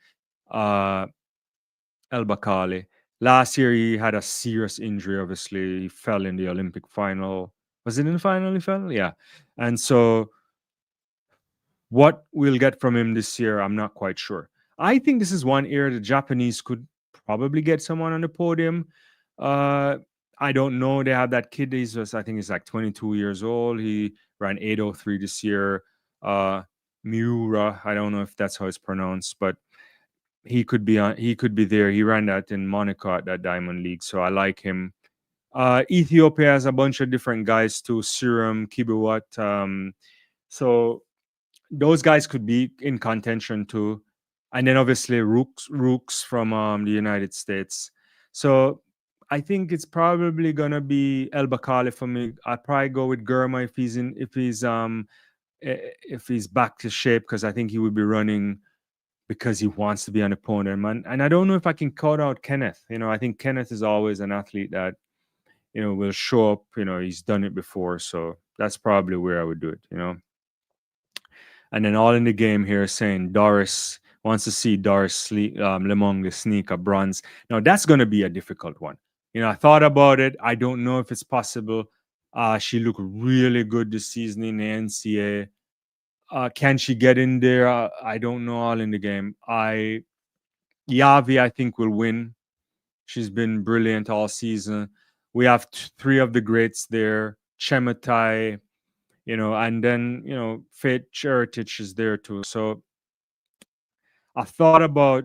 El Bakali. Last year, he had a serious injury. Obviously, he fell in the Olympic final. Was it in the final he fell? Yeah. And so what we'll get from him this year, I'm not quite sure. I think this is one area the Japanese could probably get someone on the podium. I don't know. They have that kid. I think he's like 22 years old. He ran 8:03 this year. Miura. I don't know if that's how it's pronounced, but he could be on. He could be there. He ran that in Monaco at that Diamond League, so I like him. Ethiopia has a bunch of different guys too. Serum, Kibiwat. So those guys could be in contention too. And then obviously Rooks from the United States. So I think it's probably gonna be El Bakali for me. I'd probably go with Gurma if he's back to shape, because I think he would be running because he wants to be on the podium. And I don't know if I can cut out Kenneth. I think Kenneth is always an athlete that will show up. He's done it before, so that's probably where I would do it. And then all in the game here saying Doris wants to see Doris Lemong sneak a bronze. Now that's going to be a difficult one. I thought about it. I don't know if it's possible. She looked really good this season in the NCA. Can she get in there? I don't know. All in the game. Yavi, I think, will win. She's been brilliant all season. We have 3 of the greats there. Chematai, and then, Faith Heritage is there too. So I thought about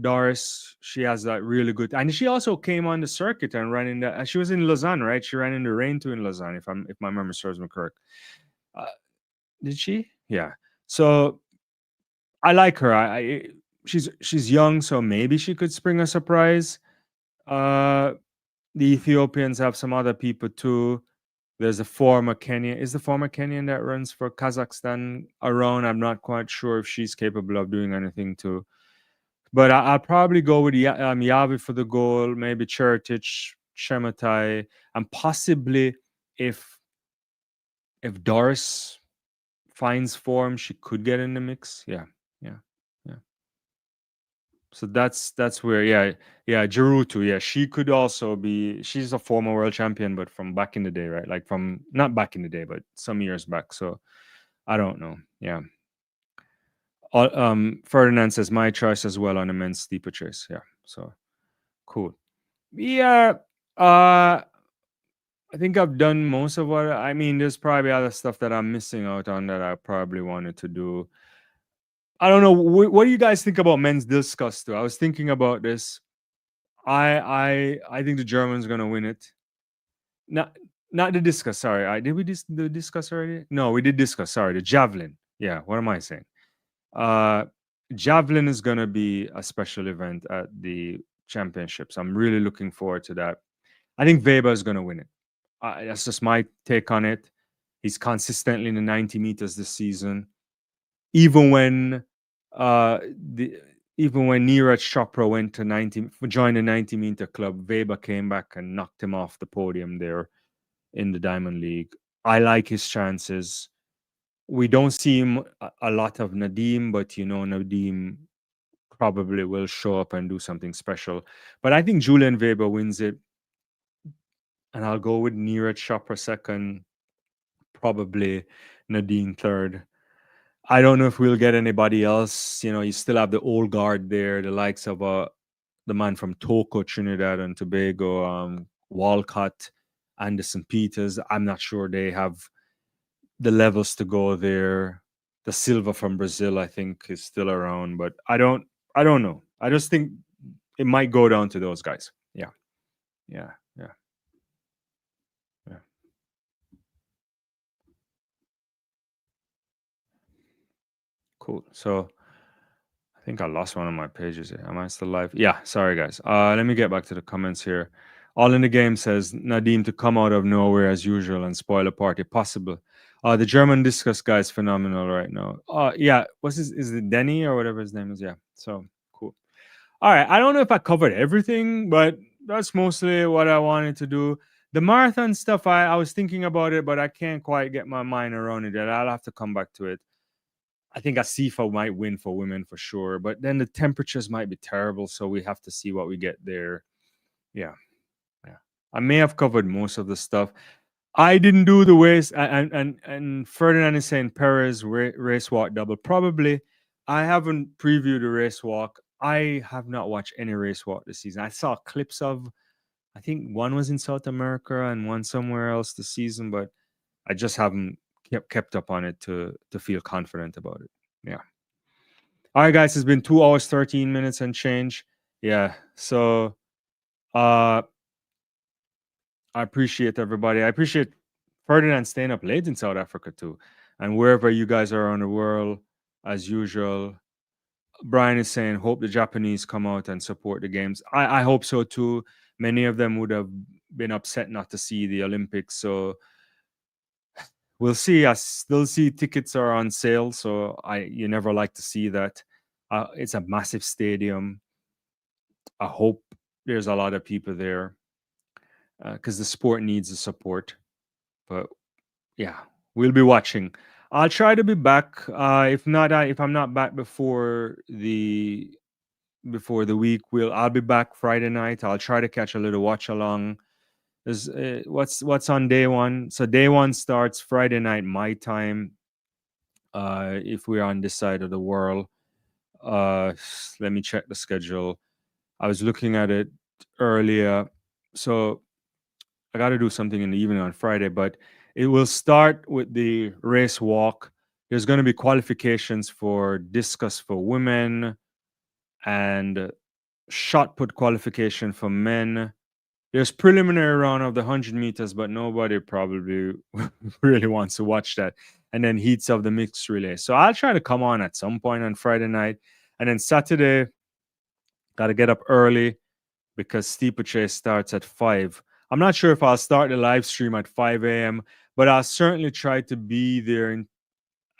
Doris. She has that really good, and she also came on the circuit and ran in the. She was in Lausanne, right? She ran in the rain too in Lausanne, if my memory serves me correct. Did she? Yeah. So I like her. She's young, so maybe she could spring a surprise. The Ethiopians have some other people too. There's a former Kenyan. Is the former Kenyan that runs for Kazakhstan around? I'm not quite sure if she's capable of doing anything too. But I'll probably go with Yavi for the goal, maybe Cheretich, Chematai, and possibly if Doris finds form, she could get in the mix. Yeah. So that's where, yeah, Jerutu, yeah, she could also be. She's a former world champion, but from back in the day, right? Like from not back in the day, but some years back. So I don't know. Yeah. Ferdinand says my choice as well on the men's steeplechase. Yeah, so cool. Yeah, I think I've done most of what I mean. There's probably other stuff that I'm missing out on that I probably wanted to do. I don't know. What do you guys think about men's discus? Too, I was thinking about this. I think the Germans gonna win it. Not not the discus. Sorry, did we the discus already? No, we did discus. Sorry, the javelin. Yeah, what am I saying? Uh, Javelin is gonna be a special event at the championships. I'm really looking forward to that. I think Weber is gonna win it. That's just my take on it. He's consistently in the 90 meters this season. Even when uh, the even when Neeraj Chopra went to 90, joined the 90-meter club, Weber came back and knocked him off the podium there in the Diamond League. I like his chances. We don't see him a lot of Nadim, but Nadim probably will show up and do something special. But I think Julian Weber wins it, and I'll go with Neeraj Chopra second, probably Nadine third. I don't know if we'll get anybody else. You still have the old guard there, the likes of the man from Toco, Trinidad and Tobago, Walcott, Anderson Peters. I'm not sure they have the levels to go there. The Silva from Brazil, I think, is still around, but I don't know. I just think it might go down to those guys. Yeah, yeah, yeah, yeah. Cool. So I think I lost one of my pages here. Am I still live? Yeah, sorry guys. Let me get back to the comments here. All in the game says Nadim to come out of nowhere as usual and spoil a party possible. The German discus guy is phenomenal right now. Yeah, is it Denny or whatever his name is? Yeah. So cool. All right. I don't know if I covered everything, but that's mostly what I wanted to do. The marathon stuff, I was thinking about it, but I can't quite get my mind around it yet. I'll have to come back to it. I think Asifa might win for women for sure, but then the temperatures might be terrible, so we have to see what we get there. Yeah, yeah. I may have covered most of the stuff. I didn't do the race, and Ferdinand is saying Perez race walk double. Probably, I haven't previewed a race walk. I have not watched any race walk this season. I saw clips of, I think one was in South America and one somewhere else this season, but I just haven't kept up on it to feel confident about it. Yeah. All right, guys, it's been 2 hours, 13 minutes and change. Yeah. So I appreciate everybody. I appreciate Ferdinand staying up late in South Africa too. And wherever you guys are around the world, as usual. Brian is saying, hope the Japanese come out and support the games. I hope so too. Many of them would have been upset not to see the Olympics. So we'll see. I still see tickets are on sale. So you never like to see that. It's a massive stadium. I hope there's a lot of people there because the sport needs the support. But yeah, we'll be watching. I'll try to be back. If not, if I'm not back before the week, I'll be back Friday night. I'll try to catch a little watch along. There's what's on day one. So day one starts Friday night my time. If we're on this side of the world, let me check the schedule. I was looking at it earlier, so I got to do something in the evening on Friday. But it will start with the race walk. There's going to be qualifications for discus for women and shot put qualification for men. There's preliminary round of the 100 meters, but nobody probably really wants to watch that. And then heats of the mixed relay. So I'll try to come on at some point on Friday night. And then Saturday, got to get up early because steeplechase starts at 5. I'm not sure if I'll start the live stream at 5 a.m., but I'll certainly try to be there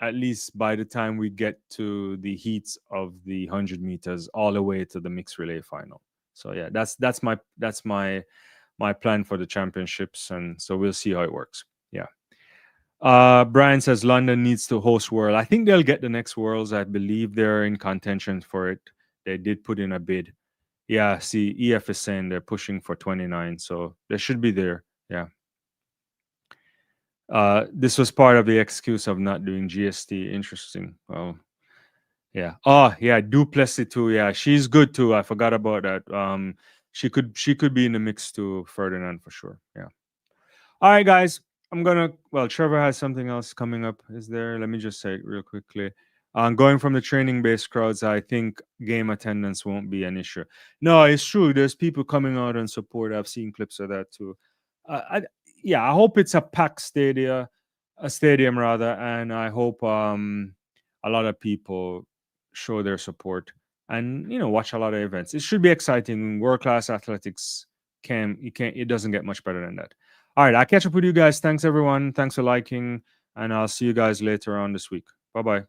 at least by the time we get to the heats of the 100 meters all the way to the mixed relay final. So yeah, that's my plan for the championships, and so we'll see how it works. Yeah. Brian says London needs to host World. I think they'll get the next Worlds. I believe they're in contention for it. They did put in a bid. Yeah, see, EF is saying they're pushing for 29, so they should be there. Yeah. This was part of the excuse of not doing GST. Interesting. Well, Yeah. Oh, yeah. Duplessis too. Yeah, she's good too. I forgot about that. She could be in the mix too, Ferdinand for sure. Yeah. All right, guys. I'm gonna. Well, Trevor has something else coming up. Is there? Let me just say it real quickly. Going from the training based crowds, I think game attendance won't be an issue. No, it's true. There's people coming out and support. I've seen clips of that too. Yeah, I hope it's a packed stadium rather, and I hope a lot of people show their support and watch a lot of events. It should be exciting. World class athletics it doesn't get much better than that. All right, I'll catch up with you guys. Thanks everyone. Thanks for liking, and I'll see you guys later on this week. Bye bye.